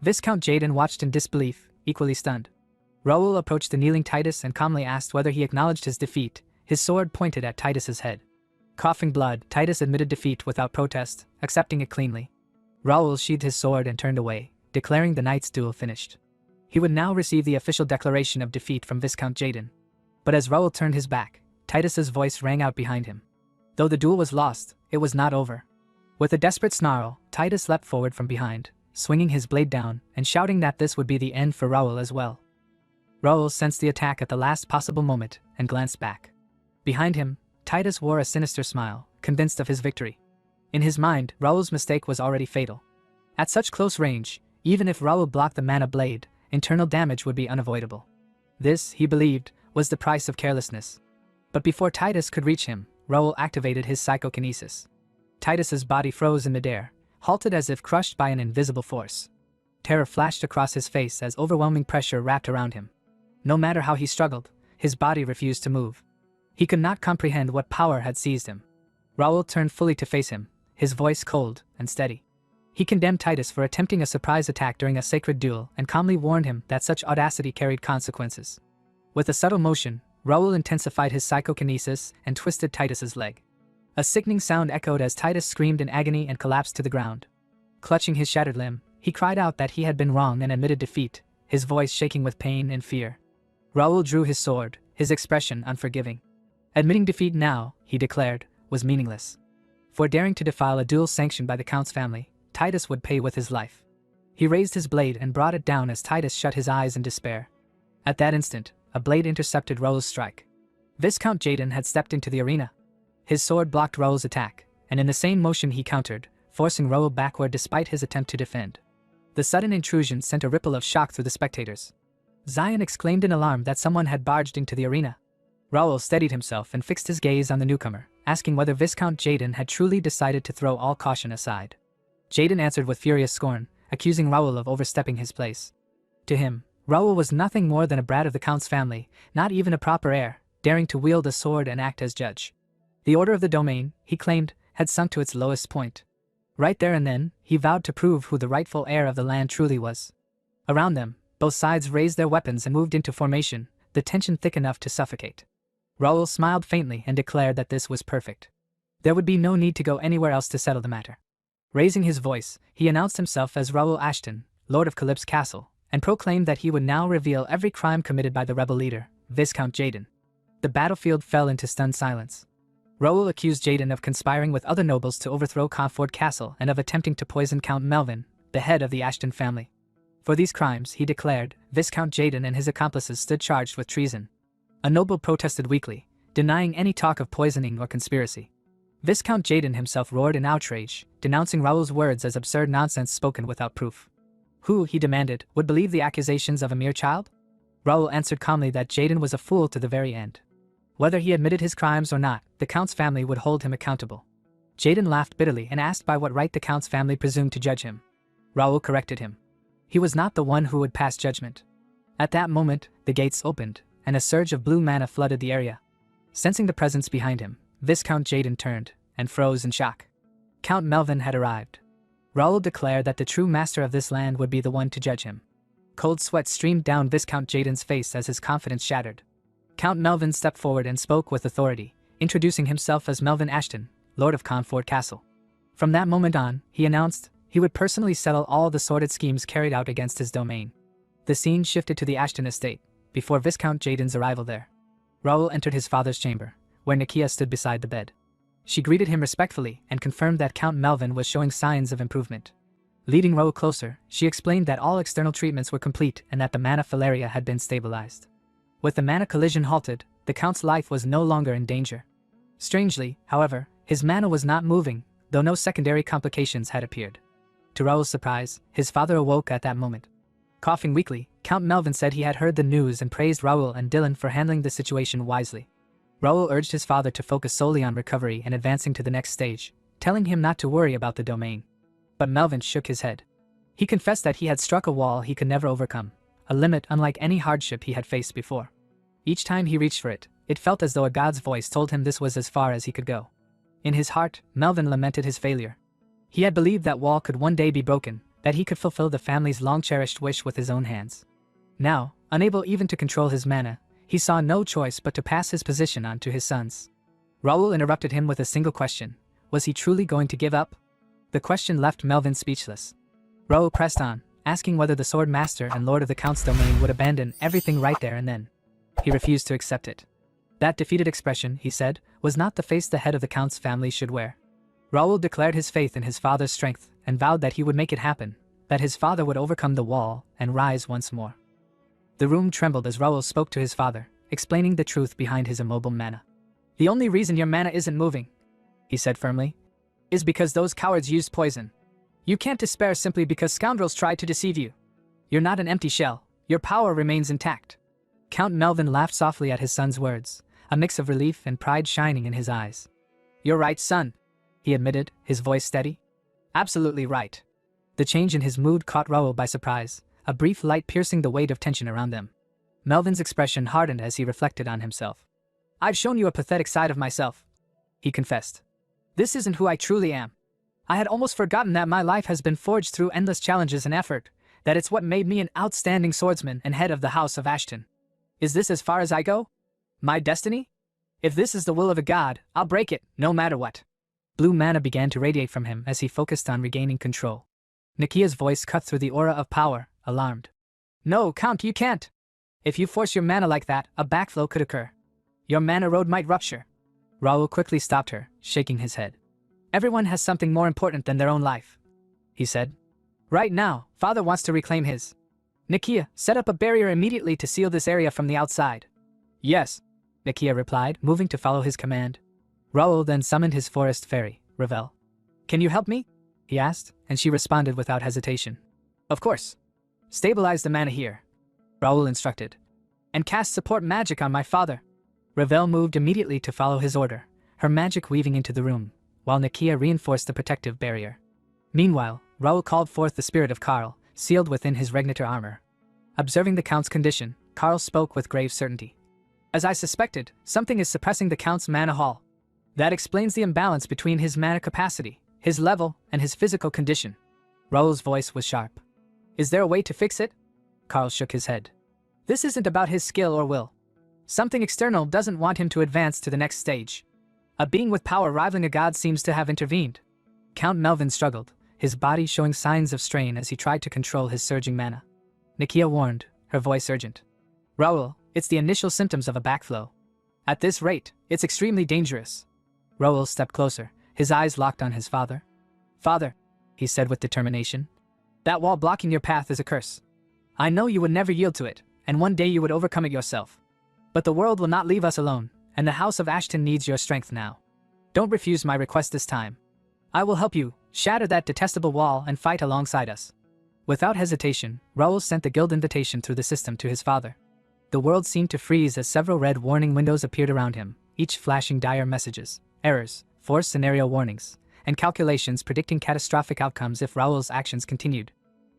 Viscount Jaden watched in disbelief, equally stunned. Raoul approached the kneeling Titus and calmly asked whether he acknowledged his defeat, his sword pointed at Titus's head. Coughing blood, Titus admitted defeat without protest, accepting it cleanly. Raoul sheathed his sword and turned away, declaring the knight's duel finished. He would now receive the official declaration of defeat from Viscount Jaden. But as Raoul turned his back, Titus's voice rang out behind him. Though the duel was lost, it was not over. With a desperate snarl, Titus leapt forward from behind, swinging his blade down and shouting that this would be the end for Raoul as well. Raoul sensed the attack at the last possible moment and glanced back. Behind him, Titus wore a sinister smile, convinced of his victory. In his mind, Raoul's mistake was already fatal. At such close range, even if Raoul blocked the mana blade, internal damage would be unavoidable. This, he believed, was the price of carelessness. But before Titus could reach him, Raoul activated his psychokinesis. Titus's body froze in midair, halted as if crushed by an invisible force. Terror flashed across his face as overwhelming pressure wrapped around him. No matter how he struggled, his body refused to move. He could not comprehend what power had seized him. Raoul turned fully to face him, his voice cold and steady. He condemned Titus for attempting a surprise attack during a sacred duel and calmly warned him that such audacity carried consequences. With a subtle motion, Raoul intensified his psychokinesis and twisted Titus's leg. A sickening sound echoed as Titus screamed in agony and collapsed to the ground. Clutching his shattered limb, he cried out that he had been wrong and admitted defeat, his voice shaking with pain and fear. Raoul drew his sword, his expression unforgiving. Admitting defeat now, he declared, was meaningless. For daring to defile a duel sanctioned by the Count's family, Titus would pay with his life. He raised his blade and brought it down as Titus shut his eyes in despair. At that instant, a blade intercepted Raoul's strike. Viscount Jaden had stepped into the arena. His sword blocked Raoul's attack, and in the same motion he countered, forcing Raoul backward despite his attempt to defend. The sudden intrusion sent a ripple of shock through the spectators. Zion exclaimed in alarm that someone had barged into the arena. Raoul steadied himself and fixed his gaze on the newcomer, asking whether Viscount Jaden had truly decided to throw all caution aside. Jaden answered with furious scorn, accusing Raoul of overstepping his place. To him, Raoul was nothing more than a brat of the Count's family, not even a proper heir, daring to wield a sword and act as judge. The order of the domain, he claimed, had sunk to its lowest point. Right there and then, he vowed to prove who the rightful heir of the land truly was. Around them, both sides raised their weapons and moved into formation, the tension thick enough to suffocate. Raoul smiled faintly and declared that this was perfect. There would be no need to go anywhere else to settle the matter. Raising his voice, he announced himself as Raoul Ashton, Lord of Calyp's castle, and proclaimed that he would now reveal every crime committed by the rebel leader, Viscount Jaden. The battlefield fell into stunned silence. Raoul accused Jaden of conspiring with other nobles to overthrow Confort Castle and of attempting to poison Count Melvin, the head of the Ashton family. For these crimes, he declared, Viscount Jaden and his accomplices stood charged with treason. A noble protested weakly, denying any talk of poisoning or conspiracy. Viscount Jaden himself roared in outrage, denouncing Raoul's words as absurd nonsense spoken without proof. Who, he demanded, would believe the accusations of a mere child? Raoul answered calmly that Jaden was a fool to the very end. Whether he admitted his crimes or not, the Count's family would hold him accountable. Jaden laughed bitterly and asked by what right the Count's family presumed to judge him. Raoul corrected him. He was not the one who would pass judgment. At that moment, the gates opened, and a surge of blue mana flooded the area. Sensing the presence behind him, Viscount Jaden turned, and froze in shock. Count Melvin had arrived. Raoul declared that the true master of this land would be the one to judge him. Cold sweat streamed down Viscount Jaden's face as his confidence shattered. Count Melvin stepped forward and spoke with authority, introducing himself as Melvin Ashton, Lord of Confort Castle. From that moment on, he announced, he would personally settle all the sordid schemes carried out against his domain. The scene shifted to the Ashton estate, before Viscount Jaden's arrival there. Raoul entered his father's chamber, where Nakia stood beside the bed. She greeted him respectfully and confirmed that Count Melvin was showing signs of improvement. Leading Raoul closer, she explained that all external treatments were complete and that the mana filaria had been stabilized. With the mana collision halted, the Count's life was no longer in danger. Strangely, however, his mana was not moving, though no secondary complications had appeared. To Raoul's surprise, his father awoke at that moment. Coughing weakly, Count Melvin said he had heard the news and praised Raoul and Dylan for handling the situation wisely. Raoul urged his father to focus solely on recovery and advancing to the next stage, telling him not to worry about the domain. But Melvin shook his head. He confessed that he had struck a wall he could never overcome, a limit unlike any hardship he had faced before. Each time he reached for it, it felt as though a god's voice told him this was as far as he could go. In his heart, Melvin lamented his failure. He had believed that wall could one day be broken, that he could fulfill the family's long-cherished wish with his own hands. Now, unable even to control his mana, he saw no choice but to pass his position on to his sons. Raoul interrupted him with a single question. Was he truly going to give up? The question left Melvin speechless. Raoul pressed on, asking whether the Sword Master and Lord of the Count's domain would abandon everything right there and then. He refused to accept it. That defeated expression, he said, was not the face the head of the Count's family should wear. Raoul declared his faith in his father's strength and vowed that he would make it happen, that his father would overcome the wall and rise once more. The room trembled as Raoul spoke to his father, explaining the truth behind his immobile mana. The only reason your mana isn't moving, he said firmly, is because those cowards used poison. You can't despair simply because scoundrels tried to deceive you. You're not an empty shell, your power remains intact. Count Melvin laughed softly at his son's words, a mix of relief and pride shining in his eyes. You're right, son, he admitted, his voice steady. Absolutely right. The change in his mood caught Raoul by surprise, a brief light piercing the weight of tension around them. Melvin's expression hardened as he reflected on himself. I've shown you a pathetic side of myself, he confessed. This isn't who I truly am. I had almost forgotten that my life has been forged through endless challenges and effort, that it's what made me an outstanding swordsman and head of the House of Ashton. Is this as far as I go? My destiny? If this is the will of a god, I'll break it, no matter what. Blue mana began to radiate from him as he focused on regaining control. Nakia's voice cut through the aura of power, alarmed. No, Count, you can't. If you force your mana like that, a backflow could occur. Your mana road might rupture. Raul quickly stopped her, shaking his head. Everyone has something more important than their own life, he said. Right now, Father wants to reclaim his. Nakia, set up a barrier immediately to seal this area from the outside. Yes, Nakia replied, moving to follow his command. Raul then summoned his forest fairy, Ravel. Can you help me? He asked, and she responded without hesitation. Of course. Stabilize the mana here, Raul instructed. And cast support magic on my father. Ravel moved immediately to follow his order, her magic weaving into the room, while Nakia reinforced the protective barrier. Meanwhile, Raul called forth the spirit of Karl, sealed within his Regnator armor. Observing the Count's condition, Karl spoke with grave certainty. As I suspected, something is suppressing the Count's mana haul. That explains the imbalance between his mana capacity, his level, and his physical condition. Raul's voice was sharp. Is there a way to fix it? Karl shook his head. This isn't about his skill or will. Something external doesn't want him to advance to the next stage. A being with power rivaling a god seems to have intervened. Count Melvin struggled, his body showing signs of strain as he tried to control his surging mana. Nakia warned, her voice urgent. Raul, it's the initial symptoms of a backflow. At this rate, it's extremely dangerous. Raul stepped closer, his eyes locked on his father. Father, he said with determination. That wall blocking your path is a curse. I know you would never yield to it, and one day you would overcome it yourself. But the world will not leave us alone, and the House of Ashton needs your strength now. Don't refuse my request this time. I will help you, shatter that detestable wall and fight alongside us. Without hesitation, Raul sent the guild invitation through the system to his father. The world seemed to freeze as several red warning windows appeared around him, each flashing dire messages, errors, forced scenario warnings, and calculations predicting catastrophic outcomes if Raul's actions continued.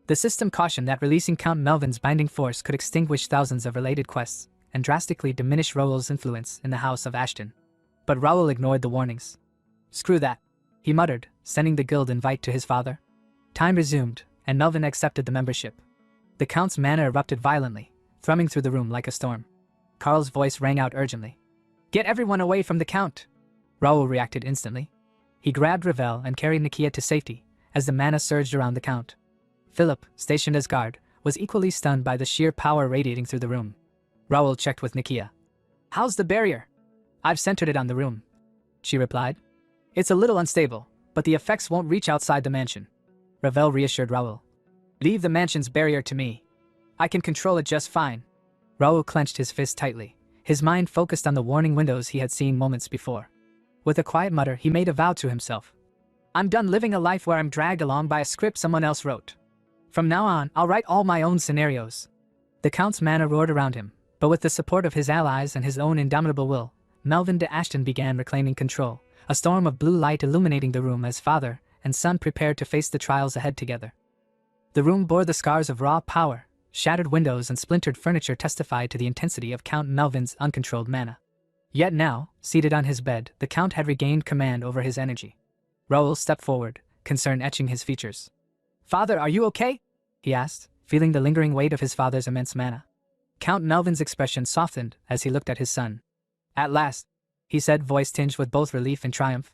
The system cautioned that releasing Count Melvin's binding force could extinguish thousands of related quests, and drastically diminish Raul's influence in the House of Ashton. But Raul ignored the warnings. Screw that, he muttered, sending the guild invite to his father. Time resumed, and Melvin accepted the membership. The Count's mana erupted violently, thrumming through the room like a storm. Karl's voice rang out urgently. Get everyone away from the Count! Raul reacted instantly. He grabbed Ravel and carried Nakia to safety, as the mana surged around the Count. Philip, stationed as guard, was equally stunned by the sheer power radiating through the room. Raul checked with Nakia. How's the barrier? I've centered it on the room, she replied. It's a little unstable, but the effects won't reach outside the mansion. Ravel reassured Raul. Leave the mansion's barrier to me. I can control it just fine. Raul clenched his fist tightly, his mind focused on the warning windows he had seen moments before. With a quiet mutter, he made a vow to himself. I'm done living a life where I'm dragged along by a script someone else wrote. From now on, I'll write all my own scenarios. The Count's mana roared around him, but with the support of his allies and his own indomitable will, Melvin de Ashton began reclaiming control, a storm of blue light illuminating the room as father and son prepared to face the trials ahead together. The room bore the scars of raw power. Shattered windows and splintered furniture testified to the intensity of Count Melvin's uncontrolled mana. Yet now, seated on his bed, the Count had regained command over his energy. Raul stepped forward, concern etching his features. Father, are you okay? He asked, feeling the lingering weight of his father's immense mana. Count Melvin's expression softened as he looked at his son. At last, he said, voice tinged with both relief and triumph.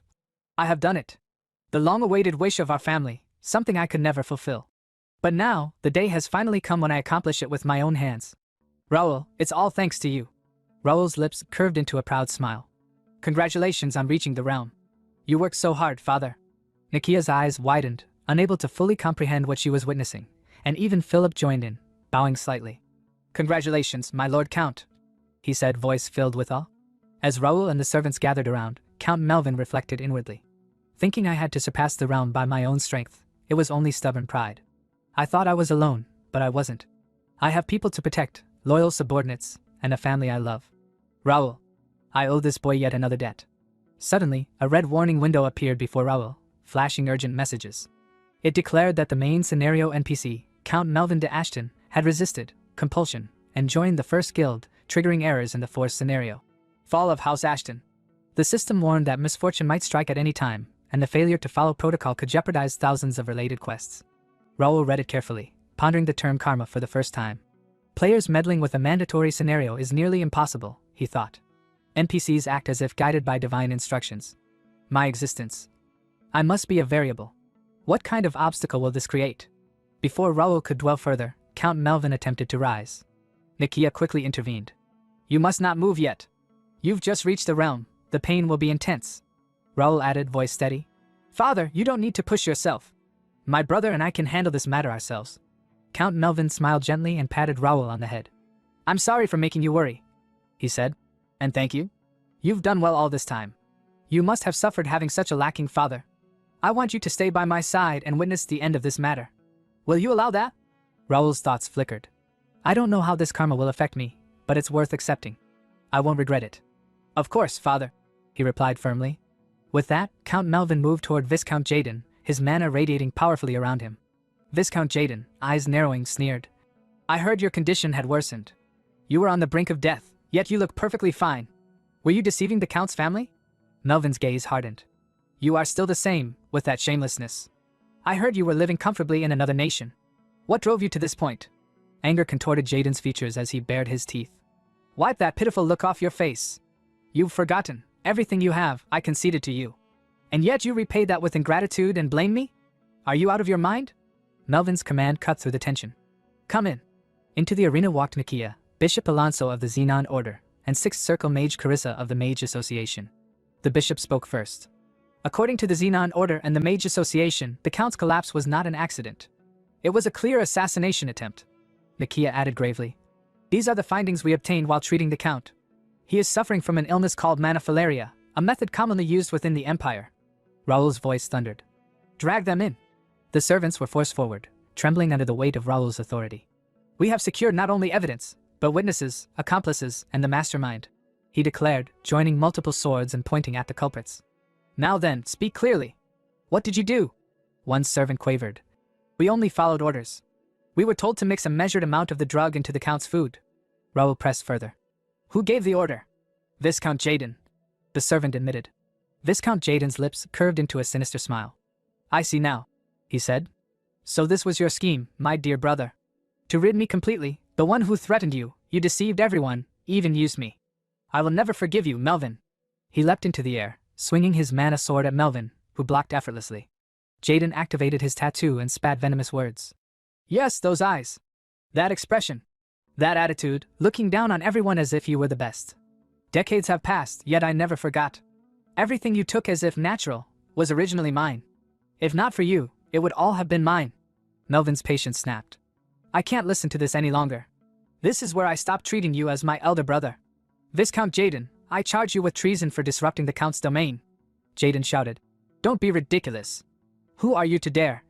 I have done it. The long-awaited wish of our family, something I could never fulfill. But now, the day has finally come when I accomplish it with my own hands. Raul, it's all thanks to you. Raul's lips curved into a proud smile. Congratulations on reaching the realm. You worked so hard, father. Nakia's eyes widened, unable to fully comprehend what she was witnessing, and even Philip joined in, bowing slightly. Congratulations, my lord Count, he said, voice filled with awe. As Raul and the servants gathered around, Count Melvin reflected inwardly. Thinking I had to surpass the realm by my own strength, it was only stubborn pride. I thought I was alone, but I wasn't. I have people to protect, loyal subordinates, and a family I love. Raul, I owe this boy yet another debt. Suddenly, a red warning window appeared before Raul, flashing urgent messages. It declared that the main scenario NPC, Count Melvin de Ashton, had resisted compulsion and joined the first guild, triggering errors in the forced scenario. Fall of House Ashton. The system warned that misfortune might strike at any time, and the failure to follow protocol could jeopardize thousands of related quests. Raul read it carefully, pondering the term karma for the first time. Players meddling with a mandatory scenario is nearly impossible, he thought. NPCs act as if guided by divine instructions. My existence. I must be a variable. What kind of obstacle will this create? Before Raul could dwell further, Count Melvin attempted to rise. Nakia quickly intervened. You must not move yet. You've just reached the realm, the pain will be intense. Raoul added, voice steady. Father, you don't need to push yourself. My brother and I can handle this matter ourselves. Count Melvin smiled gently and patted Raoul on the head. I'm sorry for making you worry, he said. And thank you. You've done well all this time. You must have suffered having such a lacking father. I want you to stay by my side and witness the end of this matter. Will you allow that? Raoul's thoughts flickered. I don't know how this karma will affect me, but it's worth accepting. I won't regret it. Of course, father, he replied firmly. With that, Count Melvin moved toward Viscount Jaden, his mana radiating powerfully around him. Viscount Jaden, eyes narrowing, sneered. I heard your condition had worsened. You were on the brink of death, yet you look perfectly fine. Were you deceiving the Count's family? Melvin's gaze hardened. You are still the same, with that shamelessness. I heard you were living comfortably in another nation. What drove you to this point? Anger contorted Jaden's features as he bared his teeth. Wipe that pitiful look off your face. You've forgotten. Everything you have, I conceded to you. And yet you repaid that with ingratitude and blame me? Are you out of your mind? Melvin's command cut through the tension. Come in. Into the arena walked Nakia, Bishop Alonso of the Xenon Order, and Sixth Circle Mage Carissa of the Mage Association. The bishop spoke first. According to the Xenon Order and the Mage Association, the Count's collapse was not an accident. It was a clear assassination attempt. Nakia added gravely. These are the findings we obtained while treating the Count. He is suffering from an illness called maniphilaria, a method commonly used within the Empire. Raoul's voice thundered. Drag them in. The servants were forced forward, trembling under the weight of Raoul's authority. We have secured not only evidence, but witnesses, accomplices, and the mastermind, he declared, joining multiple swords and pointing at the culprits. Now then, speak clearly. What did you do? One servant quavered. We only followed orders. We were told to mix a measured amount of the drug into the Count's food. Raoul pressed further. Who gave the order? Viscount Jaden, the servant admitted. Viscount Jaden's lips curved into a sinister smile. I see now, he said. So this was your scheme, my dear brother. To rid me completely, the one who threatened you, you deceived everyone, even used me. I will never forgive you, Melvin. He leapt into the air, swinging his mana sword at Melvin, who blocked effortlessly. Jaden activated his tattoo and spat venomous words. Yes, those eyes. That expression. That attitude, looking down on everyone as if you were the best. Decades have passed, yet I never forgot. Everything you took as if natural was originally mine. If not for you, it would all have been mine. Melvin's patience snapped. I can't listen to this any longer. This is where I stop treating you as my elder brother. Viscount Jaden, I charge you with treason for disrupting the Count's domain. Jaden shouted. Don't be ridiculous. Who are you to dare?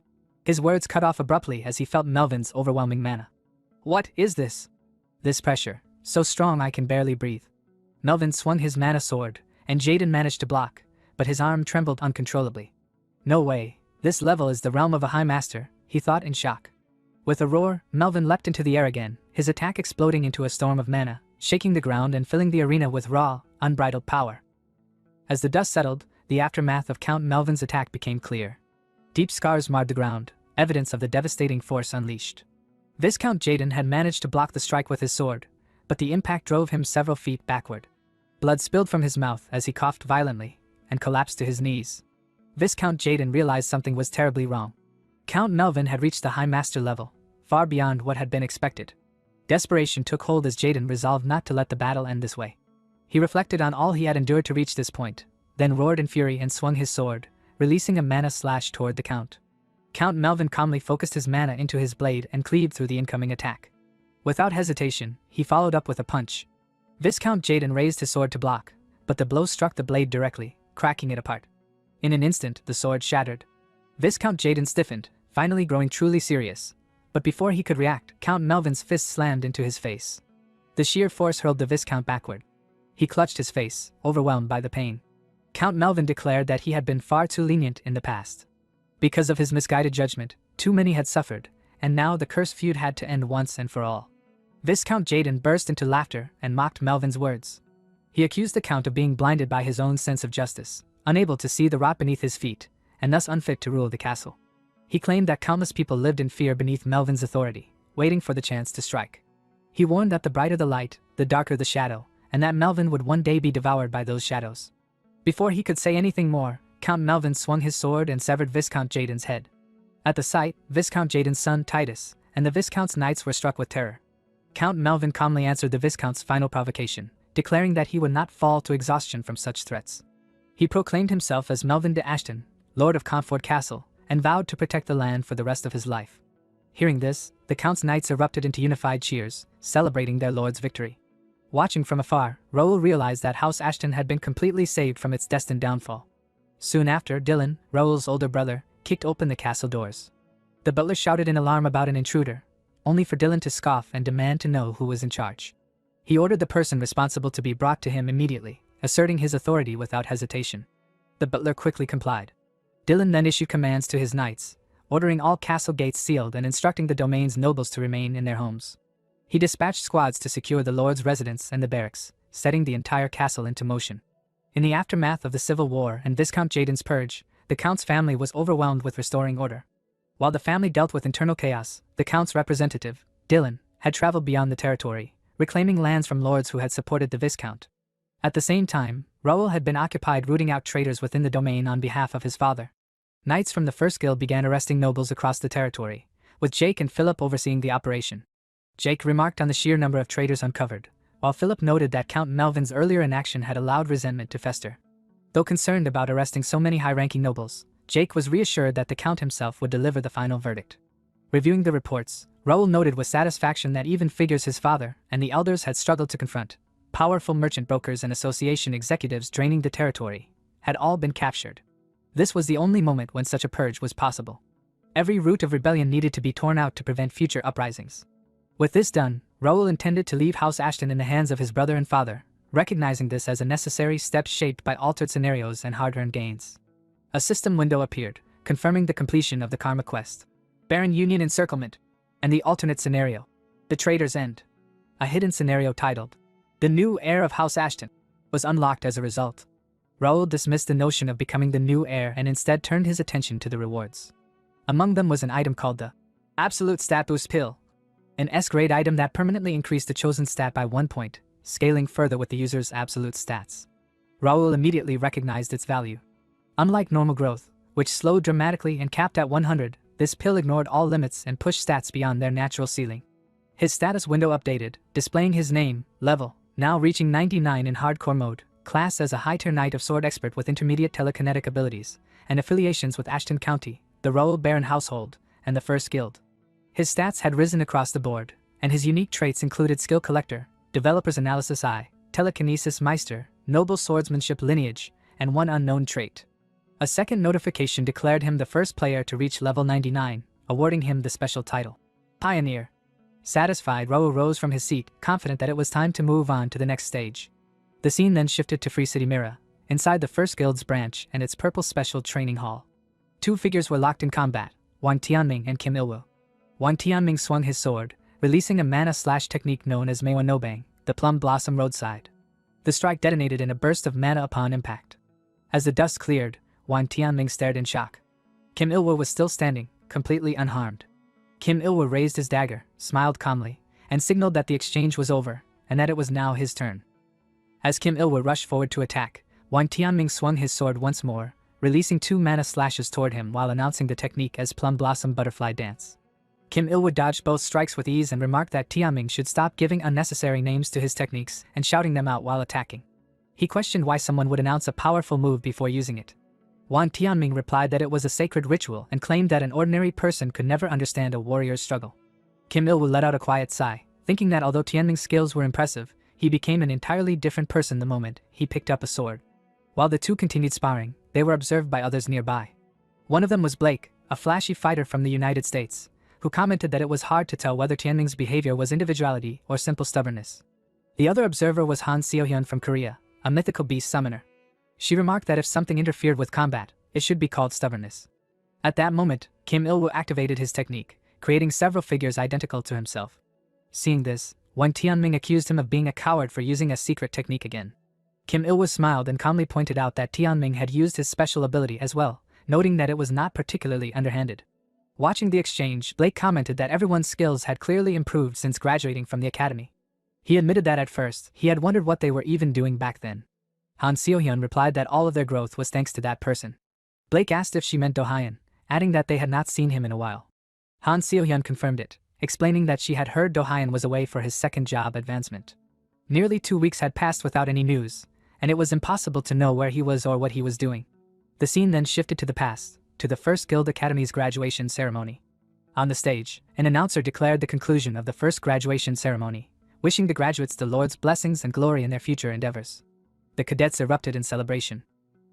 His words cut off abruptly as he felt Melvin's overwhelming mana. What is this? This pressure, so strong I can barely breathe. Melvin swung his mana sword, and Jaden managed to block, but his arm trembled uncontrollably. No way, this level is the realm of a high master, he thought in shock. With a roar, Melvin leapt into the air again, his attack exploding into a storm of mana, shaking the ground and filling the arena with raw, unbridled power. As the dust settled, the aftermath of Count Melvin's attack became clear. Deep scars marred the ground, evidence of the devastating force unleashed. Viscount Jaden had managed to block the strike with his sword, but the impact drove him several feet backward. Blood spilled from his mouth as he coughed violently, and collapsed to his knees. Viscount Jaden realized something was terribly wrong. Count Melvin had reached the High Master level, far beyond what had been expected. Desperation took hold as Jaden resolved not to let the battle end this way. He reflected on all he had endured to reach this point, then roared in fury and swung his sword, releasing a mana slash toward the Count. Count Melvin calmly focused his mana into his blade and cleaved through the incoming attack. Without hesitation, he followed up with a punch. Viscount Jaden raised his sword to block, but the blow struck the blade directly, cracking it apart. In an instant, the sword shattered. Viscount Jaden stiffened, finally growing truly serious. But before he could react, Count Melvin's fist slammed into his face. The sheer force hurled the Viscount backward. He clutched his face, overwhelmed by the pain. Count Melvin declared that he had been far too lenient in the past. Because of his misguided judgment, too many had suffered, and now the cursed feud had to end once and for all. Viscount Jaden burst into laughter and mocked Melvin's words. He accused the Count of being blinded by his own sense of justice, unable to see the rot beneath his feet, and thus unfit to rule the castle. He claimed that countless people lived in fear beneath Melvin's authority, waiting for the chance to strike. He warned that the brighter the light, the darker the shadow, and that Melvin would one day be devoured by those shadows. Before he could say anything more, Count Melvin swung his sword and severed Viscount Jaden's head. At the sight, Viscount Jaden's son Titus and the Viscount's knights were struck with terror. Count Melvin calmly answered the Viscount's final provocation, declaring that he would not fall to exhaustion from such threats. He proclaimed himself as Melvin de Ashton, Lord of Comfort Castle, and vowed to protect the land for the rest of his life. Hearing this, the Count's knights erupted into unified cheers, celebrating their lord's victory. Watching from afar, Raoul realized that House Ashton had been completely saved from its destined downfall. Soon after, Dylan, Raoul's older brother, kicked open the castle doors. The butler shouted in alarm about an intruder, only for Dylan to scoff and demand to know who was in charge. He ordered the person responsible to be brought to him immediately, asserting his authority without hesitation. The butler quickly complied. Dylan then issued commands to his knights, ordering all castle gates sealed and instructing the domain's nobles to remain in their homes. He dispatched squads to secure the lord's residence and the barracks, setting the entire castle into motion. In the aftermath of the Civil War and Viscount Jaden's purge, the Count's family was overwhelmed with restoring order. While the family dealt with internal chaos, the Count's representative, Dylan, had traveled beyond the territory, reclaiming lands from lords who had supported the Viscount. At the same time, Raoul had been occupied rooting out traitors within the domain on behalf of his father. Knights from the First Guild began arresting nobles across the territory, with Jake and Philip overseeing the operation. Jake remarked on the sheer number of traitors uncovered, while Philip noted that Count Melvin's earlier inaction had allowed resentment to fester. Though concerned about arresting so many high-ranking nobles, Jake was reassured that the Count himself would deliver the final verdict. Reviewing the reports, Raoul noted with satisfaction that even figures his father and the elders had struggled to confront, powerful merchant brokers and association executives draining the territory, had all been captured. This was the only moment when such a purge was possible. Every root of rebellion needed to be torn out to prevent future uprisings. With this done, Raoul intended to leave House Ashton in the hands of his brother and father, recognizing this as a necessary step shaped by altered scenarios and hard-earned gains. A system window appeared, confirming the completion of the Karma quest. Baron Union Encirclement, and the alternate scenario, The Traitor's End. A hidden scenario titled, The New Heir of House Ashton, was unlocked as a result. Raoul dismissed the notion of becoming the new heir and instead turned his attention to the rewards. Among them was an item called the Absolute Stat Boost Pill, an S-grade item that permanently increased the chosen stat by 1 point, scaling further with the user's absolute stats. Raoul immediately recognized its value. Unlike normal growth, which slowed dramatically and capped at 100, this pill ignored all limits and pushed stats beyond their natural ceiling. His status window updated, displaying his name, level, now reaching 99 in hardcore mode, class as a high-tier Knight of Sword expert with intermediate telekinetic abilities, and affiliations with Ashton County, the Royal Baron household, and the First Guild. His stats had risen across the board, and his unique traits included Skill Collector, Developer's Analysis Eye, Telekinesis Meister, Noble Swordsmanship Lineage, and one unknown trait. A second notification declared him the first player to reach level 99, awarding him the special title, Pioneer. Satisfied, Raoul rose from his seat, confident that it was time to move on to the next stage. The scene then shifted to Free City Mira, inside the First Guild's branch and its purple special training hall. Two figures were locked in combat, Wang Tianming and Kim Ilwu. Wang Tianming swung his sword, releasing a mana-slash technique known as Meiwa no Bang, the Plum Blossom Roadside. The strike detonated in a burst of mana upon impact. As the dust cleared, Wang Tianming stared in shock. Kim Ilwu was still standing, completely unharmed. Kim Ilwu raised his dagger, smiled calmly, and signaled that the exchange was over, and that it was now his turn. As Kim Ilwu rushed forward to attack, Wang Tianming swung his sword once more, releasing 2 mana slashes toward him while announcing the technique as Plum Blossom Butterfly Dance. Kim Ilwu dodged both strikes with ease and remarked that Tianming should stop giving unnecessary names to his techniques and shouting them out while attacking. He questioned why someone would announce a powerful move before using it. Wang Tianming replied that it was a sacred ritual and claimed that an ordinary person could never understand a warrior's struggle. Kim Ilwu let out a quiet sigh, thinking that although Tianming's skills were impressive, he became an entirely different person the moment he picked up a sword. While the two continued sparring, they were observed by others nearby. One of them was Blake, a flashy fighter from the United States, who commented that it was hard to tell whether Tianming's behavior was individuality or simple stubbornness. The other observer was Han Seohyun from Korea, a mythical beast summoner. She remarked that if something interfered with combat, it should be called stubbornness. At that moment, Kim Ilwu activated his technique, creating several figures identical to himself. Seeing this, Wang Tianming accused him of being a coward for using a secret technique again. Kim Ilwu smiled and calmly pointed out that Tianming had used his special ability as well, noting that it was not particularly underhanded. Watching the exchange, Blake commented that everyone's skills had clearly improved since graduating from the academy. He admitted that at first, he had wondered what they were even doing back then. Han Seohyun replied that all of their growth was thanks to that person. Blake asked if she meant Do Hyun, adding that they had not seen him in a while. Han Seohyun confirmed it, explaining that she had heard Do-hyun was away for his second job advancement. Nearly 2 weeks had passed without any news, and it was impossible to know where he was or what he was doing. The scene then shifted to the past, to the First Guild Academy's graduation ceremony. On the stage, an announcer declared the conclusion of the first graduation ceremony, wishing the graduates the Lord's blessings and glory in their future endeavors. The cadets erupted in celebration.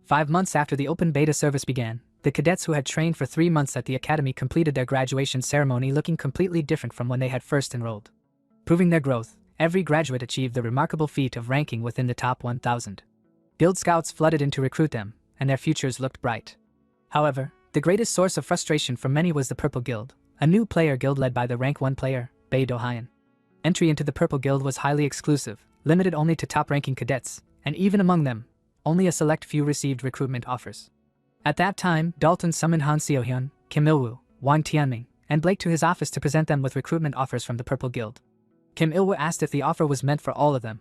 5 months after the open beta service began, the cadets who had trained for 3 months at the academy completed their graduation ceremony looking completely different from when they had first enrolled. Proving their growth, every graduate achieved the remarkable feat of ranking within the top 1,000. Guild scouts flooded in to recruit them, and their futures looked bright. However, the greatest source of frustration for many was the Purple Guild, a new player guild led by the rank 1 player, Bae Do-hyun. Entry into the Purple Guild was highly exclusive, limited only to top-ranking cadets, and even among them, only a select few received recruitment offers. At that time, Dalton summoned Han Seo-hyun, Kim Il-woo, Wang Tianming, and Blake to his office to present them with recruitment offers from the Purple Guild. Kim Il-woo asked if the offer was meant for all of them.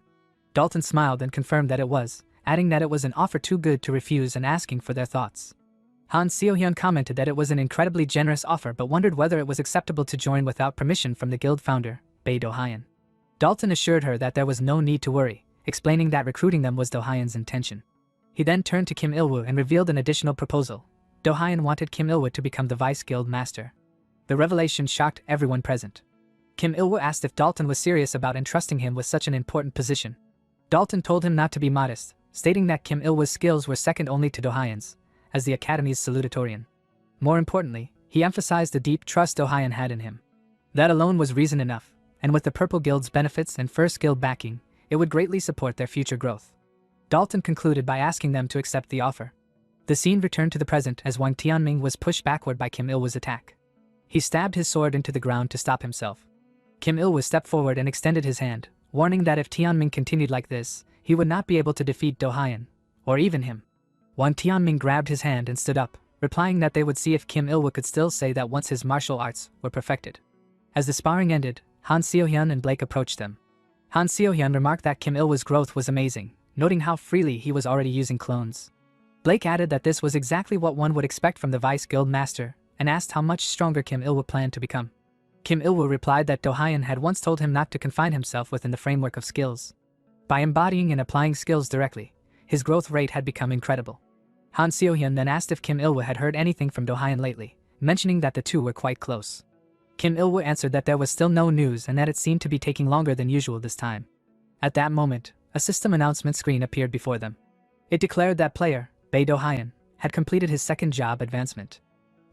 Dalton smiled and confirmed that it was, adding that it was an offer too good to refuse and asking for their thoughts. Han Seo-hyun commented that it was an incredibly generous offer but wondered whether it was acceptable to join without permission from the guild founder, Bae Do-hyun. Dalton assured her that there was no need to worry, explaining that recruiting them was Do-hyun's intention. He then turned to Kim Il-woo and revealed an additional proposal. Do-hyun wanted Kim Il-woo to become the vice guild master. The revelation shocked everyone present. Kim Il-woo asked if Dalton was serious about entrusting him with such an important position. Dalton told him not to be modest, stating that Kim Il-woo's skills were second only to Do-hyun's, as the academy's salutatorian. More importantly, he emphasized the deep trust Do-hyun had in him. That alone was reason enough, and with the Purple Guild's benefits and First Guild backing, it would greatly support their future growth. Dalton concluded by asking them to accept the offer. The scene returned to the present as Wang Tianming was pushed backward by Kim Il-woo's attack. He stabbed his sword into the ground to stop himself. Kim Il-woo stepped forward and extended his hand, warning that if Tianming continued like this, he would not be able to defeat Do-hyun, or even him. Wang Tianming grabbed his hand and stood up, replying that they would see if Kim Il-woo could still say that once his martial arts were perfected. As the sparring ended, Han Seo-hyun and Blake approached them. Han Seo-hyun remarked that Kim Il-woo's growth was amazing, noting how freely he was already using clones. Blake added that this was exactly what one would expect from the Vice Guild Master, and asked how much stronger Kim Il-woo planned to become. Kim Il-woo replied that Do-hyun had once told him not to confine himself within the framework of skills. By embodying and applying skills directly, his growth rate had become incredible. Han Seo-hyun then asked if Kim Il-woo had heard anything from Do-hyun lately, mentioning that the two were quite close. Kim Il-woo answered that there was still no news and that it seemed to be taking longer than usual this time. At that moment, a system announcement screen appeared before them. It declared that player, Bae Do-hyun, had completed his second job advancement.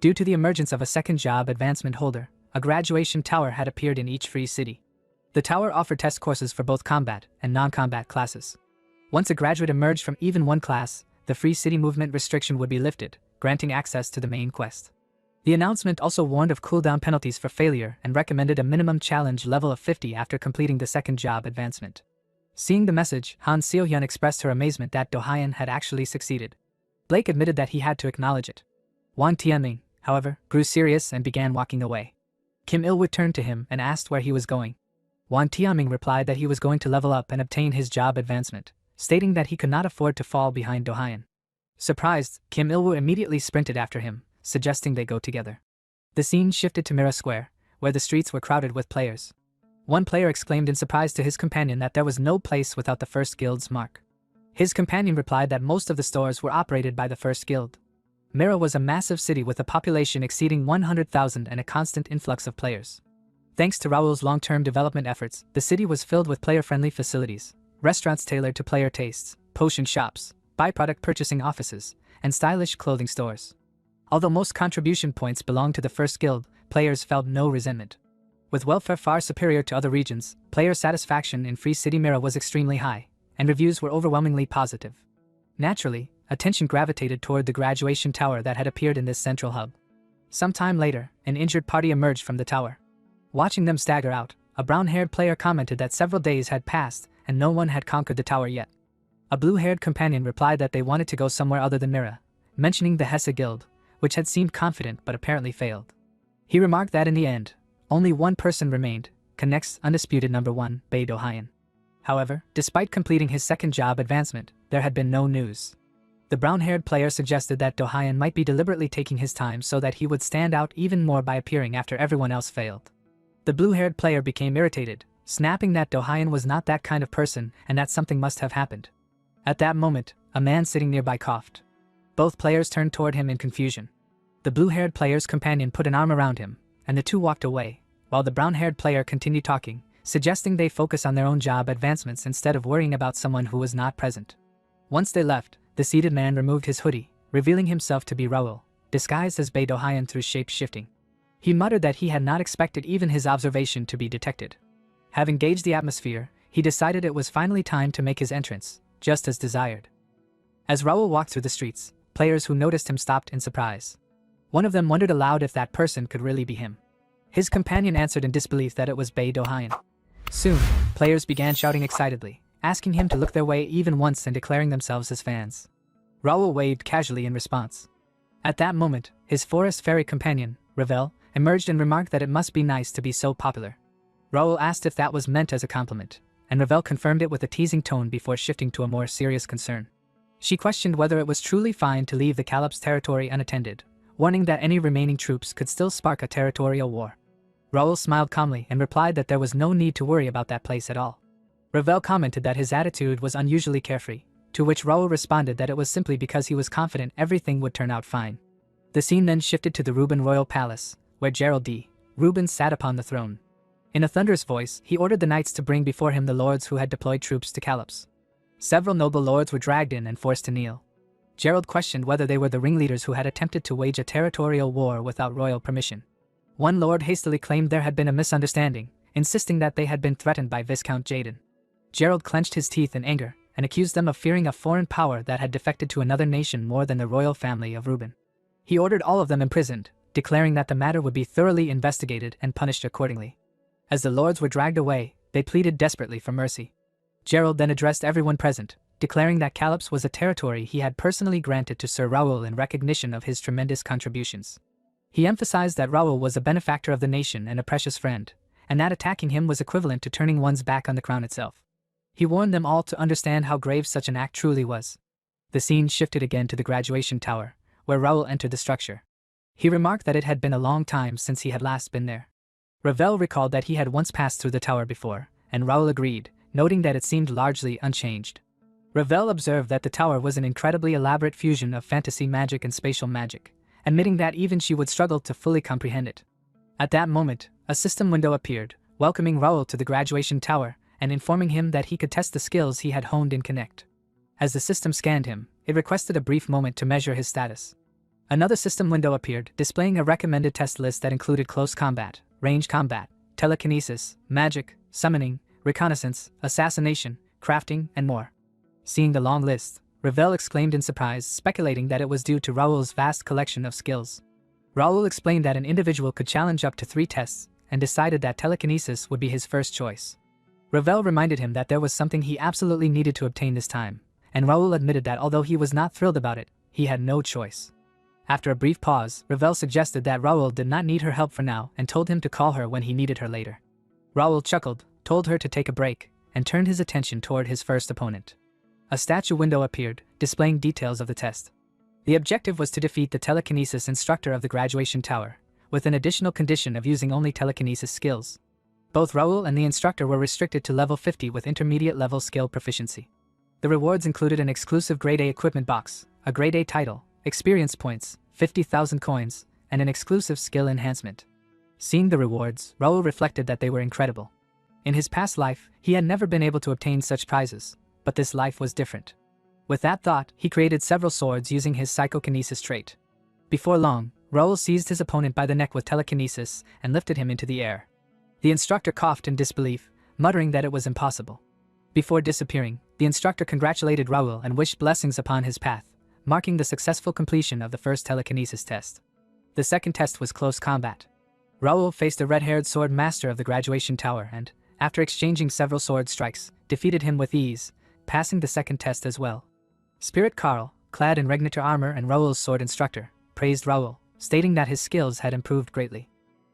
Due to the emergence of a second job advancement holder, a graduation tower had appeared in each free city. The tower offered test courses for both combat and non-combat classes. Once a graduate emerged from even one class, the free city movement restriction would be lifted, granting access to the main quest. The announcement also warned of cooldown penalties for failure and recommended a minimum challenge level of 50 after completing the second job advancement. Seeing the message, Han Seo-hyun expressed her amazement that Do-hyun had actually succeeded. Blake admitted that he had to acknowledge it. Wang Tianming, however, grew serious and began walking away. Kim Il-woo turned to him and asked where he was going. Wang Tianming replied that he was going to level up and obtain his job advancement, stating that he could not afford to fall behind Do-hyun. Surprised, Kim Il-woo immediately sprinted after him, suggesting they go together. The scene shifted to Mira Square, where the streets were crowded with players. One player exclaimed in surprise to his companion that there was no place without the First Guild's mark. His companion replied that most of the stores were operated by the First Guild. Mira was a massive city with a population exceeding 100,000 and a constant influx of players. Thanks to Raoul's long-term development efforts, the city was filled with player-friendly facilities, restaurants tailored to player tastes, potion shops, byproduct purchasing offices, and stylish clothing stores. Although most contribution points belonged to the First Guild, players felt no resentment. With welfare far superior to other regions, player satisfaction in Free City Mira was extremely high, and reviews were overwhelmingly positive. Naturally, attention gravitated toward the graduation tower that had appeared in this central hub. Sometime later, an injured party emerged from the tower. Watching them stagger out, a brown-haired player commented that several days had passed and no one had conquered the tower yet. A blue-haired companion replied that they wanted to go somewhere other than Mira, mentioning the Hesse Guild, which had seemed confident but apparently failed. He remarked that in the end, only one person remained, Connect's undisputed number 1, Bae Do-hyun. However, despite completing his second job advancement, there had been no news. The brown-haired player suggested that Do-hyun might be deliberately taking his time so that he would stand out even more by appearing after everyone else failed. The blue-haired player became irritated, snapping that Do-hyun was not that kind of person and that something must have happened. At that moment, a man sitting nearby coughed. Both players turned toward him in confusion. The blue-haired player's companion put an arm around him, and the two walked away, while the brown-haired player continued talking, suggesting they focus on their own job advancements instead of worrying about someone who was not present. Once they left, the seated man removed his hoodie, revealing himself to be Raul, disguised as Bae Do-hyun through shape-shifting. He muttered that he had not expected even his observation to be detected. Having gauged the atmosphere, he decided it was finally time to make his entrance, just as desired. As Raul walked through the streets, players who noticed him stopped in surprise. One of them wondered aloud if that person could really be him. His companion answered in disbelief that it was Bae Do-hyun. Soon, players began shouting excitedly, asking him to look their way even once and declaring themselves as fans. Raul waved casually in response. At that moment, his forest fairy companion, Ravel, emerged and remarked that it must be nice to be so popular. Raul asked if that was meant as a compliment, and Ravel confirmed it with a teasing tone before shifting to a more serious concern. She questioned whether it was truly fine to leave the Calip's territory unattended, warning that any remaining troops could still spark a territorial war. Raul smiled calmly and replied that there was no need to worry about that place at all. Ravel commented that his attitude was unusually carefree, to which Raul responded that it was simply because he was confident everything would turn out fine. The scene then shifted to the Reuben Royal Palace, where Gerald D. Reuben sat upon the throne. In a thunderous voice, he ordered the knights to bring before him the lords who had deployed troops to Calips. Several noble lords were dragged in and forced to kneel. Gerald questioned whether they were the ringleaders who had attempted to wage a territorial war without royal permission. One lord hastily claimed there had been a misunderstanding, insisting that they had been threatened by Viscount Jaden. Gerald clenched his teeth in anger and accused them of fearing a foreign power that had defected to another nation more than the royal family of Reuben. He ordered all of them imprisoned, declaring that the matter would be thoroughly investigated and punished accordingly. As the lords were dragged away, they pleaded desperately for mercy. Gerald then addressed everyone present, declaring that Calips was a territory he had personally granted to Sir Raoul in recognition of his tremendous contributions. He emphasized that Raoul was a benefactor of the nation and a precious friend, and that attacking him was equivalent to turning one's back on the crown itself. He warned them all to understand how grave such an act truly was. The scene shifted again to the graduation tower, where Raoul entered the structure. He remarked that it had been a long time since he had last been there. Ravel recalled that he had once passed through the tower before, and Raoul agreed, noting that it seemed largely unchanged. Ravel observed that the tower was an incredibly elaborate fusion of fantasy magic and spatial magic, admitting that even she would struggle to fully comprehend it. At that moment, a system window appeared, welcoming Raoul to the graduation tower and informing him that he could test the skills he had honed in Connect. As the system scanned him, it requested a brief moment to measure his status. Another system window appeared, displaying a recommended test list that included close combat, range combat, telekinesis, magic, summoning, reconnaissance, assassination, crafting, and more. Seeing the long list, Ravel exclaimed in surprise, speculating that it was due to Raoul's vast collection of skills. Raoul explained that an individual could challenge up to 3 tests, and decided that telekinesis would be his first choice. Ravel reminded him that there was something he absolutely needed to obtain this time, and Raoul admitted that although he was not thrilled about it, he had no choice. After a brief pause, Ravel suggested that Raoul did not need her help for now and told him to call her when he needed her later. Raoul chuckled, told her to take a break, and turned his attention toward his first opponent. A statue window appeared, displaying details of the test. The objective was to defeat the telekinesis instructor of the graduation tower, with an additional condition of using only telekinesis skills. Both Raoul and the instructor were restricted to level 50 with intermediate level skill proficiency. The rewards included an exclusive Grade A equipment box, a Grade A title, experience points, 50,000 coins, and an exclusive skill enhancement. Seeing the rewards, Raoul reflected that they were incredible. In his past life, he had never been able to obtain such prizes, but this life was different. With that thought, he created several swords using his psychokinesis trait. Before long, Raoul seized his opponent by the neck with telekinesis and lifted him into the air. The instructor coughed in disbelief, muttering that it was impossible. Before disappearing, the instructor congratulated Raoul and wished blessings upon his path, marking the successful completion of the first telekinesis test. The second test was close combat. Raoul faced a red-haired sword master of the graduation tower and, after exchanging several sword strikes, defeated him with ease, passing the second test as well. Spirit Carl, clad in Regnitor armor and Raoul's sword instructor, praised Raoul, stating that his skills had improved greatly.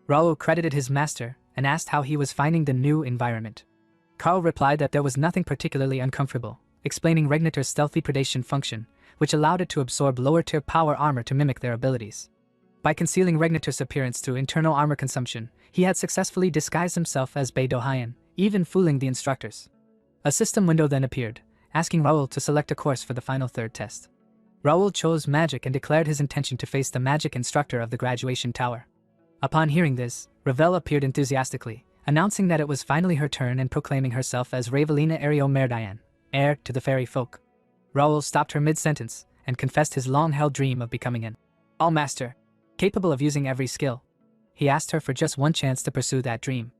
Raoul credited his master and asked how he was finding the new environment. Carl replied that there was nothing particularly uncomfortable, explaining Regnitor's stealthy predation function, which allowed it to absorb lower-tier power armor to mimic their abilities. By concealing Regnitus's appearance through internal armor consumption, he had successfully disguised himself as Bei Dohayan, even fooling the instructors. A system window then appeared, asking Raoul to select a course for the final third test. Raoul chose magic and declared his intention to face the magic instructor of the graduation tower. Upon hearing this, Ravel appeared enthusiastically, announcing that it was finally her turn and proclaiming herself as Ravelina Ario Merdian, heir to the fairy folk. Raoul stopped her mid-sentence and confessed his long-held dream of becoming an all-master, capable of using every skill. He asked her for just one chance to pursue that dream.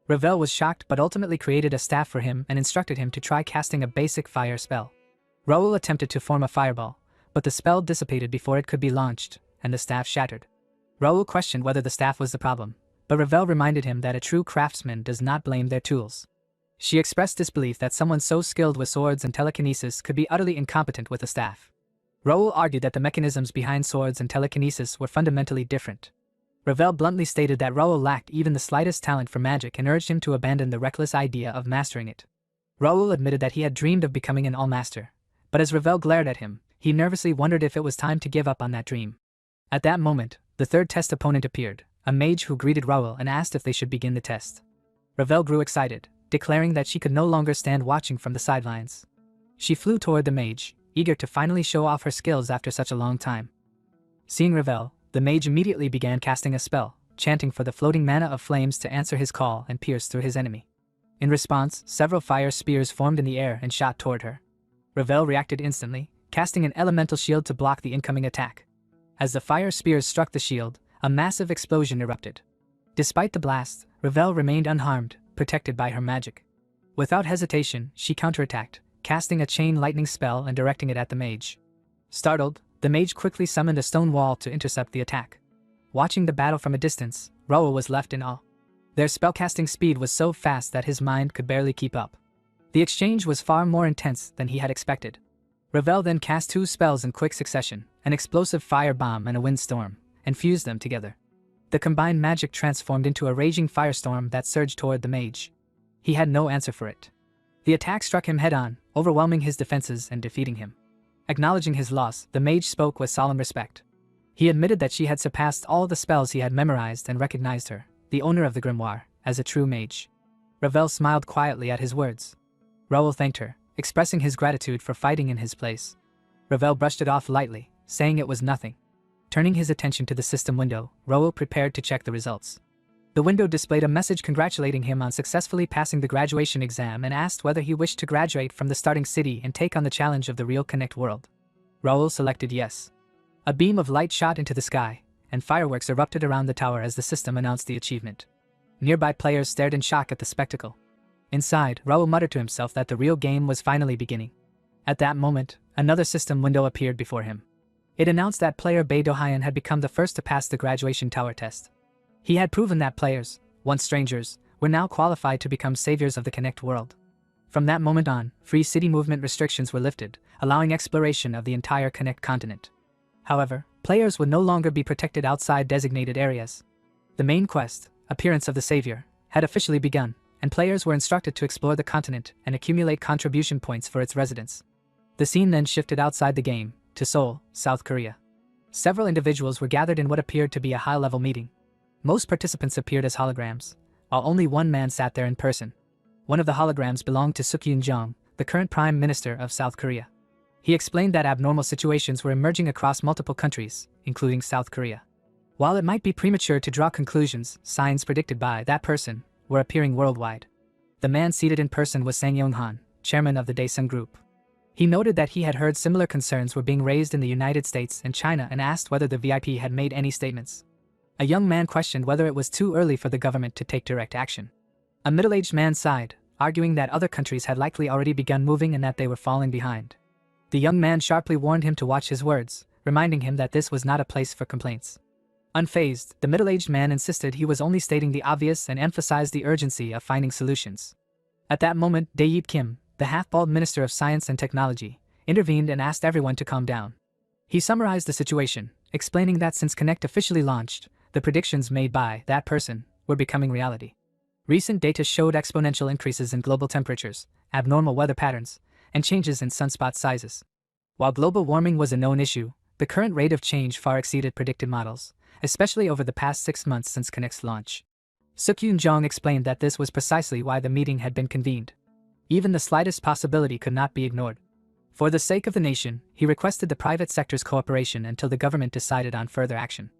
Ravel was shocked but ultimately created a staff for him and instructed him to try casting a basic fire spell. Raoul attempted to form a fireball, but the spell dissipated before it could be launched, and the staff shattered. Raoul questioned whether the staff was the problem, but Ravel reminded him that a true craftsman does not blame their tools. She expressed disbelief that someone so skilled with swords and telekinesis could be utterly incompetent with a staff. Raoul argued that the mechanisms behind swords and telekinesis were fundamentally different. Ravel bluntly stated that Raoul lacked even the slightest talent for magic and urged him to abandon the reckless idea of mastering it. Raoul admitted that he had dreamed of becoming an all-master, but as Ravel glared at him, he nervously wondered if it was time to give up on that dream. At that moment, the third test opponent appeared, a mage who greeted Raoul and asked if they should begin the test. Ravel grew excited, declaring that she could no longer stand watching from the sidelines. She flew toward the mage, eager to finally show off her skills after such a long time. Seeing Ravel, the mage immediately began casting a spell, chanting for the floating mana of flames to answer his call and pierce through his enemy. In response, several fire spears formed in the air and shot toward her. Ravel reacted instantly, casting an elemental shield to block the incoming attack. As the fire spears struck the shield, a massive explosion erupted. Despite the blast, Ravel remained unharmed, protected by her magic. Without hesitation, she counterattacked, casting a chain lightning spell and directing it at the mage. Startled, the mage quickly summoned a stone wall to intercept the attack. Watching the battle from a distance, Raoul was left in awe. Their spellcasting speed was so fast that his mind could barely keep up. The exchange was far more intense than he had expected. Ravel then cast two spells in quick succession, an explosive fire bomb and a windstorm, and fused them together. The combined magic transformed into a raging firestorm that surged toward the mage. He had no answer for it. The attack struck him head-on, overwhelming his defenses and defeating him. Acknowledging his loss, the mage spoke with solemn respect. He admitted that she had surpassed all the spells he had memorized and recognized her, the owner of the grimoire, as a true mage. Ravel smiled quietly at his words. Raoul thanked her, expressing his gratitude for fighting in his place. Ravel brushed it off lightly, saying it was nothing. Turning his attention to the system window, Raoul prepared to check the results. The window displayed a message congratulating him on successfully passing the graduation exam and asked whether he wished to graduate from the starting city and take on the challenge of the real Connect world. Raoul selected yes. A beam of light shot into the sky, and fireworks erupted around the tower as the system announced the achievement. Nearby players stared in shock at the spectacle. Inside, Raoul muttered to himself that the real game was finally beginning. At that moment, another system window appeared before him. It announced that player Bei Dohayan had become the first to pass the graduation tower test. He had proven that players, once strangers, were now qualified to become saviors of the Connect world. From that moment on, free city movement restrictions were lifted, allowing exploration of the entire Connect continent. However, players would no longer be protected outside designated areas. The main quest, Appearance of the Savior, had officially begun, and players were instructed to explore the continent and accumulate contribution points for its residents. The scene then shifted outside the game, to Seoul, South Korea. Several individuals were gathered in what appeared to be a high-level meeting. Most participants appeared as holograms, while only one man sat there in person. One of the holograms belonged to Suk-Yoon Jong, the current Prime Minister of South Korea. He explained that abnormal situations were emerging across multiple countries, including South Korea. While it might be premature to draw conclusions, signs predicted by that person were appearing worldwide. The man seated in person was Sang Yong-han, chairman of the Daesung Group. He noted that he had heard similar concerns were being raised in the United States and China and asked whether the VIP had made any statements. A young man questioned whether it was too early for the government to take direct action. A middle-aged man sighed, arguing that other countries had likely already begun moving and that they were falling behind. The young man sharply warned him to watch his words, reminding him that this was not a place for complaints. Unfazed, the middle-aged man insisted he was only stating the obvious and emphasized the urgency of finding solutions. At that moment, Dae-Yeep Kim, the half-bald Minister of Science and Technology, intervened and asked everyone to calm down. He summarized the situation, explaining that since Connect officially launched, the predictions made by that person were becoming reality. Recent data showed exponential increases in global temperatures, abnormal weather patterns, and changes in sunspot sizes. While global warming was a known issue, the current rate of change far exceeded predicted models, especially over the past 6 months since Connect's launch. Suk-Yoon Jong explained that this was precisely why the meeting had been convened. Even the slightest possibility could not be ignored. For the sake of the nation, he requested the private sector's cooperation until the government decided on further action.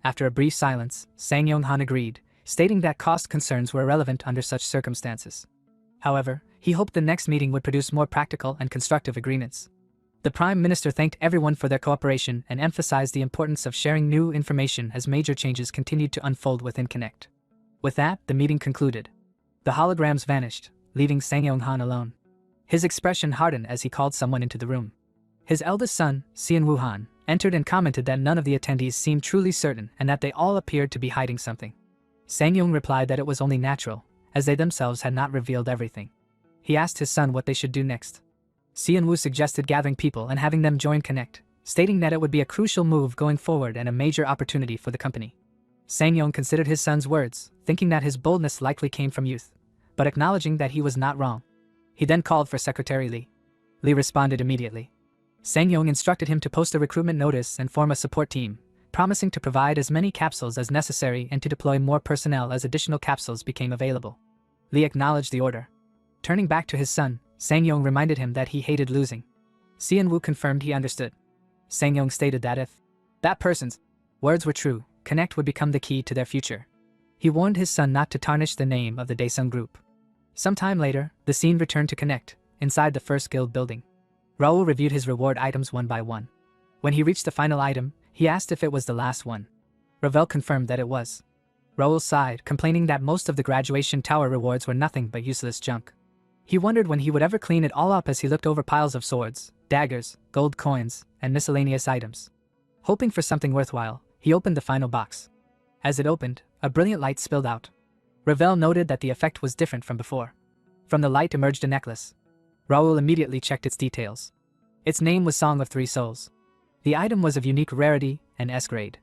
After a brief silence, Sang Yong-han agreed, stating that cost concerns were irrelevant under such circumstances. However, he hoped the next meeting would produce more practical and constructive agreements. The Prime Minister thanked everyone for their cooperation and emphasized the importance of sharing new information as major changes continued to unfold within Connect. With that, the meeting concluded. The holograms vanished, leaving Sang Yong-han alone. His expression hardened as he called someone into the room. His eldest son, Seon Woo-han, entered and commented that none of the attendees seemed truly certain and that they all appeared to be hiding something. Sang Yong replied that it was only natural, as they themselves had not revealed everything. He asked his son what they should do next. Seon Woo suggested gathering people and having them join Connect, stating that it would be a crucial move going forward and a major opportunity for the company. Sang Yong considered his son's words, thinking that his boldness likely came from youth, but acknowledging that he was not wrong. He then called for Secretary Lee. Lee responded immediately. Sang Yong instructed him to post a recruitment notice and form a support team, promising to provide as many capsules as necessary and to deploy more personnel as additional capsules became available. Lee acknowledged the order. Turning back to his son, Sang Yong reminded him that he hated losing. Seon Woo confirmed he understood. Sang Yong stated that if that person's words were true, Connect would become the key to their future. He warned his son not to tarnish the name of the Daesung Group. Sometime later, the scene returned to Connect, inside the first guild building. Raoul reviewed his reward items one by one. When he reached the final item, he asked if it was the last one. Ravel confirmed that it was. Raoul sighed, complaining that most of the graduation tower rewards were nothing but useless junk. He wondered when he would ever clean it all up as he looked over piles of swords, daggers, gold coins, and miscellaneous items. Hoping for something worthwhile, he opened the final box. As it opened, a brilliant light spilled out. Ravel noted that the effect was different from before. From the light emerged a necklace. Raoul immediately checked its details. Its name was Song of Three Souls. The item was of unique rarity and S grade.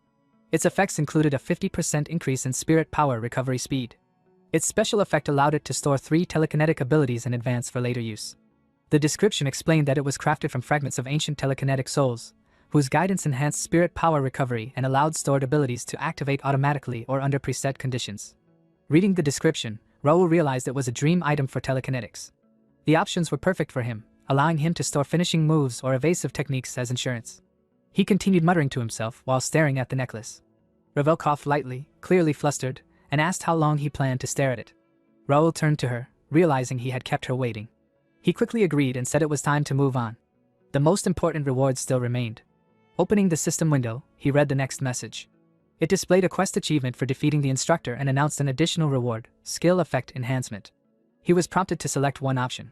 Its effects included a 50% increase in spirit power recovery speed. Its special effect allowed it to store 3 telekinetic abilities in advance for later use. The description explained that it was crafted from fragments of ancient telekinetic souls, whose guidance enhanced spirit power recovery and allowed stored abilities to activate automatically or under preset conditions. Reading the description, Raoul realized it was a dream item for telekinetics. The options were perfect for him, allowing him to store finishing moves or evasive techniques as insurance. He continued muttering to himself while staring at the necklace. Ravel coughed lightly, clearly flustered, and asked how long he planned to stare at it. Raoul turned to her, realizing he had kept her waiting. He quickly agreed and said it was time to move on. The most important reward still remained. Opening the system window, he read the next message. It displayed a quest achievement for defeating the instructor and announced an additional reward, skill effect enhancement. He was prompted to select one option.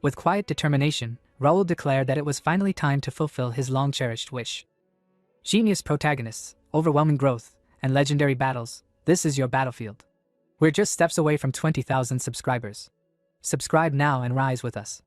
With quiet determination, Raoul declared that it was finally time to fulfill his long-cherished wish. Genius protagonists, overwhelming growth, and legendary battles, this is your battlefield. We're just steps away from 20,000 subscribers. Subscribe now and rise with us.